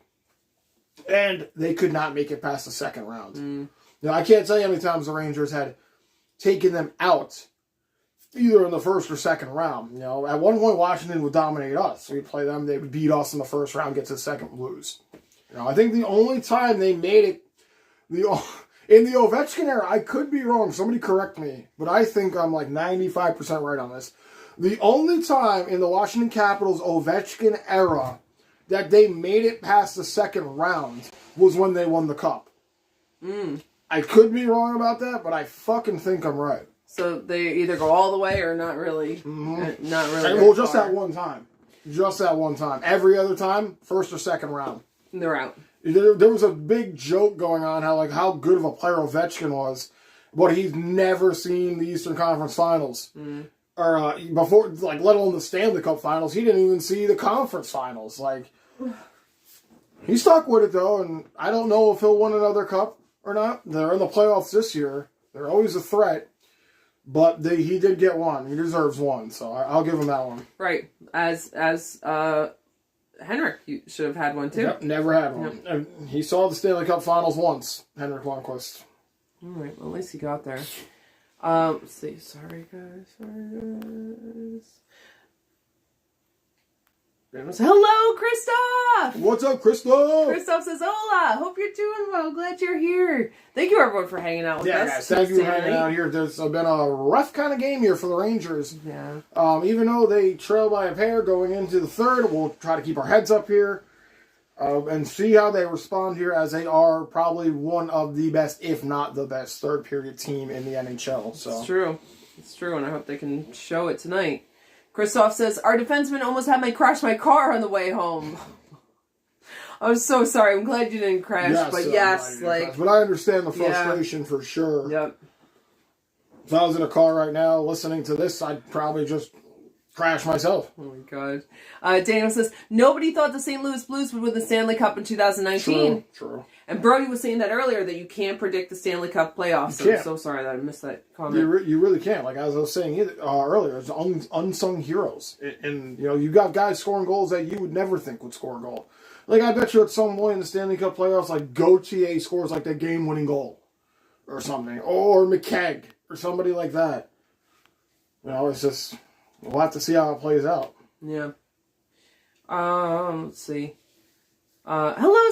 And they could not make it past the second round. Now, I can't tell you how many times the Rangers had taken them out, either in the first or second round. At one point, Washington would dominate us. We'd play them. They would beat us in the first round, get to the second, lose. I think the only time they made it, in the Ovechkin era, I could be wrong. Somebody correct me. But I think I'm like 95% right on this. The only time in the Washington Capitals Ovechkin era that they made it past the second round was when they won the Cup. I could be wrong about that, but I fucking think I'm right. So they either go all the way or not really. Mm-hmm. Not really. Well, just that one time. Just that one time. Every other time, first or second round. They're out. There was a big joke going on how good of a player Ovechkin was, but he's never seen the Eastern Conference Finals. Or before, like, let alone the Stanley Cup Finals. He didn't even see the Conference Finals. Like, he stuck with it, though, and I don't know if he'll win another cup or not. They're in the playoffs this year. They're always a threat. But he did get one. He deserves one, so I'll give him that one. Right. As Henrik, you should have had one, too. Yep, never had one. Yep. He saw the Stanley Cup Finals once, Henrik Lundqvist. All right, well, at least he got there. Let's see. Sorry, guys. Hello, Christoph! What's up, Christoph? Christoph says, hola, hope you're doing well. Glad you're here. Thank you, everyone, for hanging out with us. Yeah, guys, thank you for hanging out here. There's been a rough kind of game here for the Rangers. Yeah. Even though they trail by a pair going into the third, we'll try to keep our heads up here and see how they respond here, as they are probably one of the best, if not the best, third period team in the NHL. So. It's true. It's true, and I hope they can show it tonight. Christoph says, our defenseman almost had me crash my car on the way home. I'm so sorry. I'm glad you didn't crash, but yes, like... But I understand the frustration for sure. Yep. If I was in a car right now listening to this, I'd probably just crash myself. Oh my god. Daniel says, nobody thought the St. Louis Blues would win the Stanley Cup in 2019. True. And Brody was saying that earlier, that you can't predict the Stanley Cup playoffs. I'm so sorry that I missed that comment. You really can't. Like as I was saying earlier, it's unsung heroes. And you got guys scoring goals that you would never think would score a goal. Like I bet you at some point in the Stanley Cup playoffs, like Gauthier scores like the game-winning goal or something. Or McKegg or somebody like that. It's just, we'll have to see how it plays out. Yeah. Let's see. Hello,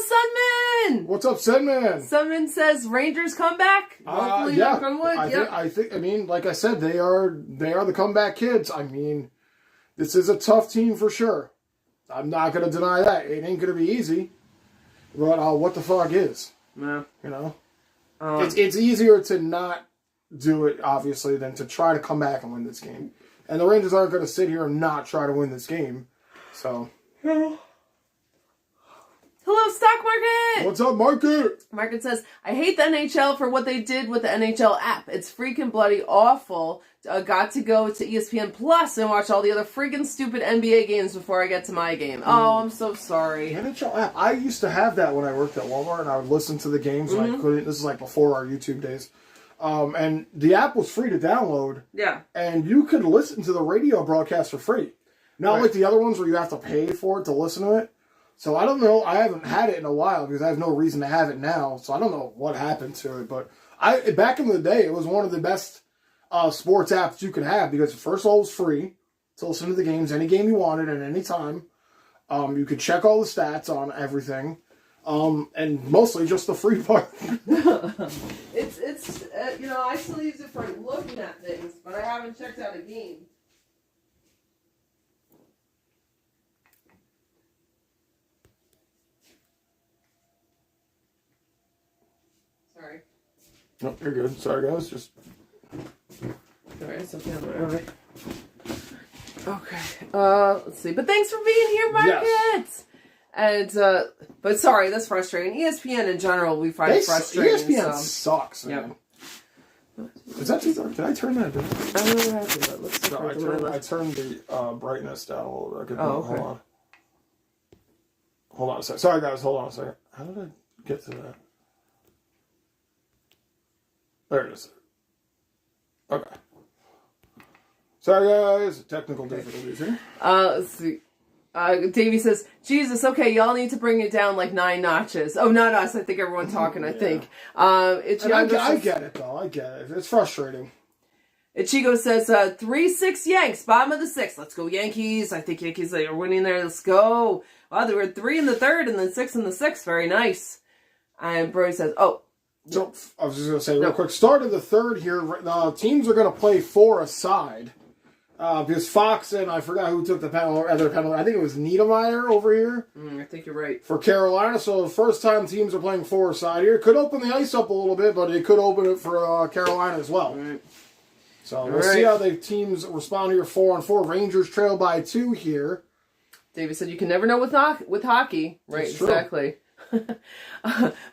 Sunman! What's up, Sunman? Sunman says Rangers comeback. Hopefully, knock on wood. I think. Like I said, they are the comeback kids. I mean, this is a tough team for sure. I'm not going to deny that. It ain't going to be easy. But what the fuck is? Yeah. It's easier to not do it, obviously, than to try to come back and win this game. And the Rangers aren't going to sit here and not try to win this game. So. Hello, Stock Market! What's up, Market? Market says, I hate the NHL for what they did with the NHL app. It's freaking bloody awful. Got to go to ESPN Plus and watch all the other freaking stupid NBA games before I get to my game. Oh, I'm so sorry. The NHL app. I used to have that when I worked at Walmart, and I would listen to the games. When I couldn't. This is like before our YouTube days. And the app was free to download. Yeah. And you could listen to the radio broadcast for free. Not like the other ones where you have to pay for it to listen to it. So I don't know. I haven't had it in a while because I have no reason to have it now. So I don't know what happened to it. But back in the day, it was one of the best sports apps you could have because first of all, it was free to listen to the games, any game you wanted at any time. You could check all the stats on everything. And mostly just the free part. It's I still use it for looking at things, but I haven't checked out a game. Sorry. No, you're good. Sorry, guys. Just. Alright, something on the right. Okay. Let's see. But thanks for being here, Market. Yes. And but sorry, that's frustrating. ESPN in general, we find frustrating. ESPN sucks, man. Yep. Is that too dark? Did I turn that down? I don't know what happened, but let's see. No, I turned the brightness down a little bit. Okay. Hold on a second. Sorry, guys. Hold on a second. How did I get to that? There it is. Okay. Sorry, guys. Technical difficulties here. Let's see. Davey says, Jesus, okay, y'all need to bring it down like 9 notches. Oh, not us. I think everyone talking, I think. I get it, though. I get it. It's frustrating. Ichigo says, 3-6 Yanks, bottom of the 6th. Let's go, Yankees. I think Yankees are winning there. Let's go. Wow, there were 3 in the 3rd and then 6 in the 6th. Very nice. And Brody says, So, I was just going to say real quick, start of the 3rd here, teams are going to play 4 aside. Because Fox and I forgot who took the other penalty. I think it was Niedermeyer over here. I think you're right. For Carolina. So the first time teams are playing four-side here. Could open the ice up a little bit, but it could open it for Carolina as well. Right. So we'll see how the teams respond here 4-on-4. Rangers trail by 2 here. David said you can never know with hockey. Right, That's true. exactly.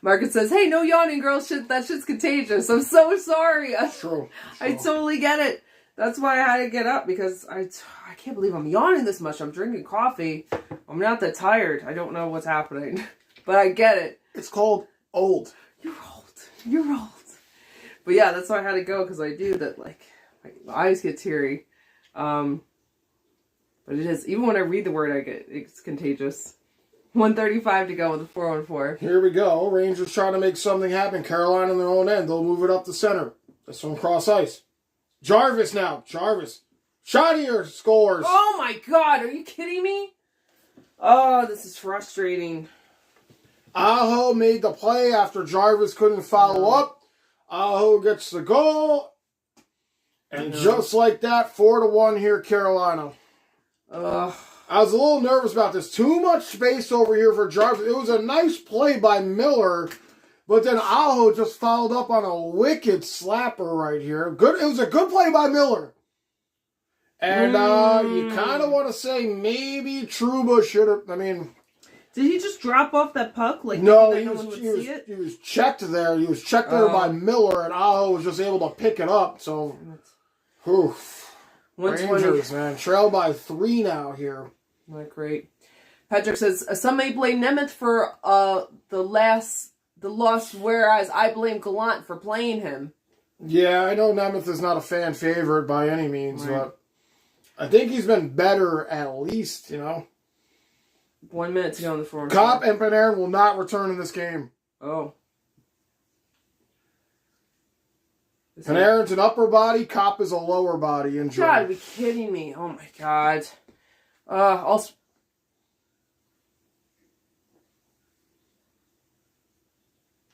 Margaret says, hey, no yawning, girls. That shit's contagious. I'm so sorry. True. I totally get it. That's why I had to get up, because I can't believe I'm yawning this much. I'm drinking coffee. I'm not that tired. I don't know what's happening. But I get it. It's called old. You're old. But yeah, that's why I had to go, because I do that, like, my eyes get teary. But it is, even when I read the word, it's contagious. 1:35 to go with the 4-on-4. Here we go. Rangers trying to make something happen. Carolina on their own end. They'll move it up the center. This one cross ice. Jarvis now. Shot here scores. Oh my god, are you kidding me? Oh, this is frustrating. Aho made the play after Jarvis couldn't follow up. Aho gets the goal. And just like that, 4-1 here, Carolina. I was a little nervous about this. Too much space over here for Jarvis. It was a nice play by Miller, but then Aho just followed up on a wicked slapper right here. Good. It was a good play by Miller. And you kind of want to say maybe Trouba should have, Did he just drop off that puck? Like, no, no one would see it? He was checked there. He was checked there by Miller, and Aho was just able to pick it up. So, Rangers, man. Trail by 3 now here. Not great. Patrick says, some may blame Nemeth for the loss, whereas I blame Gallant for playing him. Yeah, I know Nemeth is not a fan favorite by any means, but I think he's been better at least, 1 minute to go on the floor. Kopp and Panarin will not return in this game. Oh. Panarin's an upper body, Kopp is a lower body injury. You gotta be kidding me. Oh my god. Also,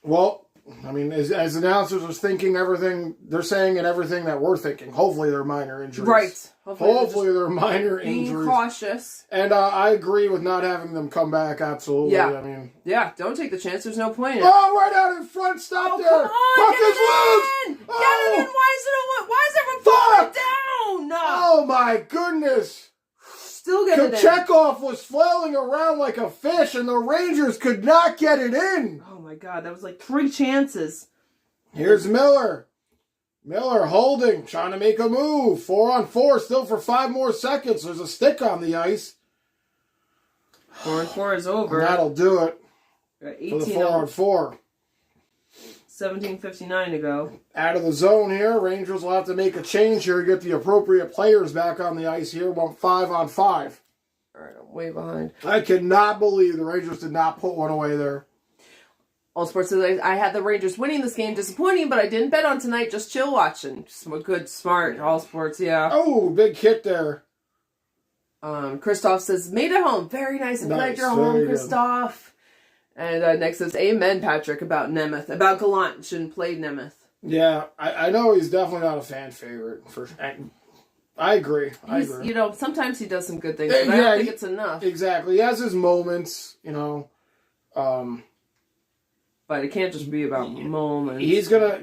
well, as announcers are thinking everything, they're saying and everything that we're thinking. Hopefully they're minor injuries. right. Hopefully they're minor being injuries. cautious. And I agree with not having them come back, absolutely. Yeah. Yeah, don't take the chance. There's no point in it. Oh, right out in front, stop there. Come on, Puck get is it loose. in. Get it in. Why is everyone falling down? Oh, my goodness. Still get it in. Kochekov was flailing around like a fish, and the Rangers could not get it in. Oh, my God. That was like 3 chances. Here's Miller. Miller holding, trying to make a move. 4-on-4, still for 5 more seconds. There's a stick on the ice. 4-on-4 is over. And that'll do it for the 18 4-on-4. 17:59 to go. Out of the zone here. Rangers will have to make a change here, get the appropriate players back on the ice here. 5-on-5. All right, I'm way behind. I cannot believe the Rangers did not put one away there. All Sports says, I had the Rangers winning this game. Disappointing, but I didn't bet on tonight. Just chill watching. Just a good, smart All Sports, yeah. Oh, big hit there. Christoph says, made it home. Very nice. I'm glad you're Very home, good. Christoph. And next says, amen, Patrick, about Nemeth. About Gallant. Shouldn't play Nemeth. Yeah, I know he's definitely not a fan favorite. I agree. Sometimes he does some good things, but I don't think it's enough. Exactly. He has his moments, But it can't just be about moments. He's gonna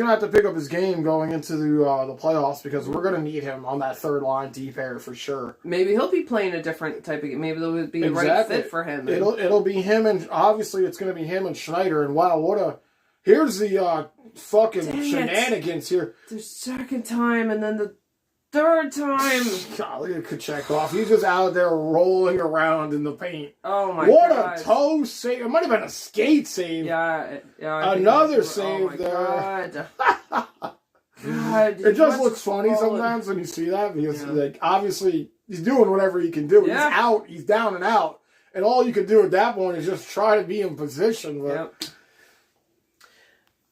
have to pick up his game going into the playoffs, because we're gonna need him on that third line deep air for sure. Maybe he'll be playing a different type of game. Maybe they'll be the right fit for him. It'll be him, and obviously it's gonna be him and Schneider. And wow, here's the fucking shenanigans here. The second time, and then the third time. God, look at Kochekov. He's just out there rolling around in the paint. Oh my god! What a toe save! It might have been a skate save. Yeah. Another save there. God. God, it just looks funny sometimes when you see that, because obviously he's doing whatever he can do. Yeah. He's out. He's down and out, and all you can do at that point is just try to be in position. But... Yep.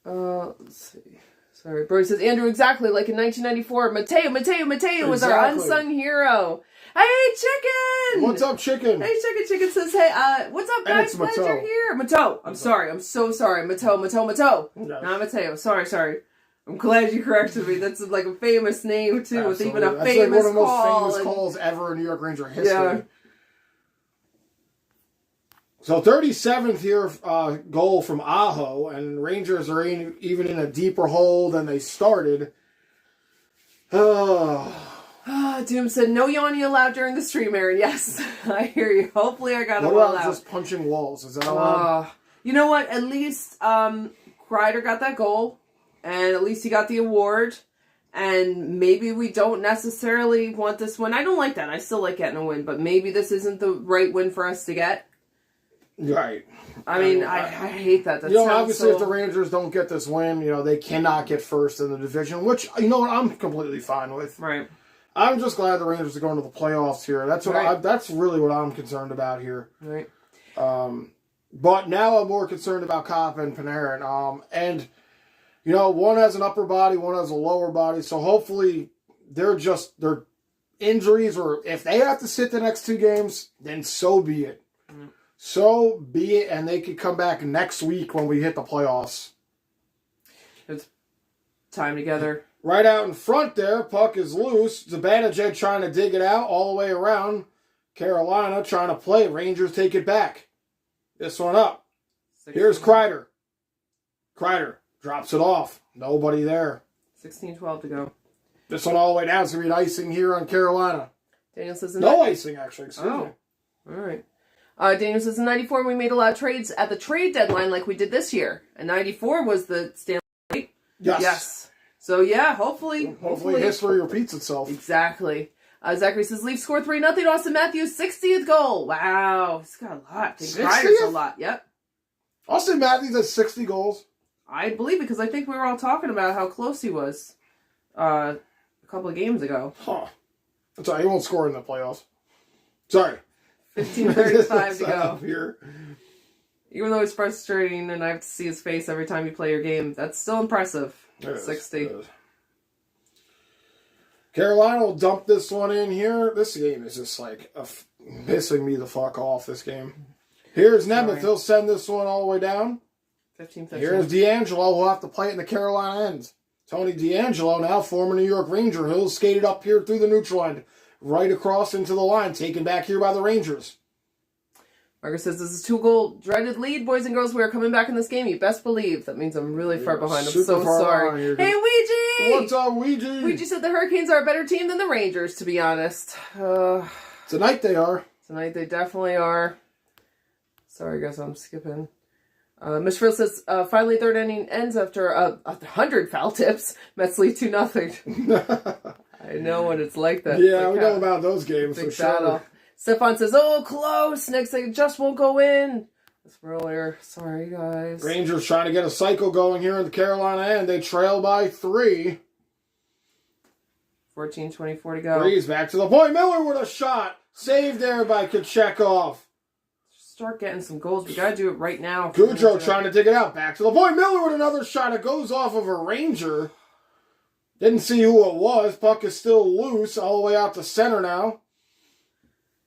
Let's see. Sorry, Brody says, Andrew, exactly like in 1994, Mateo was our unsung hero. Hey, Chicken! What's up, Chicken? Hey, Chicken says, hey, what's up, guys? Glad you're here. Mateo. I'm sorry. I'm so sorry. Mateo. No. Not Mateo. Sorry. I'm glad you corrected me. That's like a famous name, too, Absolutely. with even a That's famous like one of the most call. famous calls ever in New York Ranger history. Yeah. So 37th here goal from Aho, and Rangers are even in a deeper hole than they started. Doom said, no yawning allowed during the stream, Aaron. Yes, I hear you. Hopefully I got it what all about out. just punching walls? Is that allowed? You know what? At least Kreider got that goal, and at least he got the award. And maybe we don't necessarily want this win. I don't like that. I still like getting a win, but maybe this isn't the right win for us to get. Right. I mean, I hate that. That obviously, if the Rangers don't get this win, they cannot get first in the division, which, I'm completely fine with. Right. I'm just glad the Rangers are going to the playoffs here. That's what that's really what I'm concerned about here. Right. But now I'm more concerned about Kopp and Panarin. And, one has an upper body, one has a lower body. So hopefully they're injuries, or if they have to sit the next 2 games, then so be it. Mm. So be it, and they could come back next week when we hit the playoffs. It's time together. Right out in front there, puck is loose. Zibanejad trying to dig it out all the way around. Carolina trying to play. Rangers take it back. This one up. 16. Here's Kreider. Kreider drops it off. Nobody there. 16-12 to go. This one all the way down. It's going to be an icing here on Carolina. Daniel says no icing, actually. Excuse me. All right. Daniel says in 94 we made a lot of trades at the trade deadline like we did this year. And 94 was the Stanley Cup. Yes. So, yeah, hopefully history repeats itself. Exactly. Zachary says, Leafs score 3-0. Austin Matthews, 60th goal. Wow. He's got a lot. Kreider's a lot. Yep. Austin Matthews has 60 goals. I believe it because I think we were all talking about how close he was a couple of games ago. Huh. That's all right. He won't score in the playoffs. Sorry. 15:35 to go. Here. Even though it's frustrating and I have to see his face every time you play your game, that's still impressive. 60. Carolina will dump this one in here. This game is just like pissing me the fuck off, this game. Here's Nemeth. He'll send this one all the way down. 15-15. Here's D'Angelo. We'll have to play it in the Carolina end. Tony D'Angelo, now former New York Ranger. He'll skate it up here through the neutral end. Right across into the line. Taken back here by the Rangers. Margaret says, this is 2-goal dreaded lead. Boys and girls, we are coming back in this game. You best believe. That means I'm really far behind. I'm so sorry. Hey, Ouija! What's up, Ouija? Ouija said the Hurricanes are a better team than the Rangers, to be honest. Tonight they are. Tonight they definitely are. Sorry, guys, I'm skipping. Mishfield says, finally third inning ends after 100 foul tips. Mets lead 2-0. I know when it's like that. Yeah, like we know about those games for sure. Stefan says, oh, close. Next thing, just won't go in. That's earlier. Sorry, guys. Rangers trying to get a cycle going here in the Carolina end. They trail by 3. 14:24 to go. Breeze back to the point. Miller with a shot. Saved there by Kochekov. Start getting some goals. We got to do it right now. Goudreau trying to dig it out. Back to the point. Miller with another shot. It goes off of a Ranger. Didn't see who it was. Puck is still loose all the way out to center now.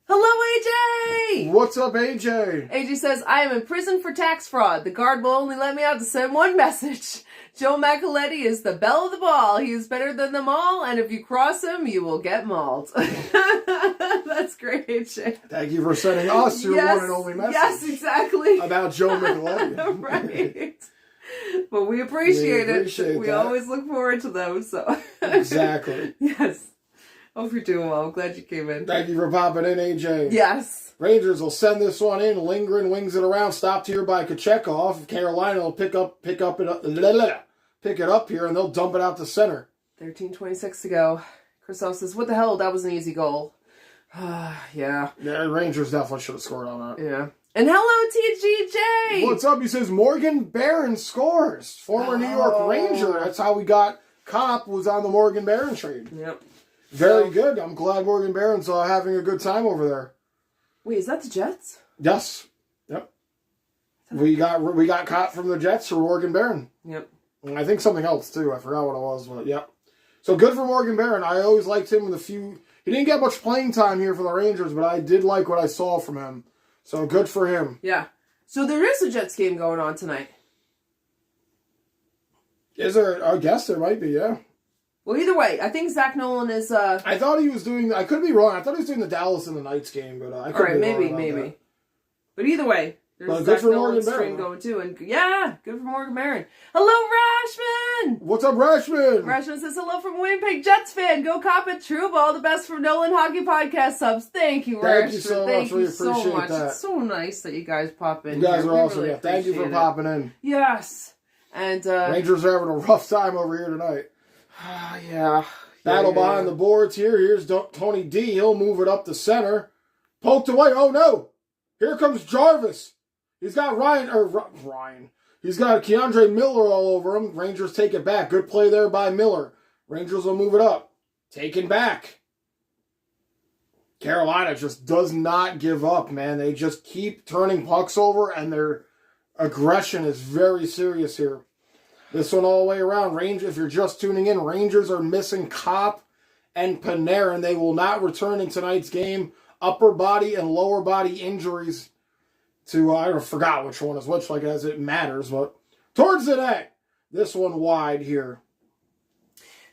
Hello, AJ! What's up, AJ? AJ says, I am in prison for tax fraud. The guard will only let me out to send one message. Joe Micheletti is the belle of the ball. He is better than them all, and if you cross him, you will get mauled. That's great, AJ. Thank you for sending us your one and only message. Yes, exactly. About Joe Micheletti. Right. But we appreciate it. We always look forward to them, so. Exactly. Yes. Hope you're doing well. I'm glad you came in. Thank you for popping in, AJ. Yes. Rangers will send this one in. Lindgren wings it around. Stopped here by Kochekov. Carolina will pick it up here, and they'll dump it out to center. 13:26 to go. Christoph says, what the hell? That was an easy goal. Yeah. Yeah, Rangers definitely should have scored on that. Yeah. And hello, TGJ! What's up? He says, Morgan Barron scores. Former New York Ranger. That's how we got Kopp, was on the Morgan Barron trade. Yep. Very good. I'm glad Morgan Barron's having a good time over there. Wait, is that the Jets? Yes. Yep. We got Kopp from the Jets for Morgan Barron. Yep. And I think something else too. I forgot what it was, but yep. So good for Morgan Barron. I always liked him with he didn't get much playing time here for the Rangers, but I did like what I saw from him. So good for him. Yeah. So there is a Jets game going on tonight. Is there? I guess there might be. Yeah. Well, either way, I think Zach Nolan is. I thought he was doing. I could be wrong. I thought he was doing the Dallas and the Knights game, but I could be wrong about maybe. that. But either way, there's good Zach for Nolan's Morgan stream Barron. going too, and yeah, good for Morgan Barron. Hello, Rashman. What's up, Rashman? Rashman says hello from Winnipeg Jets fan. Go Cop it, True. All the best from Nolan Hockey Podcast subs. Thank you, Rashman. Thank you so Thank much. We you so appreciate much. that. It's so nice that you guys pop in. You guys here. are We awesome. really Yeah, thank you for appreciate it. popping in. Yes, and Rangers are having a rough time over here tonight. yeah. Battle behind the boards here. Here's Tony D. He'll move it up the center. Poked away. Oh, no. Here comes Jarvis. He's got Ryan. He's got Keandre Miller all over him. Rangers take it back. Good play there by Miller. Rangers will move it up. Taken back. Carolina just does not give up, man. They just keep turning pucks over, and their aggression is very serious here. This one all the way around. If you're just tuning in, Rangers are missing Kopp and Panarin. They will not return in tonight's game. Upper body and lower body injuries to, I forgot which one is which, like as it matters, but towards the net. This one wide here.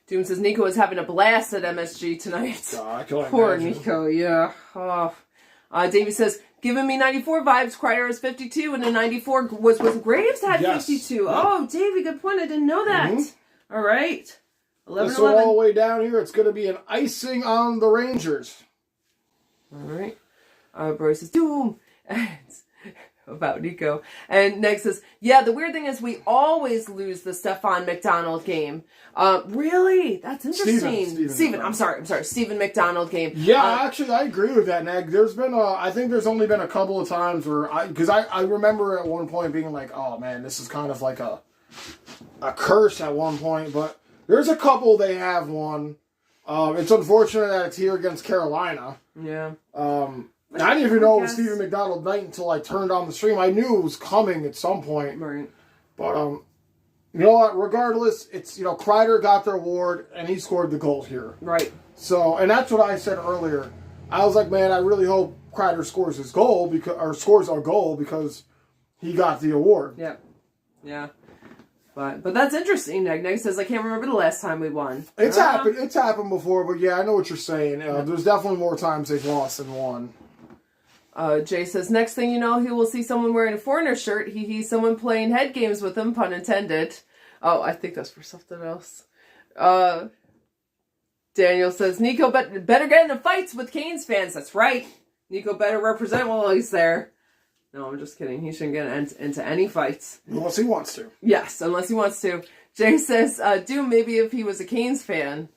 Doom says Nico is having a blast at MSG tonight. I can Poor imagine. Nico, yeah. Oh. Davey says, giving me 94 vibes. Kreider is 52, and the 94 was Graves had Yes. 52. Oh, Davey, good point. I didn't know that. Mm-hmm. All right. 11 This one all the 11. way down here, it's going to be an icing on the Rangers. All right. Maurice says, Doom. About Nico. And Neg says, yeah, the weird thing is we always lose the Stefan McDonald game. Really? That's interesting. Steven, I'm sorry. Steven McDonald game. Yeah, actually, I agree with that, Neg. There's been, I think there's only been a couple of times where, because I remember at one point being like, oh man, this is kind of like a curse at one point, but there's a couple they have won. It's unfortunate that it's here against Carolina. Yeah. I didn't even know it was Steven McDonald night until I turned on the stream. I knew it was coming at some point. Right. But, you know what? Regardless, it's, Kreider got the award, and he scored the goal here. Right. So, and that's what I said earlier. I was like, man, I really hope Kreider scores his goal, scores our goal, because he got the award. Yeah. Yeah. But that's interesting. Neg says, I can't remember the last time we won. It's happened. It's happened before, but yeah, I know what you're saying. There's definitely more times they've lost than won. Jay says, next thing you know, he will see someone wearing a foreigner shirt. Someone playing head games with him, pun intended. Oh, I think that's for something else. Daniel says, Nico better get into fights with Canes fans. That's right. Nico better represent while he's there. No, I'm just kidding. He shouldn't get into any fights. Unless he wants to. Yes, unless he wants to. Jay says, Doom, maybe if he was a Canes fan.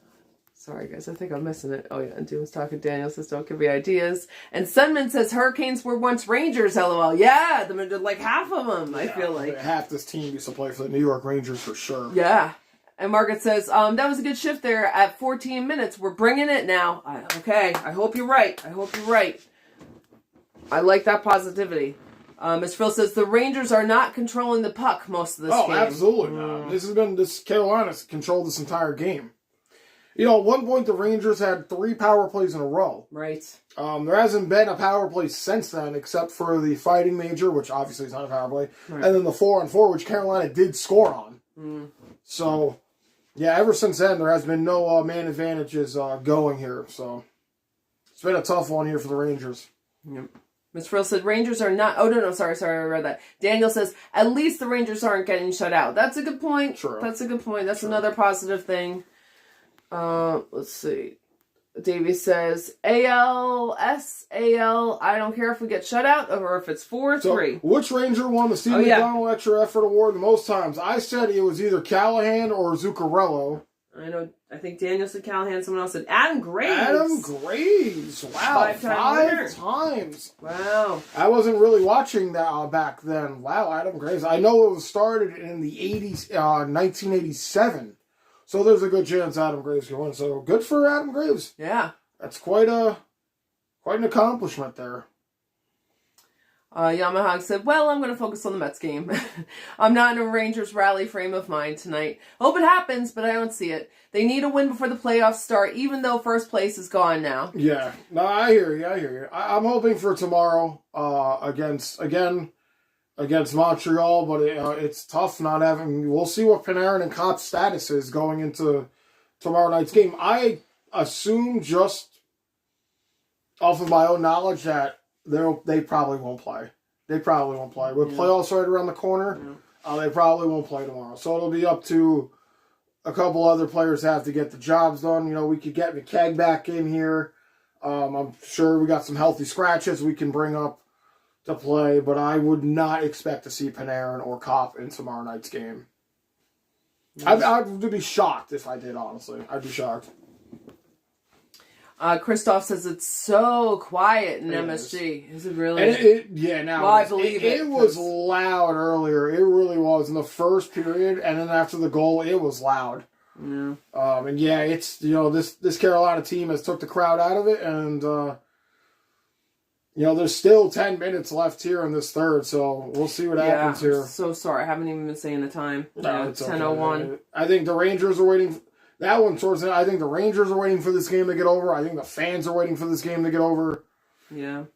Sorry, guys, I think I'm missing it. Oh, yeah, and Doom's talking. Daniel says, don't give me ideas. And Sunman says, Hurricanes were once Rangers, LOL. Yeah, like half of them, I feel like. Half this team used to play for the New York Rangers for sure. Yeah. And Margaret says, that was a good shift there at 14 minutes. We're bringing it now. Okay, I hope you're right. I like that positivity. Ms. Phil says, the Rangers are not controlling the puck most of this game. Oh, absolutely not. This Carolina's controlled this entire game. At one point the Rangers had 3 power plays in a row. Right. There hasn't been a power play since then, except for the Fighting Major, which obviously is not a power play, and then the 4-on-4, which Carolina did score on. So, yeah, ever since then, there has been no man advantages going here. So, it's been a tough one here for the Rangers. Yep. Ms. Frill said, Rangers are not... Oh, no, sorry, I read that. Daniel says, at least the Rangers aren't getting shut out. That's a good point. True. That's a good point. That's another positive thing. Let's see. Davey says, AL, I don't care if we get shut out or if it's 4-3. So, which Ranger won the Steve McDonald Extra Effort Award the most times? I said it was either Callahan or Zuccarello. I think Daniel said Callahan, someone else said Adam Graves. Adam Graves. Wow. 5 times. Wow. I wasn't really watching that back then. Wow, Adam Graves. I know it was started in the 80s, 1987. So there's a good chance Adam Graves can win. So good for Adam Graves. Yeah. That's quite an accomplishment there. Yamaha said, well, I'm going to focus on the Mets game. I'm not in a Rangers rally frame of mind tonight. Hope it happens, but I don't see it. They need a win before the playoffs start, even though first place is gone now. Yeah. No, I hear you. I'm hoping for tomorrow against, again, against Montreal, but it's tough not having. We'll see what Panarin and Kopp's status is going into tomorrow night's game. I assume, just off of my own knowledge, that they probably won't play. They probably won't play. With playoffs right around the corner, they probably won't play tomorrow. So it'll be up to a couple other players to have to get the jobs done. You know, we could get McKegg back in here. I'm sure we got some healthy scratches we can bring up to play, but I would not expect to see Panarin or Kopp in tomorrow night's game. I would be shocked if I did, honestly. I'd be shocked. Christoph says it's so quiet in MSG. Is it really? I believe it was loud earlier. It really was in the first period, and then after the goal, it was loud. Yeah. It's this Carolina team has took the crowd out of it, and there's still 10 minutes left here in this third, so we'll see what happens here. I'm so sorry, I haven't even been saying the time. No, it's 10:01. Okay. I think the Rangers are waiting. That one towards the end. I think the Rangers are waiting for this game to get over. I think the fans are waiting for this game to get over. Yeah.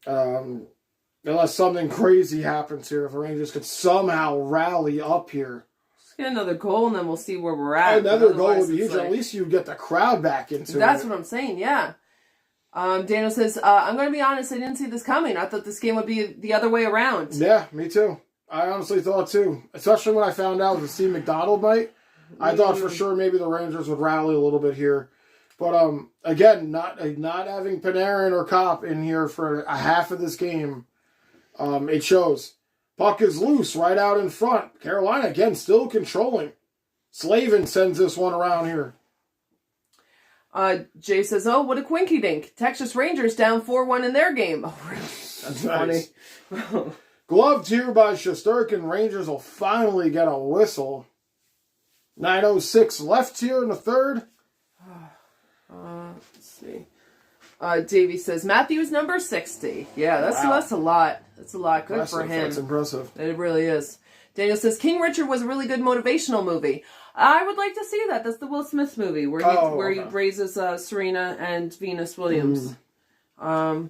Unless something crazy happens here, if the Rangers could somehow rally up here. Just get another goal and then we'll see where we're at. Another goal would be huge. At least you get the crowd back into it. That's what I'm saying, yeah. Daniel says, I'm going to be honest, I didn't see this coming. I thought this game would be the other way around. Yeah, me too. I honestly thought too. Especially when I found out it was Steve McDonald night. I thought for sure maybe the Rangers would rally a little bit here. But, again, not having Panarin or Kopp in here for a half of this game, it shows. Puck is loose right out in front. Carolina, again, still controlling. Slavin sends this one around here. Jay says, oh, what a quinky dink. Texas Rangers down 4-1 in their game. Oh, really? That's nice. Funny. Gloved here by Shesterkin. Rangers will finally get a whistle. 9:06 left here in the third. Let's see. Davey says, Matthews number 60. Yeah, that's a lot. That's a lot. Good for him. That's impressive. It really is. Daniel says, King Richard was a really good motivational movie. I would like to see that. That's the Will Smith movie where he raises Serena and Venus Williams. Okay. I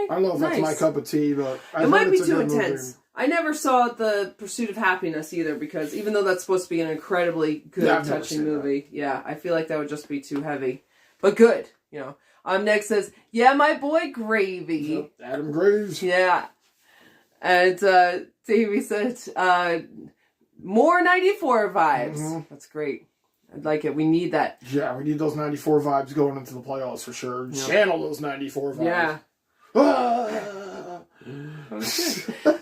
don't know if that's my cup of tea, but it might be too intense. Movie. I never saw The Pursuit of Happiness either, because even though that's supposed to be an incredibly good, touching movie, I feel like that would just be too heavy. But good, Nick says, yeah, my boy Gravy. Adam Graves. Yeah. And Davey said, more 94 vibes. Mm-hmm. That's great. I'd like it. We need that. Yeah, we need those 94 vibes going into the playoffs for sure. Yep. Channel those 94 vibes. Yeah.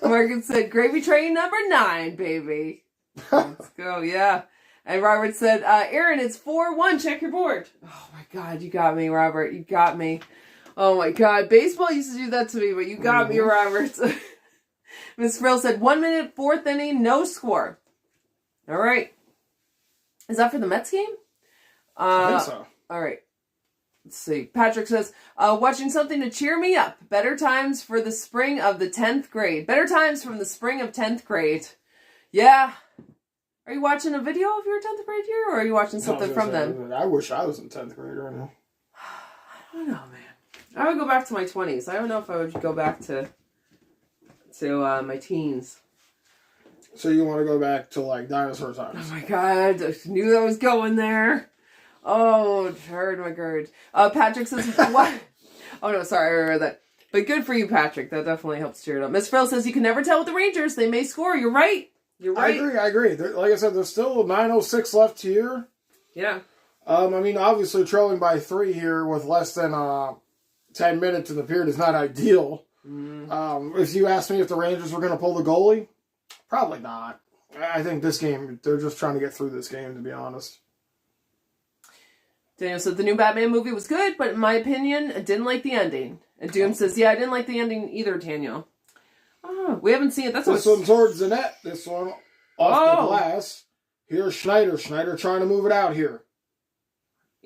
Morgan said, gravy train number 9, baby. Let's go, yeah. And Robert said, Aaron, it's 4-1. Check your board. Oh, my God. You got me, Robert. You got me. Oh, my God. Baseball used to do that to me, but you got me, Robert. Miss Frill said, 1 minute, 4th inning, no score. All right. Is that for the Mets game? I think so. All right. Let's see. Patrick says, watching something to cheer me up. Better times for the spring of the 10th grade. Better times from the spring of 10th grade. Yeah. Are you watching a video of your 10th grade year, or are you watching something from them? I wish I was in 10th grade right now. I don't know, man. I would go back to my 20s. I don't know if I would go back to my teens. So you want to go back to, like, dinosaur times? Oh, my God. I knew I was going there. Oh, it hurt my gird. Patrick says, what? Oh, no, sorry, I remember that. But good for you, Patrick. That definitely helps cheer it up. Miss Frill says, you can never tell with the Rangers. They may score. You're right. You're right. I agree. Like I said, there's still 9:06 left here. Yeah. Obviously, trailing by 3 here with less than 10 minutes in the period is not ideal. If you asked me if the Rangers were going to pull the goalie, probably not. I think this game, they're just trying to get through this game, to be honest. Daniel said the new Batman movie was good, but in my opinion, I didn't like the ending. And Doom says, yeah, I didn't like the ending either, Daniel. Oh, we haven't seen it. This one towards the net. This one off the glass. Here's Schneider. Schneider trying to move it out here.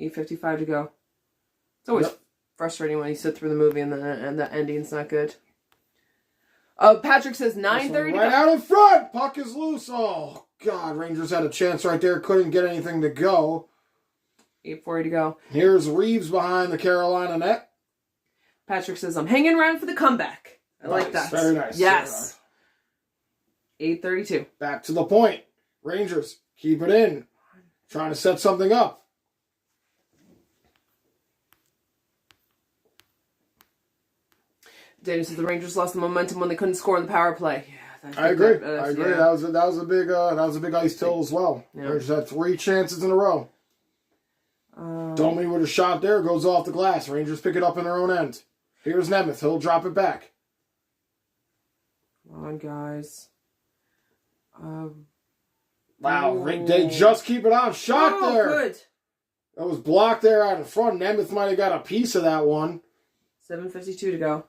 8:55 to go. It's always frustrating when you sit through the movie and the ending's not good. Patrick says 9:30. Right out in front. Puck is loose. Oh, God. Rangers had a chance right there. Couldn't get anything to go. 8:40 to go. Here's Reeves behind the Carolina net. Patrick says, I'm hanging around for the comeback. I like that. Very nice. Yes. 8:32. Back to the point. Rangers, keep it in. Trying to set something up. Daniel says the Rangers lost the momentum when they couldn't score on the power play. Yeah, I agree. I agree. Yeah. That was a big ice tilt as well. Yeah. Rangers had 3 chances in a row. Domi with a shot there, goes off the glass. Rangers pick it up in their own end. Here's Nemeth. He'll drop it back. Come on, guys. Wow, they just keep it on. Shot there. Good. That was blocked there out in front. Nemeth might have got a piece of that one. 7:52 to go.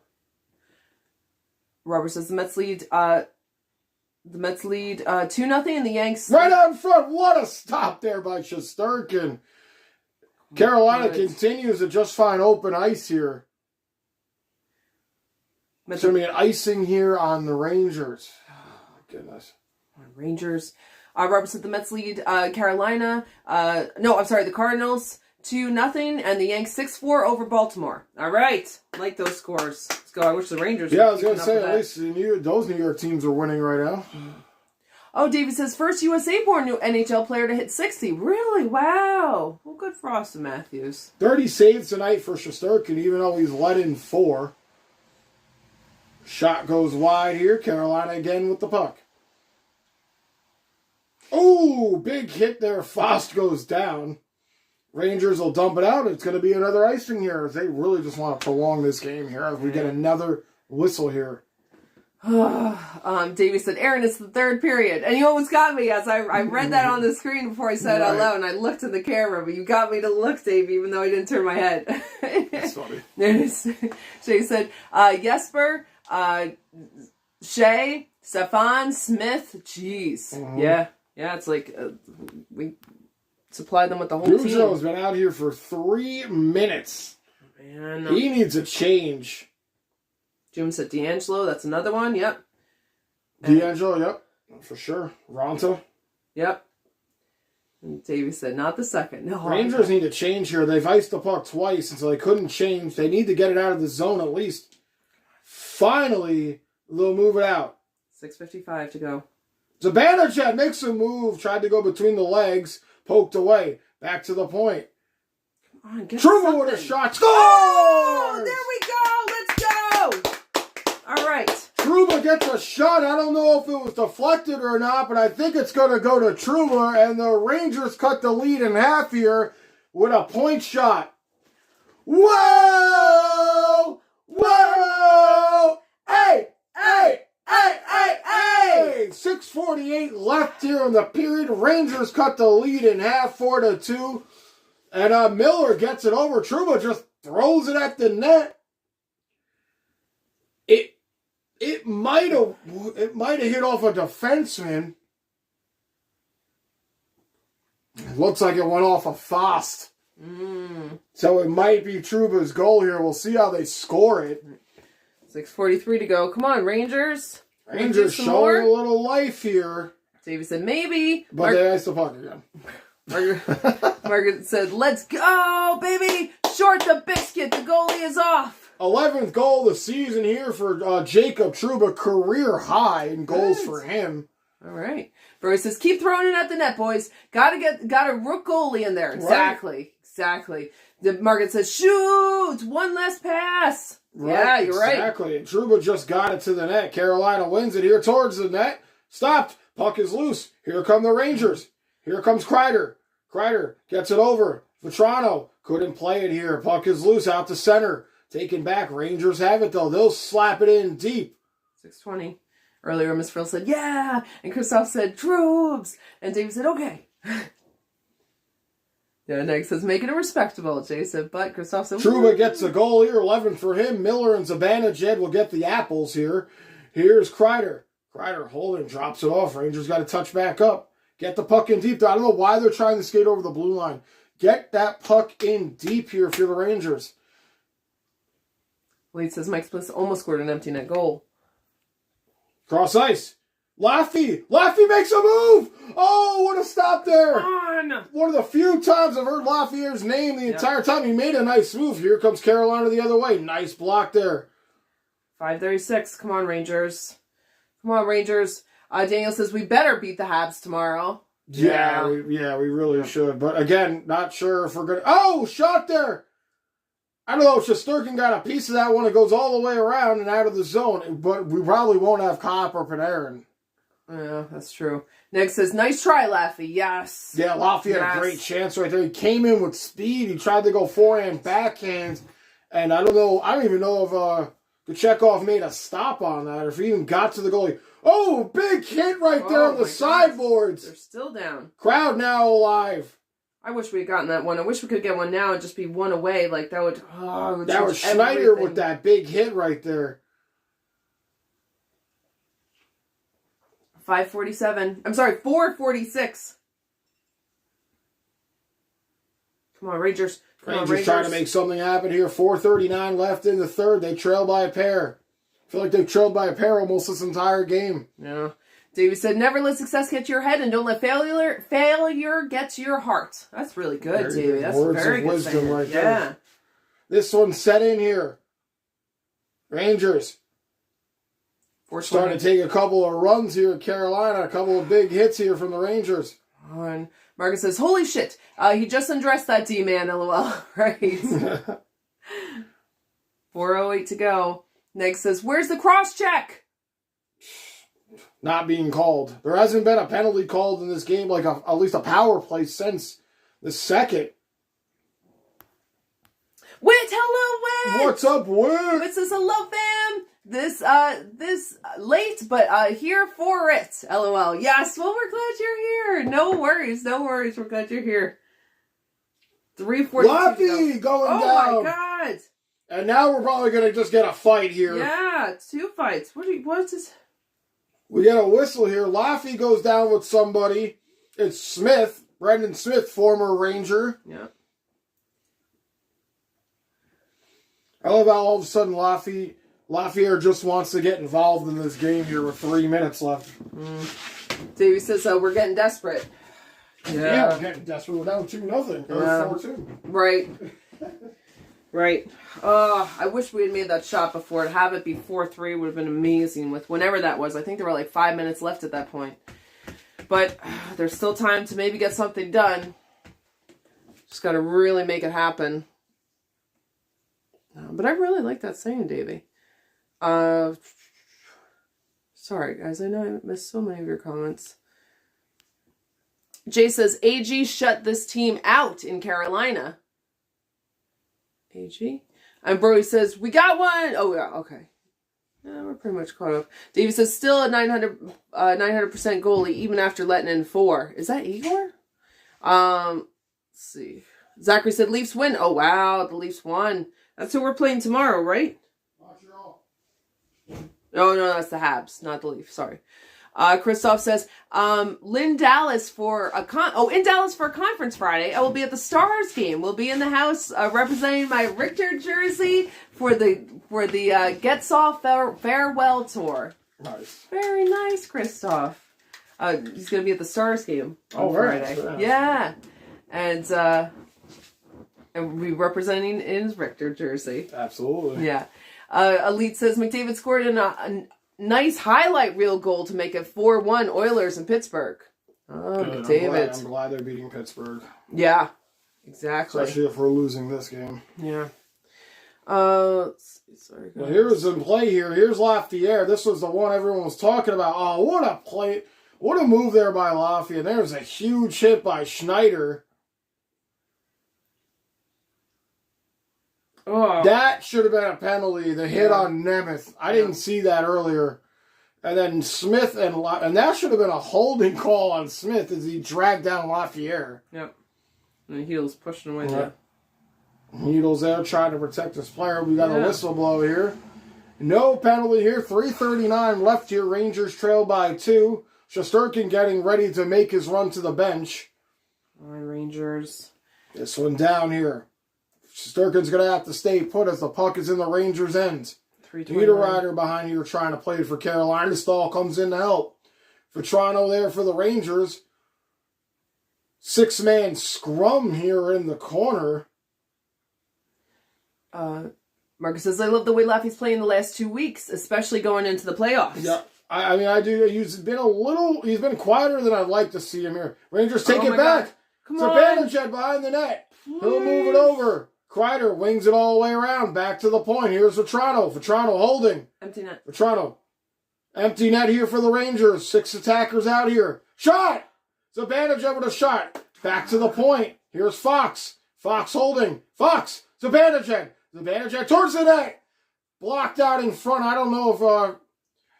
Robert says the Mets lead 2-0, and the Yanks Right out in front. What a stop there by Shesterkin. Carolina continues to just find open ice here. It's going to be an icing here on the Rangers. Oh, goodness. Rangers. Robert said the Mets lead Carolina. The Cardinals 2-0, and the Yanks 6-4 over Baltimore. All right. Like those scores. Let's go. I wish the Rangers Yeah, I were was going to say, keeping up at with least those New York teams are winning right now. Oh, David says, first USA-born new NHL player to hit 60. Really? Wow. Well, good for Austin Matthews. 30 saves tonight for Shesterkin, even though he's let in 4. Shot goes wide here. Carolina again with the puck. Oh, big hit there. Fost goes down. Rangers will dump it out. It's going to be another icing here. They really just want to prolong this game here as we get another whistle here. Davey said, Aaron, it's the third period. And you almost got me as I read that on the screen before I said it out loud, and I looked in the camera, but you got me to look, Davey, even though I didn't turn my head. That's funny. Shay said, Jesper, Shea, Stefan, Smith, jeez. Mm-hmm. Yeah, it's like we supply them with the whole Rougeau's team. been out here for 3 minutes. Man. He needs a change. Jim said D'Angelo, that's another one, yep. D'Angelo, yep, for sure. Ronta. Yep. And Davey said, not the second. No. Rangers need to change here. They've iced the puck twice, and so they couldn't change. They need to get it out of the zone at least. Finally, they'll move it out. 6:55 to go. Zibanejad makes a move, tried to go between the legs, poked away. Back to the point. Come on, get Truman with a something. shot. Scores! Oh, there we go. Let's go. All right. Truba gets a shot. I don't know if it was deflected or not, but I think it's going to go to Truba, and the Rangers cut the lead in half here with a point shot. Whoa! Whoa! Hey! Hey! Hey! Hey! Hey! 6:48 left here in the period. Rangers cut the lead in half, 4-2. And Miller gets it over. Truba just throws it at the net. It might have hit off a defenseman. It looks like it went off a Fost. So it might be Truba's goal here. We'll see how they score it. 6:43 to go. Come on, Rangers. Rangers showing a little life here. Davey said maybe. But they iced the puck again. Margaret said, let's go, baby. Short the biscuit. The goalie is off. 11th goal of the season here for Jacob Truba. Career high in goals for him. All right. Bruce says, keep throwing it at the net, boys. Got a rook goalie in there. Right. Exactly. Margaret says, shoot. One last pass. Right, yeah, you're right. Exactly. And Truba just got it to the net. Carolina wins it here towards the net. Stopped. Puck is loose. Here come the Rangers. Here comes Kreider. Kreider gets it over. Vetrano couldn't play it here. Puck is loose out to center. Taken back. Rangers have it, though. They'll slap it in deep. 6:20. Earlier, Miss Frill said, yeah. And Christoph said, troops. And Dave said, okay. Yeah, Nick says, make it a respectable. Jay said, but Christoph said, Truba gets a goal here. 11 for him. Miller and Zibanejad will get the apples here. Here's Kreider. Kreider holding, drops it off. Rangers got to touch back up. Get the puck in deep. I don't know why they're trying to skate over the blue line. Get that puck in deep here for the Rangers. Wade says Mike Spliss almost scored an empty net goal. Cross ice. Laffy makes a move. Oh, what a stop there. On. One of the few times I've heard Lafayette's name the entire time. He made a nice move. Here comes Carolina the other way. Nice block there. 5:36. Come on, Rangers. Come on, Rangers. Daniel says we better beat the Habs tomorrow. Yeah, we really should. But again, not sure if we're going to... Oh, shot there! I don't know, Shesterkin got a piece of that one. It goes all the way around and out of the zone. But we probably won't have Kopp or Panarin. Yeah, that's true. Nick says, nice try, Laffy. Yes. Yeah, Laffy had a great chance right there. He came in with speed. He tried to go forehand, backhand. And I don't even know if Kochetkov made a stop on that or if he even got to the goalie. Oh, big hit right there on the sideboards. They're still down. Crowd now alive. I wish we had gotten that one. I wish we could get one now and just be one away. Like, that would... Oh, that was Schneider with that big hit right there. 5:47. I'm sorry, 4:46. Come on, Rangers. Rangers trying to make something happen here. 4:39 left in the third. They trail by a pair. I feel like they've trailed by a pair almost this entire game. Yeah. Davey said, never let success get to your head and don't let failure get to your heart. That's really good, Davey. That's very good wisdom right there. This one's set in here. Rangers starting to take a couple of runs here at Carolina. A couple of big hits here from the Rangers. And Marcus says, holy shit. He just undressed that D-man, LOL. Right. 4:08 to go. Nick says, where's the cross-check? Not being called. There hasn't been a penalty called in this game, like at least a power play since the second. Wit, hello, Wit! What's up, Wit? Wit says, hello, fam! This late, but here for it. LOL. Yes, well, we're glad you're here. No worries. We're glad you're here. 3:42. Laffy going down. Oh, my God. And now we're probably going to just get a fight here. Yeah, 2 fights. What's this? We get a whistle here. Laffy goes down with somebody. It's Smith. Brendan Smith, former Ranger. Yeah. I love how all of a sudden Lafayette just wants to get involved in this game here with 3 minutes left. Davey says, we're getting desperate. Yeah, we're getting desperate. We're down 2-0. Or 4-2. Right. Right. I wish we had made that shot before. To have it be 4-3 would have been amazing with whenever that was. I think there were like 5 minutes left at that point. But there's still time to maybe get something done. Just got to really make it happen. But I really like that saying, Davey. Sorry, guys. I know I missed so many of your comments. Jay says, AG shut this team out in Carolina. AG? And Brody says, we got one! Oh, yeah, okay. Yeah, we're pretty much caught up. Davey says, still a 900% goalie, even after letting in 4. Is that Igor? Let's see. Zachary said, Leafs win. Oh, wow, the Leafs won. That's who we're playing tomorrow, right? Montreal. Oh, no, that's the Habs, not the Leafs. Sorry. Christoph says, in Dallas for a conference Friday. I will be at the Stars game. We'll be in the house representing my Richter jersey for the Getzoff farewell tour. Nice. Very nice, Christoph. He's going to be at the Stars game on Friday. Nice. Yeah. And we'll be representing in his Richter jersey. Absolutely. Yeah. Elite says, McDavid scored a nice highlight reel goal to make it 4-1 Oilers in Pittsburgh. Oh, good. David. I'm glad they're beating Pittsburgh. Yeah, exactly. Especially if we're losing this game. Yeah. Let's see. Sorry, guys. Well, here's in play here. Here's Lafayette. This was the one everyone was talking about. Oh, what a play. What a move there by Lafayette. There's a huge hit by Schneider. Oh. That should have been a penalty. The hit on Nemeth. I didn't see that earlier. And then Smith and that should have been a holding call on Smith as he dragged down Lafayette. Yep. And Heel's pushing away there. Needles there trying to protect his player. We got a whistle blow here. No penalty here. 3:39 left here. Rangers trail by 2. Shesterkin getting ready to make his run to the bench. All right, Rangers. This one down here. Shesterkin's going to have to stay put as the puck is in the Rangers' end. Niederreiter behind here trying to play for Carolina. Stahl comes in to help. For Toronto there for the Rangers. 6-man scrum here in the corner. Marcus says, I love the way Laffy's playing the last 2 weeks, especially going into the playoffs. Yeah. I mean, I do. He's been quieter than I'd like to see him here. Rangers take it back. Come It's on. Zibanejad behind the net. He'll move it over. Kreider wings it all the way around. Back to the point. Here's Vetrano. Vetrano holding. Empty net. Vetrano. Empty net here for the Rangers. 6 attackers out here. Shot! Zibanejad with a shot. Back to the point. Here's Fox. Fox holding. Fox! Zibanejad. Zibanejad towards the net. Blocked out in front. I don't know if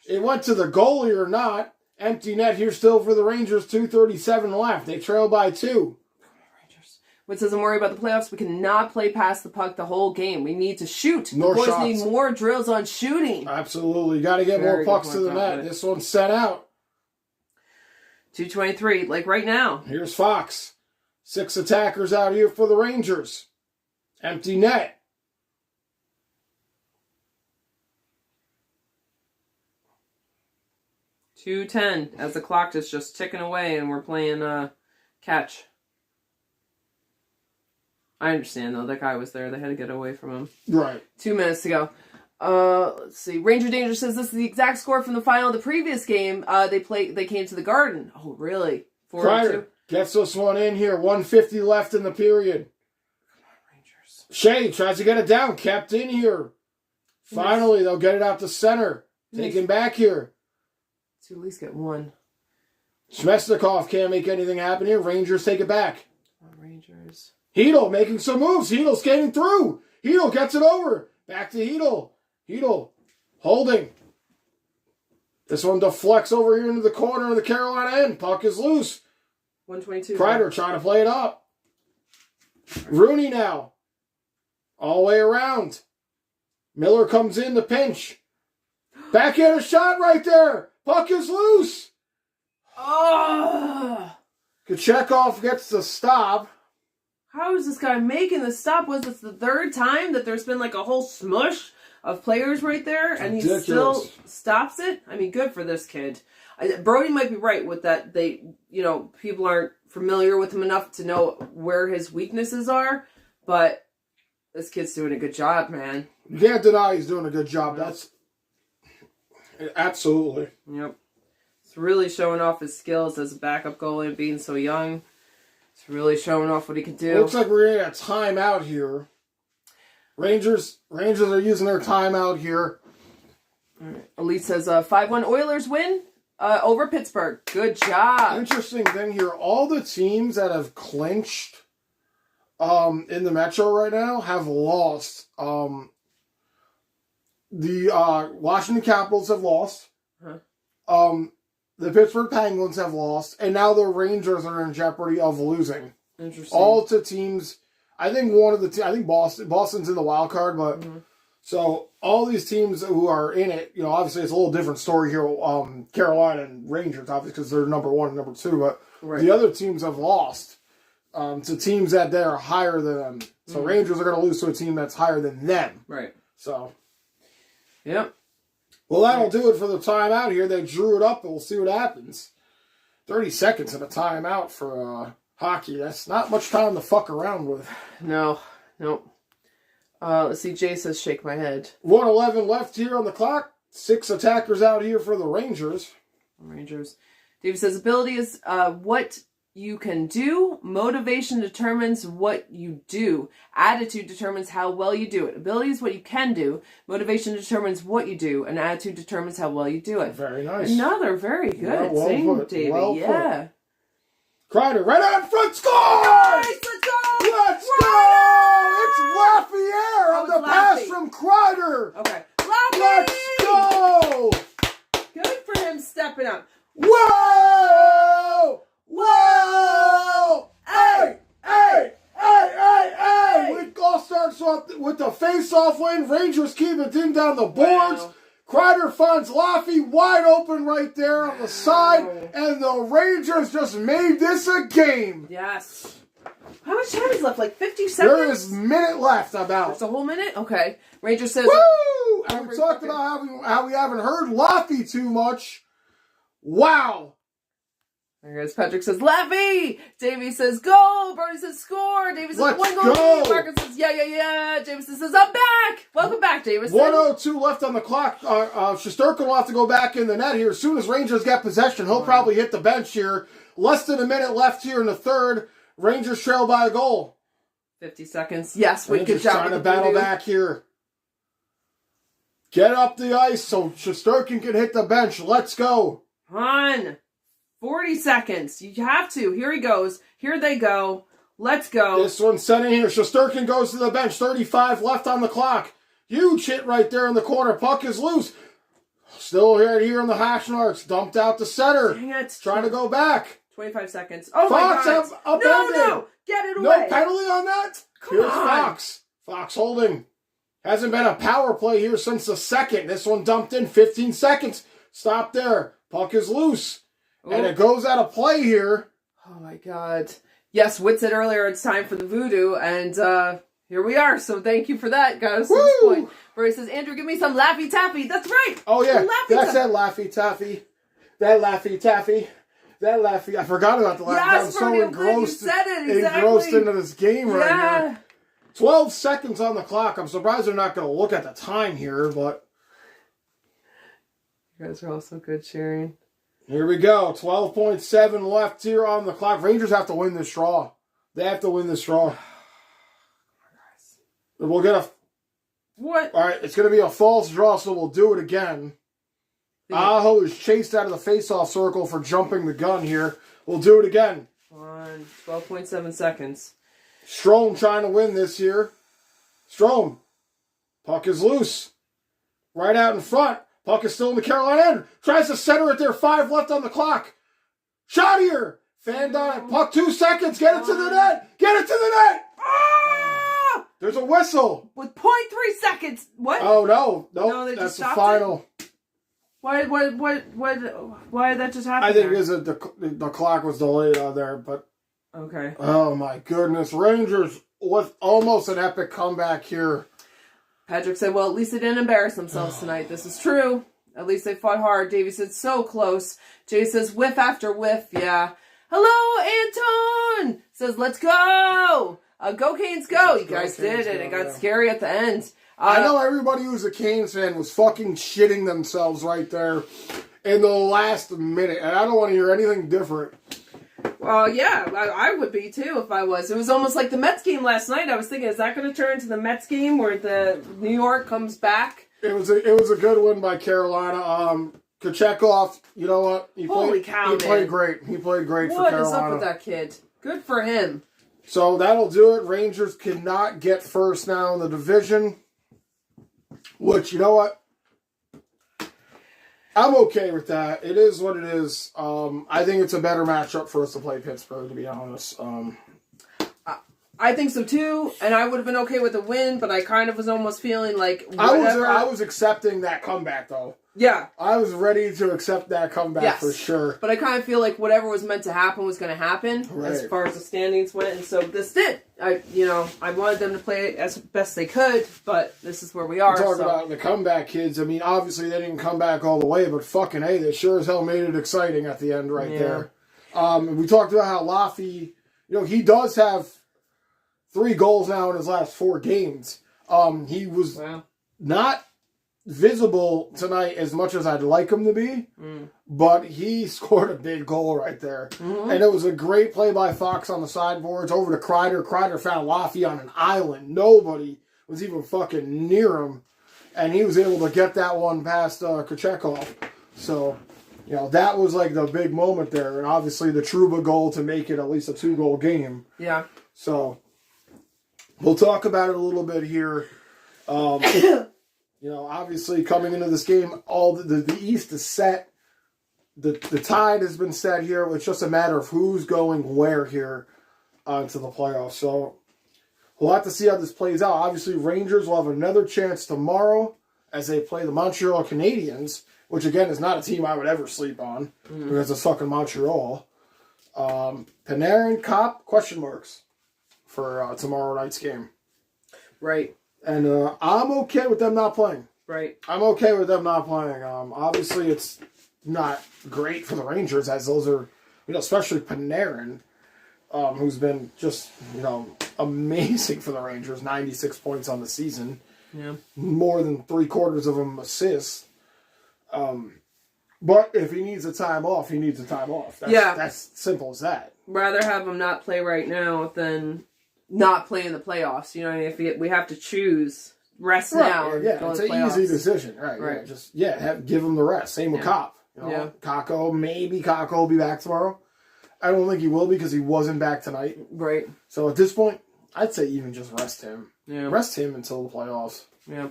it went to the goalie or not. Empty net here still for the Rangers. 2:37 left. They trail by 2. Rangers. What says I'm worried about the playoffs? We cannot play past the puck the whole game. We need to shoot. More the boys shots. need more drills on shooting. Absolutely. Got to get Very more pucks good to the point, net. Dominic. This one's set out. 2:23, like right now. Here's Fox. 6 attackers out here for the Rangers. Empty net. .210 as the clock is just ticking away and we're playing catch. I understand though, that guy was there. They had to get away from him. Right. 2 minutes to go. Let's see. Ranger Danger says this is the exact score from the final of the previous game. They came to the Garden. Oh, really? 4-2. Kreider gets this one in here. 150 left in the period. Come on, Rangers. Shea tries to get it down. Kept in here. Finally, they'll get it out to center. Taken back here. To at least get one. Smestnikov can't make anything happen here. Rangers take it back. Come on, Rangers. Hedel making some moves. Hedel skating through. Hedel gets it over. Back to Hedel. Hedel holding. This one deflects over here into the corner of the Carolina end. Puck is loose. 122. Kreider trying to play it up. Rooney now. All the way around. Miller comes in the pinch. Backhand shot right there. Puck is loose. Oh! Kochetkov gets the stop. How is this guy making the stop? Was this the third time that there's been like a whole smush of players right there and he still stops it? I mean, good for this kid. Brody might be right with that. People aren't familiar with him enough to know where his weaknesses are, but this kid's doing a good job, man. You can't deny he's doing a good job. That's absolutely. Yep. It's really showing off his skills as a backup goalie and being so young. It's really showing off what he can do. Looks like we're in a timeout here. Rangers are using their timeout here. All right. Elite says 5-1 Oilers win over Pittsburgh. Good job. Interesting thing here. All the teams that have clinched in the Metro right now have lost. The Washington Capitals have lost. Huh. The Pittsburgh Penguins have lost. And now the Rangers are in jeopardy of losing. Interesting. All to teams. I think I think Boston's in the wild card, but so all these teams who are in it, obviously it's a little different story here. Carolina and Rangers, obviously, because they're number 1 and number 2, but the other teams have lost to teams that they're higher than them. So Rangers are going to lose to a team that's higher than them. Right. So. Yep. Well, that'll do it for the timeout here. They drew it up, and we'll see what happens. 30 seconds in a timeout for hockey. That's not much time to fuck around with. No. Nope. Let's see. Jay says, shake my head. 1:11 left here on the clock. 6 attackers out here for the Rangers. David says, ability is what you can do. Motivation determines what you do. Attitude determines how well you do it. Ability is what you can do. Motivation determines what you do. And attitude determines how well you do it. Very nice. Another very good well thing, put. David. Well yeah. Put. Kreider, right out front, score! Nice, let's go! Let's go! It's Lafayette on the pass from Kreider. Okay. Let's go! Good for him stepping up. Whoa! Whoa! Hey! Hey! Hey! Hey! Hey! It all starts off with the face-off win. Rangers keep it in down the boards. Wow. Kreider finds Laffy wide open right there on the side, and the Rangers just made this a game. Yes. How much time is left? Like 50 seconds? There is a minute left about. It's a whole minute? Okay. Ranger says... Woo! And we talked about how we haven't heard Laffy too much. Wow. There goes Patrick says, Leffy! Davey says, go! Brody says, score! Davey says, Let's one goal go! game! Marcus says, yeah! Jameson says, I'm back! Welcome back, Davison. 1:02 left on the clock. Shesterkin will have to go back in the net here. As soon as Rangers get possession, he'll probably hit the bench here. Less than a minute left here in the third. Rangers trail by a goal. 50 seconds. Yes, good Rangers job. trying to battle back here. Get up the ice so Shesterkin can hit the bench. Let's go. On. 40 seconds. You have to. Here he goes. Here they go. Let's go. This one's sent in here. Shesterkin goes to the bench. 35 left on the clock. Huge hit right there in the corner. Puck is loose. Still here in the hash marks. Dumped out the center. Dang it. Trying to go back. 25 seconds. Oh Fox my God. have upended. No. Get it away. No penalty on that? Here's Fox. Fox holding. Hasn't been a power play here since the second. This one dumped in 15 seconds. Stop there. Puck is loose. Ooh. And it goes out of play here. Oh my God. Yes, Whit said earlier it's time for the voodoo, and here we are. So thank you for that, guys. At this point. Where he says, Andrew, give me some Laffy Taffy. That's right. Oh, yeah. That's Taffy. that Laffy Taffy. That Laffy Taffy. That Laffy. I forgot about the Laffy. Yes, I'm so Brody, engrossed, you said it. Exactly. engrossed into this game right Yeah. here. 12 seconds on the clock. I'm surprised they're not going to look at the time here, but you guys are all so good sharing. here we go. 12.7 left here on the clock. Rangers have to win this draw. They have to win this draw. We'll get a... What? All right, it's going to be a false draw, so we'll do it again. Aho is chased out of the face-off circle for jumping the gun here. We'll do it again. On 12.7 seconds. Strome trying to win this here. Strome. Puck is loose. Right out in front. Puck is still in the Carolina end. Tries to center it there. 5 left on the clock. Shot here. Fanned on it. Puck 2 seconds. Get it to the net. Get it to the net. Ah! There's a whistle. With 0.3 seconds. What? Oh, no. No, they That's just the stopped final. Why did that just happen? I think there? because the clock was delayed on there, but... Okay. Oh, my goodness. Rangers with almost an epic comeback here. Patrick said, well, at least they didn't embarrass themselves tonight. This is true. At least they fought hard. Davey said, so close. Jay says, whiff after whiff. Yeah. Hello, Anton! Says, let's go! Go Canes, go! You guys did it. It got scary at the end. I know everybody who's a Canes fan was fucking shitting themselves right there in the last minute. And I don't want to hear anything different. Well, yeah, I would be too if I was. It was almost like the Mets game last night. I was thinking, is that going to turn into the Mets game where the New York comes back? It was a good win by Carolina. Kochekov, you know what? He played great. He played great for Carolina. What is up with that kid? Good for him. So that'll do it. Rangers cannot get first now in the division. Which, you know what? I'm okay with that. It is what it is. I think it's a better matchup for us to play Pittsburgh, to be honest. I think so too, and I would have been okay with a win, but I kind of was almost feeling like whatever. I was accepting that comeback, though. Yeah. I was ready to accept that comeback for sure. But I kind of feel like whatever was meant to happen was going to happen as far as the standings went, and so this did. I wanted them to play as best they could, but this is where we are. Talk about the comeback kids. I mean, obviously they didn't come back all the way, but fucking hey, they sure as hell made it exciting at the end there. We talked about how Laffy, he does have 3 goals now in his last 4 games. He was not visible tonight as much as I'd like him to be, but he scored a big goal right there. Mm-hmm. And it was a great play by Fox on the sideboards over to Kreider. Kreider found Laffy on an island. Nobody was even fucking near him. And he was able to get that one past Kochekov. So, that was like the big moment there. And obviously the Trouba goal to make it at least a 2-goal game. Yeah. So, we'll talk about it a little bit here. Obviously coming into this game, all the East is set. The tide has been set here. It's just a matter of who's going where here onto the playoffs. So we'll have to see how this plays out. Obviously, Rangers will have another chance tomorrow as they play the Montreal Canadiens, which again is not a team I would ever sleep on because it's fucking Montreal. Panarin, Kopp, question marks for tomorrow night's game. Right. And I'm okay with them not playing. Right. I'm okay with them not playing. Obviously, it's not great for the Rangers as those are especially Panarin, who's been just, amazing for the Rangers. 96 points on the season. Yeah. More than 3/4 of them assists. But if he needs a time off, he needs a time off. That's simple as that. Rather have him not play right now than not play in the playoffs. If we have to choose rest now. Yeah, it's an easy decision. Right. Give him the rest. Same with Kopp. Kakko will be back tomorrow. I don't think he will because he wasn't back tonight. Right. So at this point, I'd say even just rest him. Yeah. Rest him until the playoffs. Yeah.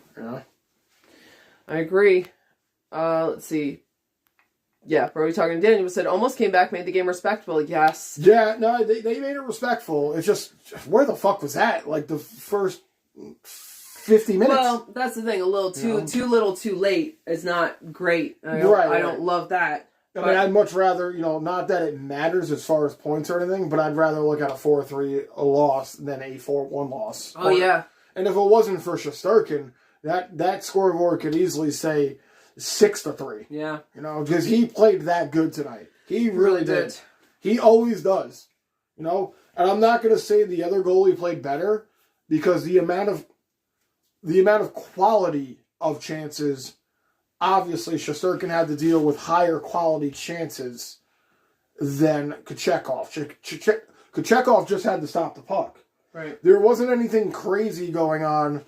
I agree. Let's see. Yeah, Brody talking to Daniel said, almost came back, made the game respectable. Yes. Yeah, no, they made it respectful. It's just, where the fuck was that? Like, the first 50 minutes. Well, that's the thing. A little too little too late is not great. I don't love that. I mean, I'd much rather, not that it matters as far as points or anything, but I'd rather look at a 4-3 loss than a 4-1 loss. Oh, yeah. And if it wasn't for Shesterkin, that scoreboard could easily say 6-3. Yeah. Because he played that good tonight. He really did. He always does. And I'm not going to say the other goalie played better because the amount of quality of chances, obviously Shesterkin had to deal with higher quality chances than Kochekov. Kochekov just had to stop the puck. Right. There wasn't anything crazy going on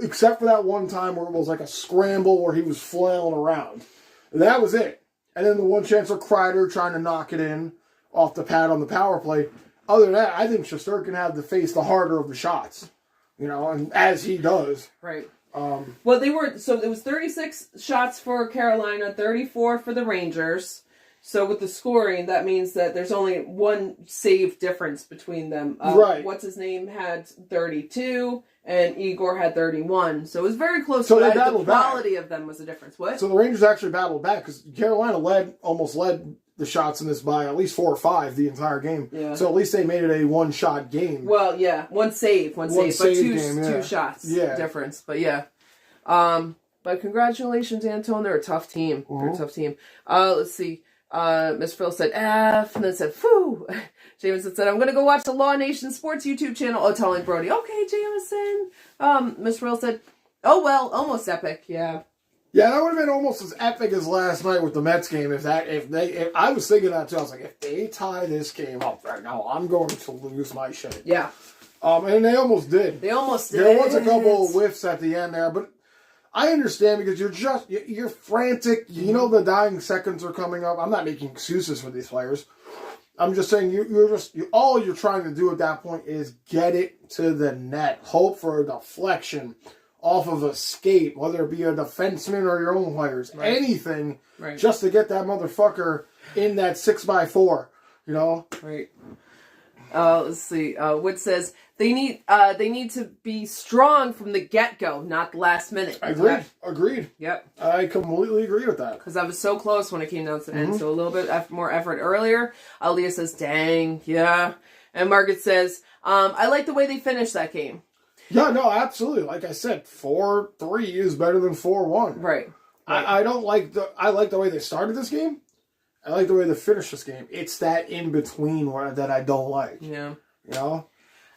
except for that one time where it was like a scramble where he was flailing around. That was it. And then the one chance of Kreider trying to knock it in off the pad on the power play. Other than that, I think Shesterkin had to face the harder of the shots. And as he does. Right. Well, it was 36 shots for Carolina, 34 for the Rangers. So with the scoring, that means that there's only one save difference between them. Right. What's his name had 32, and Igor had 31. So it was very close. So but they battled the quality of them was a difference. What? So the Rangers actually battled back because Carolina almost led the shots in this by at least 4 or 5 the entire game. Yeah. So at least they made it a one-shot game. Well, yeah, one save, but two shots difference. But yeah. But congratulations, Anton. They're a tough team. They're a tough team. Let's see. Miss Phil said F and then said foo. Jameson said, I'm going to go watch the Law Nation Sports YouTube channel. Oh, telling Brody. Okay, Jameson. Miss Phil said, oh, well, almost epic. Yeah. Yeah, that would have been almost as epic as last night with the Mets game. If I was thinking that too. I was like, if they tie this game up right now, I'm going to lose my shit. Yeah. And they almost did. There was a couple of whiffs at the end there, but I understand because you're frantic. You know the dying seconds are coming up. I'm not making excuses for these players. I'm just saying all you're trying to do at that point is get it to the net. Hope for a deflection off of a skate, whether it be a defenseman or your own players. Right. Anything just to get that motherfucker in that 6x4, Right. Let's see. Wood says they need to be strong from the get-go, not the last minute. Agreed. Yep. I completely agree with that. Because I was so close when it came down to the end, so a little bit more effort earlier. Leah says, dang, yeah. And Margaret says, I like the way they finished that game. Yeah, no, absolutely. Like I said, 4-3 is better than 4-1. Right. I like the way they started this game. I like the way they finished this game. It's that in between that I don't like. Yeah.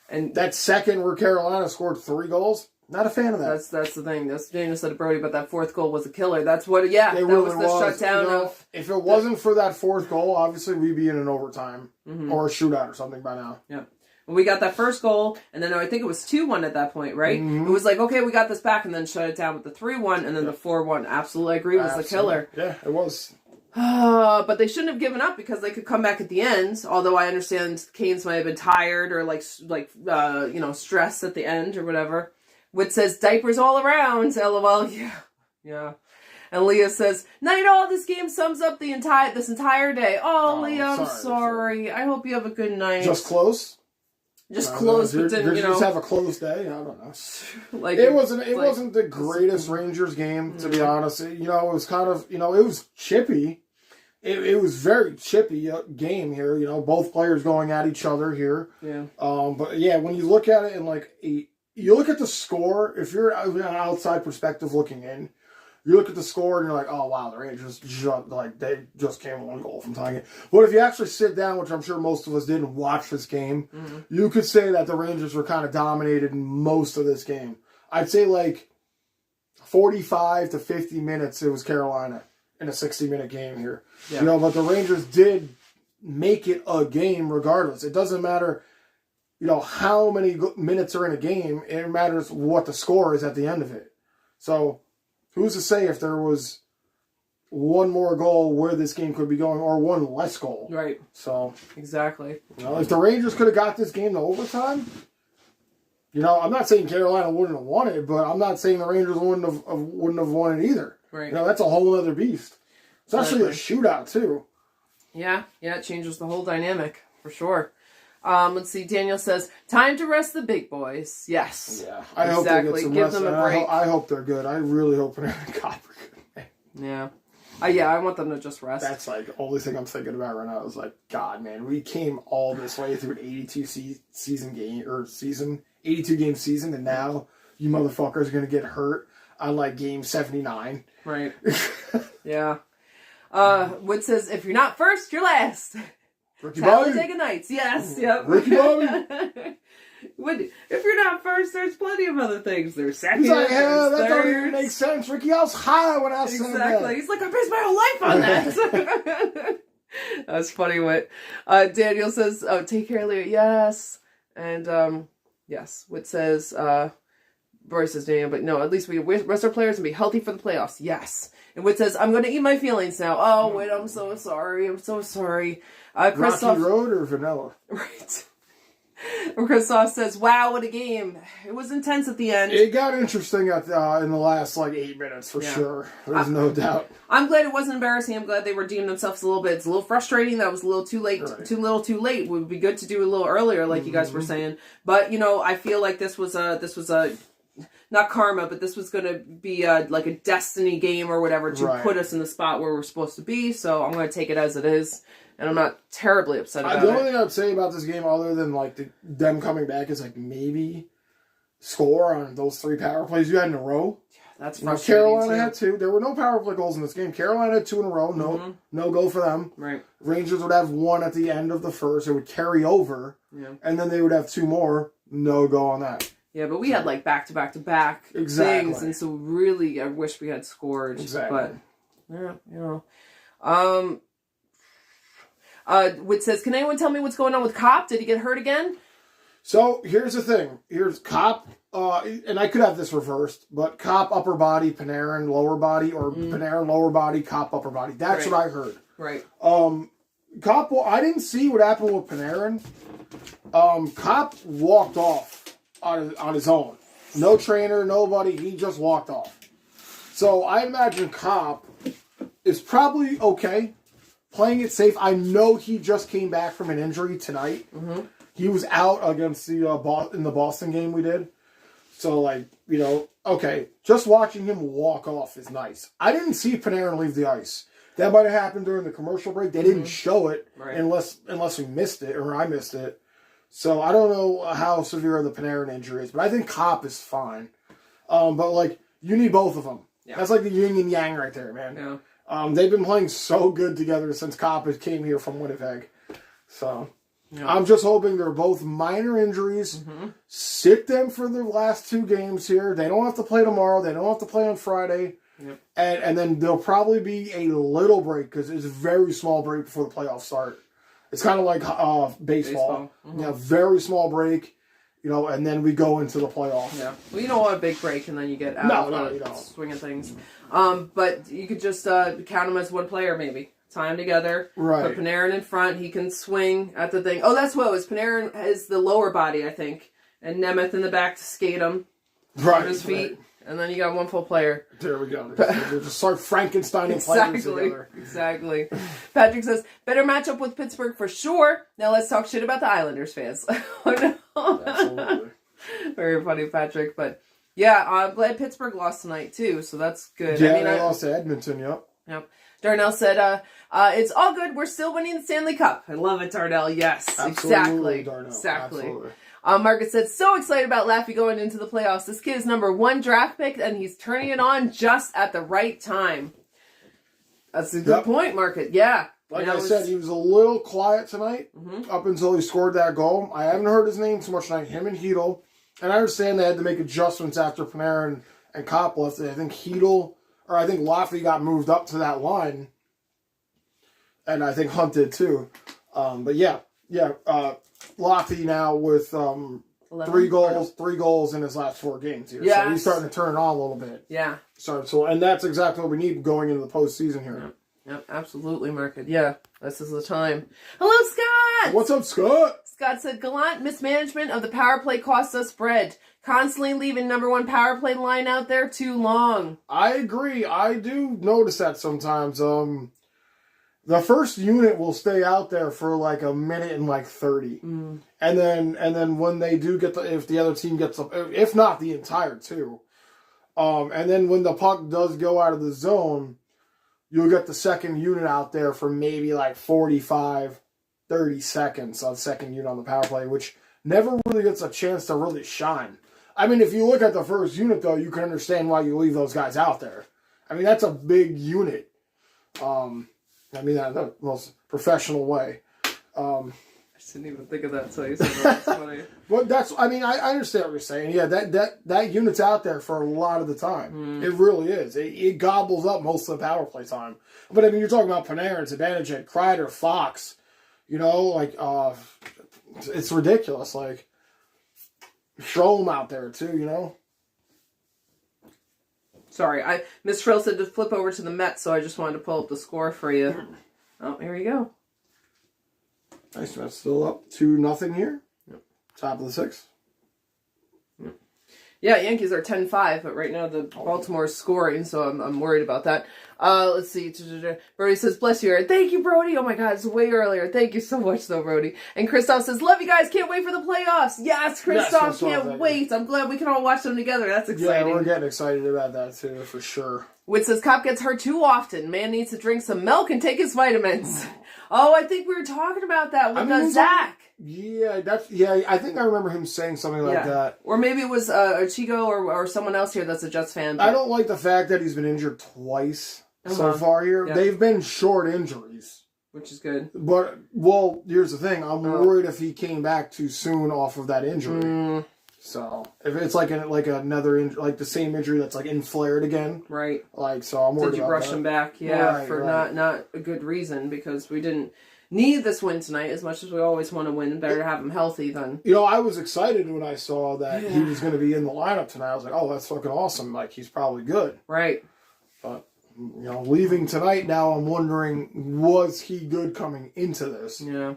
And that second where Carolina scored 3 goals, not a fan of that. That's the thing. That's Daniel said to Brody, but that 4th goal was a killer. That's what. Yeah, that was the shutdown of. If it wasn't for that 4th goal, obviously we'd be in an overtime or a shootout or something by now. Yeah. We got that first goal, and then I think it was 2-1 at that point, right? It was like, okay, we got this back, and then shut it down with the 3-1, and then the 4-1. Absolutely, I agree, was the killer. Yeah, it was. But they shouldn't have given up because they could come back at the end. Although I understand Canes might have been tired or stressed at the end or whatever. Whit says diapers all around. LOL. Yeah. And Leah says, "Night all. This game sums up this entire day." Oh, Leah, I'm sorry. I hope you have a good night. Just close. Close, but then just have a closed day. I don't know. It wasn't the greatest Rangers game, to be honest. It was kind of it was chippy. It was very chippy game here. Both players going at each other here. Yeah. But yeah, when you look at it in you look at the score. If you're an outside perspective looking in, you look at the score and you're like, oh wow, the Rangers they just came 1 goal from tying it. But if you actually sit down, which I'm sure most of us did, and watch this game, you could say that the Rangers were kind of dominated in most of this game. I'd say like 45 to 50 minutes it was Carolina in a 60-minute game here. Yeah. But the Rangers did make it a game regardless. It doesn't matter, how many minutes are in a game. It matters what the score is at the end of it. So who's to say if there was one more goal where this game could be going or one less goal? Right. So exactly. If the Rangers could have got this game to overtime, I'm not saying Carolina wouldn't have won it, but I'm not saying the Rangers wouldn't have won it either. Right. That's a whole other beast. Especially a shootout too. Yeah, it changes the whole dynamic for sure. Let's see. Daniel says, "Time to rest the big boys." Yes. Yeah. I hope they get some rest. Them a break. I hope they're good. I really hope Panarin and Cop are good. Yeah. I want them to just rest. That's like the only thing I'm thinking about right now is like, God, man, we came all this way through an 82 82 game season, and now you motherfuckers are gonna get hurt on like game 79. Right. Yeah. Wood says, "If you're not first, you're last." Ricky Bobby. Talladega Nights, yes, yep. Ricky Bobby. If you're not first, there's plenty of other things. There's second. He's like, that don't even make sense. Ricky, I was high when I said that. Exactly. He's like, I based my whole life on that. That's funny. What Daniel says, "Oh, take care, Leo." Yes, and yes. What says, Royce says, Daniel, but no, at least we rest our players and be healthy for the playoffs. Yes. And Whit says, "I'm going to eat my feelings now." Oh, Whit, I'm so sorry. I'm so sorry. Rocky Road or vanilla? Right. Christoph says, "Wow, what a game. It was intense at the end." It got interesting in the last 8 minutes for sure. There's no doubt. I'm glad it wasn't embarrassing. I'm glad they redeemed themselves a little bit. It's a little frustrating that it was a little too late. Right. Too late. It would be good to do a little earlier, like you guys were saying. But I feel like this was a not karma, but this was going to be like a destiny game or whatever to put us in the spot where we're supposed to be. So I'm going to take it as it is, and I'm not terribly upset about it. The only thing I'd say about this game, other than them coming back, is maybe score on those 3 power plays you had in a row. Yeah, that's frustrating. Carolina had 2. There were no power play goals in this game. Carolina had 2 in a row. No goal for them. Right. Rangers would have 1 at the end of the first. It would carry over, and then they would have 2 more. No goal on that. Yeah, but we had back-to-back things, and so really, I wish we had scored. Exactly. But Whit says, "Can anyone tell me what's going on with Kopp? Did he get hurt again?" So here's the thing. Here's Kopp, and I could have this reversed, but Kopp upper body, Panarin lower body, or Panarin lower body, Kopp upper body. That's what I heard. Right. Kopp, I didn't see what happened with Panarin. Kopp walked off on his own. No trainer, nobody. He just walked off. So I imagine Kopp is probably okay, playing it safe. I know he just came back from an injury tonight. Mm-hmm. He was out against in the Boston game we did. So, okay, just watching him walk off is nice. I didn't see Panarin leave the ice. That might have happened during the commercial break. They didn't show it unless we missed it or I missed it. So I don't know how severe the Panarin injury is, but I think Kopp is fine. But you need both of them. Yeah. That's like the yin and yang right there, man. Yeah. They've been playing so good together since Kopp came here from Winnipeg. So I'm just hoping they're both minor injuries. Mm-hmm. Sit them for the last 2 games here. They don't have to play tomorrow. They don't have to play on Friday. Yep. And then there'll probably be a little break because it's a very small break before the playoffs start. It's kind of like baseball. Mm-hmm. Yeah, very small break, and then we go into the playoffs. Yeah. Well, you don't want a big break, and then you get out of the swing of things. But you could just count them as one player, maybe. Tie them together. Right. Put Panarin in front. He can swing at the thing. Oh, that's what it was. Panarin has the lower body, I think, and Nemeth in the back to skate him. Right. On his feet. Right. And then you got one full player. There we go. They just start Frankensteining players together. Exactly. Patrick says, "Better matchup with Pittsburgh for sure. Now let's talk shit about the Islanders fans." Oh, no. Absolutely. Very funny, Patrick. But yeah, I'm glad Pittsburgh lost tonight too, so that's good. Yeah, they lost to Edmonton, yep. Yep. Darnell said, it's all good. We're still winning the Stanley Cup. I love it, Darnell. Yes, Absolutely, exactly. Darnell. Exactly. Absolutely. Margaret said, so excited about Laffy going into the playoffs. This kid is number 1 draft pick, and he's turning it on just at the right time. That's a good point, Margaret. Yeah. Like I said, he was a little quiet tonight up until he scored that goal. I haven't heard his name too much tonight, him and Hedel. And I understand they had to make adjustments after Panarin and Kopp left. I think Laffy got moved up to that line. And I think Hunt did too. But Laffy now with 3 goals in his last 4 games here. Yes. So he's starting to turn it on a little bit. Yeah. And that's exactly what we need going into the postseason here. Yep, absolutely, Market. Yeah, this is the time. Hello, Scott! What's up, Scott? Scott said, gallant mismanagement of the power play cost us bread. Constantly leaving number 1 power play line out there too long. I agree. I do notice that sometimes. The first unit will stay out there for like a minute and like 30. And then when they do if the other team gets up, if not the entire 2. And then when the puck does go out of the zone, you'll get the second unit out there for maybe like 45, 30 seconds of second unit on the power play, which never really gets a chance to really shine. I mean, if you look at the first unit, though, you can understand why you leave those guys out there. I mean, that's a big unit. The most professional way. I didn't even think of that, so you said that's funny. But I understand what you're saying. Yeah, that unit's out there for a lot of the time. It really is. It gobbles up most of the power play time. But I mean, you're talking about Panarin, Zibanejad, Kreider, Fox. It's ridiculous. Like, Strom out there too. Sorry, Miss Frill said to flip over to the Mets, so I just wanted to pull up the score for you. Oh, here you go. Nice, Mets still up 2-0 here. Yep. Top of the 6th. Yeah, Yankees are 10-5, but right now the Baltimore is scoring, so I'm worried about that. Let's see. Brody says, bless you, Aaron. Thank you, Brody. Oh my God, it's way earlier. Thank you so much, though, Brody. And Christoph says, love you guys. Can't wait for the playoffs. Yes, Christoph, can't wait. I'm glad we can all watch them together. That's exciting. Yeah, we're getting excited about that, too, for sure. Whit says, Cop gets hurt too often. Man needs to drink some milk and take his vitamins. Oh, I think we were talking about that with Zach. I think I remember him saying something like that. Or maybe it was Chico or someone else here that's a Jets fan. But I don't like the fact that he's been injured twice so far here. Yeah. They've been short injuries. Which is good. But, here's the thing. I'm worried if he came back too soon off of that injury. So, if it's like another injury, like the same injury that's like inflared again. Right. Like, so I'm worried about that. Did you rush him back? Yeah, for not a good reason, because we didn't need this win tonight as much as we always want to win. Better to have him healthy than... I was excited when I saw that he was going to be in the lineup tonight. I was like, oh, that's fucking awesome. Like, he's probably good. Right. But, leaving tonight now, I'm wondering, was he good coming into this? Yeah.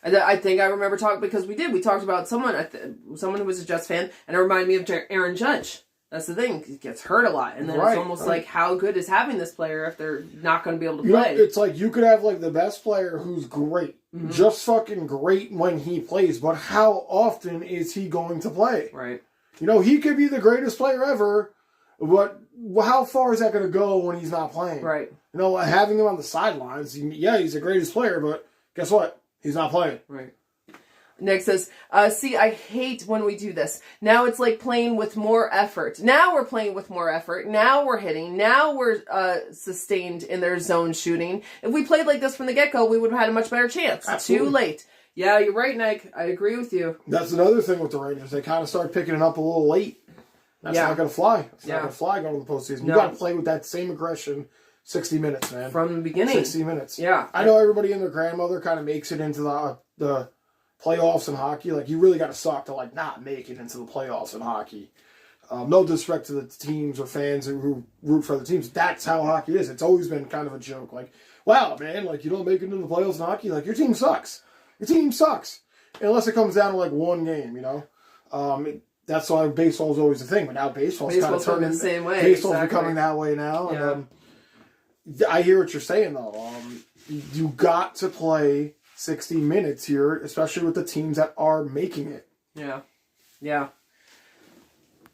I think I remember talking, because we talked about someone who was a Jets fan, and it reminded me of Aaron Judge. That's the thing. He gets hurt a lot. And then it's almost like, how good is having this player if they're not going to be able to play? It's like you could have like the best player who's great. Just fucking great when he plays. But how often is he going to play? Right. He could be the greatest player ever, but how far is that going to go when he's not playing? Right. Having him on the sidelines, he's the greatest player, but guess what? He's not playing. Right. Nick says, see, I hate when we do this. Now it's like playing with more effort. Now we're playing with more effort. Now we're hitting. Now we're sustained in their zone shooting. If we played like this from the get-go, we would have had a much better chance. Absolutely. Too late. Yeah, you're right, Nick. I agree with you. That's another thing with the Rangers. They kind of start picking it up a little late. That's not going to fly. It's not going to fly going to the postseason. You got to play with that same aggression 60 minutes, man. From the beginning. 60 minutes. Yeah. I know everybody and their grandmother kind of makes it into the playoffs in hockey. Like, you really got to suck to, like, not make it into the playoffs in hockey. No disrespect to the teams or fans who root for other teams. That's how hockey is. It's always been kind of a joke. Like, wow, man, like, you don't make it into the playoffs in hockey? Like, your team sucks. Your team sucks. Unless it comes down to, like, one game, that's why baseball is always the thing. But now baseball's kind of turning the same way. Baseball's becoming that way now. Yeah. And, I hear what you're saying, though. You got to play 60 minutes here, especially with the teams that are making it. Yeah. Yeah.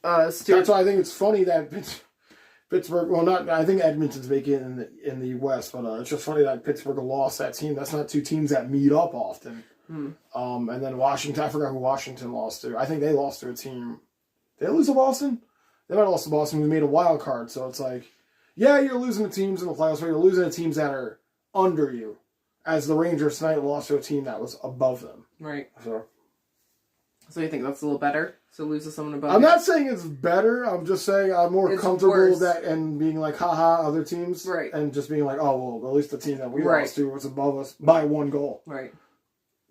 That's why I think it's funny that Pittsburgh, well, not. I think Edmonton's making it in the West, but it's just funny that Pittsburgh lost that team. That's not two teams that meet up often. And then Washington, I forgot who Washington lost to. I think they lost to a team. Did they lose to Boston? They might have lost to Boston. We made a wild card, so it's like, yeah, you're losing to teams in the playoffs, but you're losing to teams that are under you. As the Rangers tonight lost to a team that was above them. Right. So you think that's a little better? So lose to someone above I'm you? not saying it's better. I'm just saying I'm more It's comfortable worse. with that and being like, haha, other teams. Right. And just being like, oh, well, at least the team that we Right. lost to was above us by 1 goal. Right.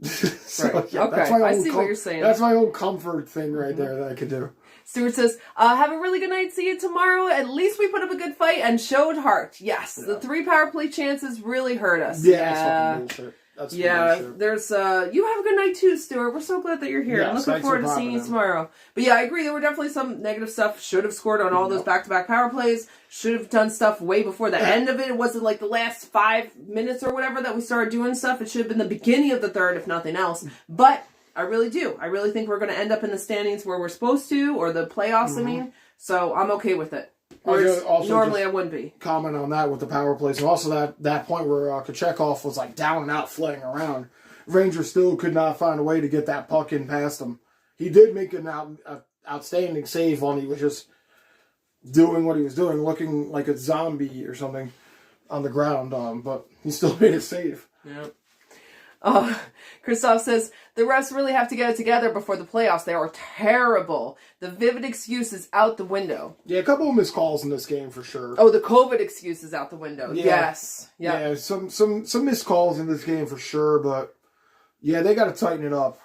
So, Right. yeah, Okay. that's my I own see what you're saying. That's my own comfort thing right there that I could do. Stuart says, have a really good night. See you tomorrow. At least we put up a good fight and showed heart. Yes. Yeah. The 3 power play chances really hurt us. That's fucking bullshit. That's bullshit. There's you have a good night too, Stuart. We're so glad that you're here. Yes, I'm looking thanks forward for to seeing you popping in. tomorrow. But yeah, I agree. There were definitely some negative stuff. Should have scored on all those back-to-back power plays. Should have done stuff way before the end of it. It wasn't like the last 5 minutes or whatever that we started doing stuff. It should have been the beginning of the third, if nothing else. But I really do. I really think we're going to end up in the standings where we're supposed to, or the playoffs, I mean. So I'm okay with it. Whereas normally I wouldn't be. Comment on that with the power plays. And also that point where Kochekov was like down and out flaying around. Rangers still could not find a way to get that puck in past him. He did make an outstanding save when he was just doing what he was doing, looking like a zombie or something on the ground. But he still made a save. Yeah. Christoph says, the refs really have to get it together before the playoffs. They are terrible. The vivid excuse is out the window. Yeah, a couple of missed calls in this game for sure. Oh, the COVID excuse is out the window. Yeah. Yes. Yep. Yeah, some missed calls in this game for sure, but yeah, they got to tighten it up.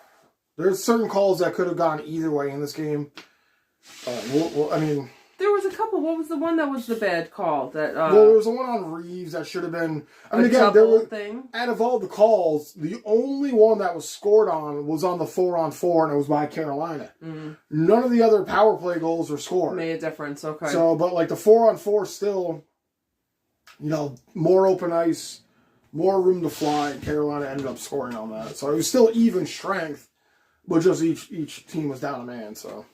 There's certain calls that could have gone either way in this game. I mean... There was a couple. What was the one that was the bad call? That well, there was the one on Reeves that should have been... I mean, again, there was, thing. out of all the calls, the only one that was scored on was on the 4-on-4, and it was by Carolina. None of the other power play goals were scored. Made a difference, okay. So, but like the 4-on-4 still, more open ice, more room to fly, and Carolina ended up scoring on that. So it was still even strength, but just each team was down a man, so...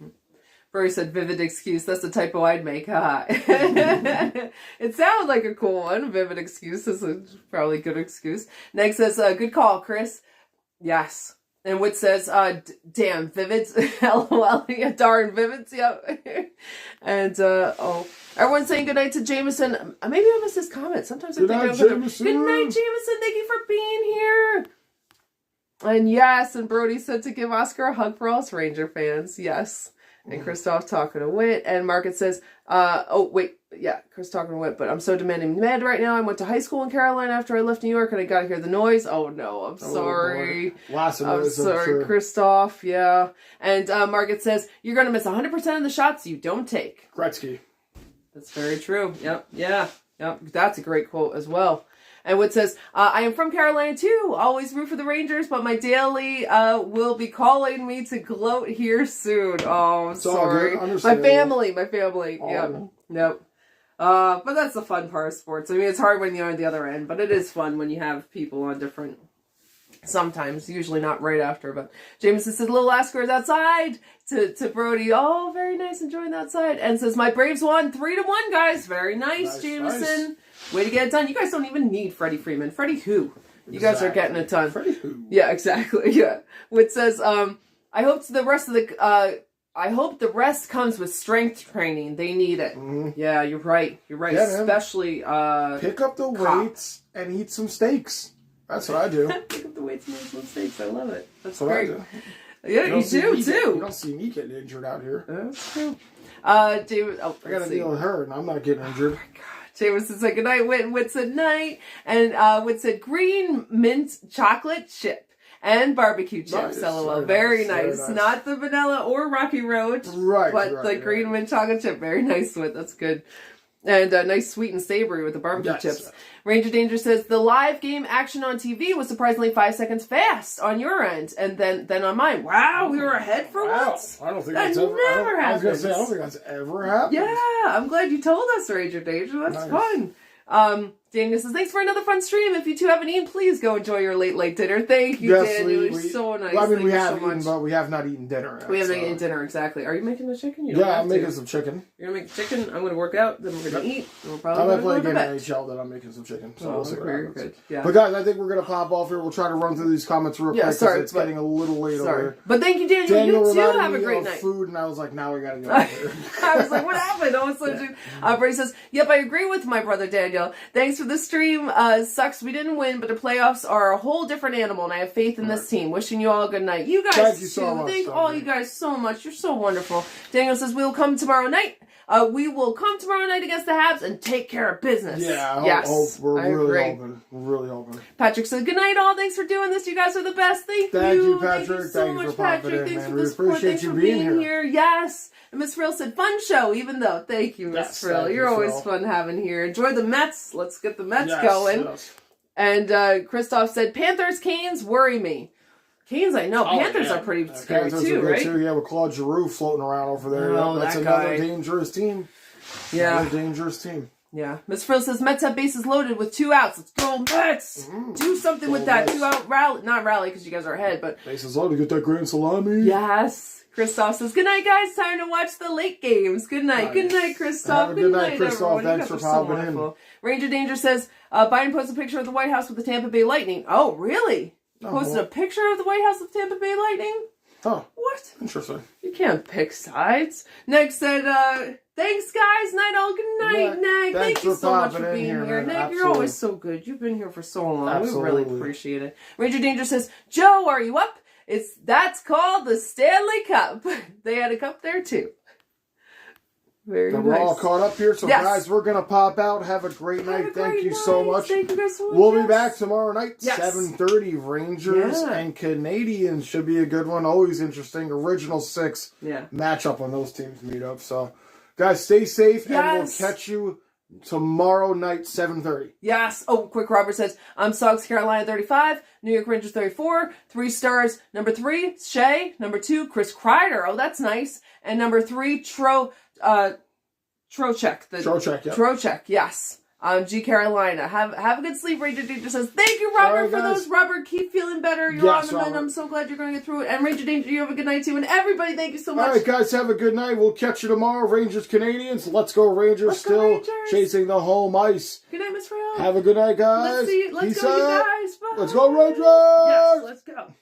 Rory said, vivid excuse. That's the typo I'd make, huh? It sounded like a cool one. Vivid excuse is probably a good excuse. Next says, good call, Chris. Yes. And Whit says, damn, Vivids. LOL. Yeah, darn Vivids. Yep. And, everyone's saying good night to Jameson. Maybe I missed his comment. Sometimes I think I'm Jameson. Good night, Jameson. Thank you for being here. And yes, and Brody said to give Oscar a hug for all us Ranger fans. Yes. And Christoph talking to Whit. And Market says, Chris talking to Whit, but I'm so demanding mad right now. I went to high school in Carolina after I left New York and I got to hear the noise. Oh no, I'm sorry. Lots of I'm noise, sorry, sure. Christoph. Yeah. And Market says, you're going to miss 100% of the shots you don't take. Gretzky. That's very true. Yep. Yeah. Yep. That's a great quote as well. And Wood says, I am from Carolina too. Always root for the Rangers, but my daily will be calling me to gloat here soon. Oh, I'm sorry. My family. Yep. Nope. But that's the fun part of sports. I mean, it's hard when you're on the other end, but it is fun when you have people on different... Sometimes, usually not right after, but Jameson says, little Oscar is outside to Brody. Oh, very nice, enjoying the outside. And says, my Braves won 3-1, guys. Very nice, Jameson. Nice. Way to get it done. You guys don't even need Freddie Freeman. Freddie who? You guys are getting it done. Freddie who? Yeah, exactly. Yeah. Which says, I hope the rest of the, I hope the rest comes with strength training. They need it. Mm-hmm. Yeah, you're right. You're right. Yeah, especially, pick up the weights and eat some steaks. That's what I do. Pick up the weights and eat some steaks. I love it. That's great. Yeah, you do too. You don't see me getting injured out here. That's true. David, I gotta deal with her, and I'm not getting injured. Oh my God. Jameson said good night. Whit said night, and Whit said green mint chocolate chip and barbecue chips. LOL. Very nice. Not the vanilla or Rocky Road, but the green mint chocolate chip. Very nice. Whit. That's good. And nice sweet and savory with the barbecue chips. Ranger Danger says, the live game action on TV was surprisingly 5 seconds fast on your end. And then on mine. Wow, we were ahead for once. I don't think that's ever happened. I was going to say, I don't think that's ever happened. Yeah, I'm glad you told us, Ranger Danger. That's fun. Daniel says, thanks for another fun stream. If you two haven't eaten, please go enjoy your late dinner. Thank you, Daniel. It was so nice. Well, I mean, we have so eaten, but we have not eaten dinner yet. We haven't eaten dinner, exactly. Are you making the chicken? I'm making some chicken. You're going to make chicken. I'm going to work out. Then we're going to eat. And we're probably I'm going to play go a to game bed. of NHL that I'm making some chicken. So we'll see what happens. Good. Yeah. But guys, I think we're going to pop off here. We'll try to run through these comments real quick because it's getting a little late over here. But thank you, Daniel. You too have a great night. Food, and I was like, now we got to go out here. I was like, what happened? Oh, it's so Brady says, yep, I agree with my brother Daniel. Thanks for the stream. Sucks we didn't win, but the playoffs are a whole different animal, and I have faith in this team. Wishing you all a good night. You guys, thank you so much. Thank all you guys so much. You're so wonderful. Daniel says, we will come tomorrow night. We will come tomorrow night against the Habs and take care of business. Yeah, yes. We're really hoping. Patrick said, good night, all. Thanks for doing this. You guys are the best. Thank you. Thank you, Patrick. Thank you so much, Patrick. Thanks for We the support. appreciate Thanks you for being here. Yes. And Miss Frill said, fun show, even though. Thank you, Miss Frill. You're always fun having here. Enjoy the Mets. Let's get the Mets going. Yes. And Christoph said, Panthers, Canes worry me. Canes, I know. Panthers are pretty scary too, right? Yeah, with Claude Giroux floating around over there. Oh, that's that another guy. dangerous team. Yeah. Another dangerous team. Yeah. Miss Frill says, Mets have bases loaded with 2 outs. Let's go, Mets! Do something with that 2-out rally. Not rally because you guys are ahead, but... Bases loaded, get that grand salami. Yes. Christoph says, good night, guys. Time to watch the late games. Good night. Nice. Good night, Christoph. Have a good night, Christoph. Everyone. Thanks for popping in. Ranger Danger says, Biden posted a picture of the White House with the Tampa Bay Lightning. Oh, really? Posted a picture of the White House with Tampa Bay Lightning? Huh. What? Interesting. You can't pick sides. Nick said, thanks, guys. Night all. Good night, Nick. Thank you so much for being here. Nick, you're always so good. You've been here for so long. Absolutely. We really appreciate it. Ranger Danger says, Joe, are you up? That's called the Stanley Cup. They had a cup there, too. Very nice. We're all caught up here, so guys, we're going to pop out. Have a great night. Thank you so much. Thank you guys so much. We'll be back tomorrow night, Yes. 7:30. Rangers and Canadians should be a good one. Always interesting. Original 6 matchup when those teams meet up. So, guys, stay safe, and we'll catch you tomorrow night, 7:30. Yes. Oh, quick. Robert says, I'm Sox, Carolina 35, New York Rangers 34, 3 stars. Number 3, Shea. Number 2, Chris Kreider. Oh, that's nice. And number 3, Trocheck. Trocheck, yes. G Carolina. Have a good sleep. Ranger Danger says, thank you, Robert, for those. Robert, keep feeling better. You're on the mend. I'm so glad you're going to get through it. And Ranger Danger, you have a good night too. And everybody, thank you so much. All right, guys, have a good night. We'll catch you tomorrow. Rangers, Canadians. Let's go, Rangers. Let's go, Rangers. Chasing the home ice. Good night, Miss Frill. Have a good night, guys. Let's Peace go, out. you guys. Bye. Let's go, Rangers. Yes, let's go.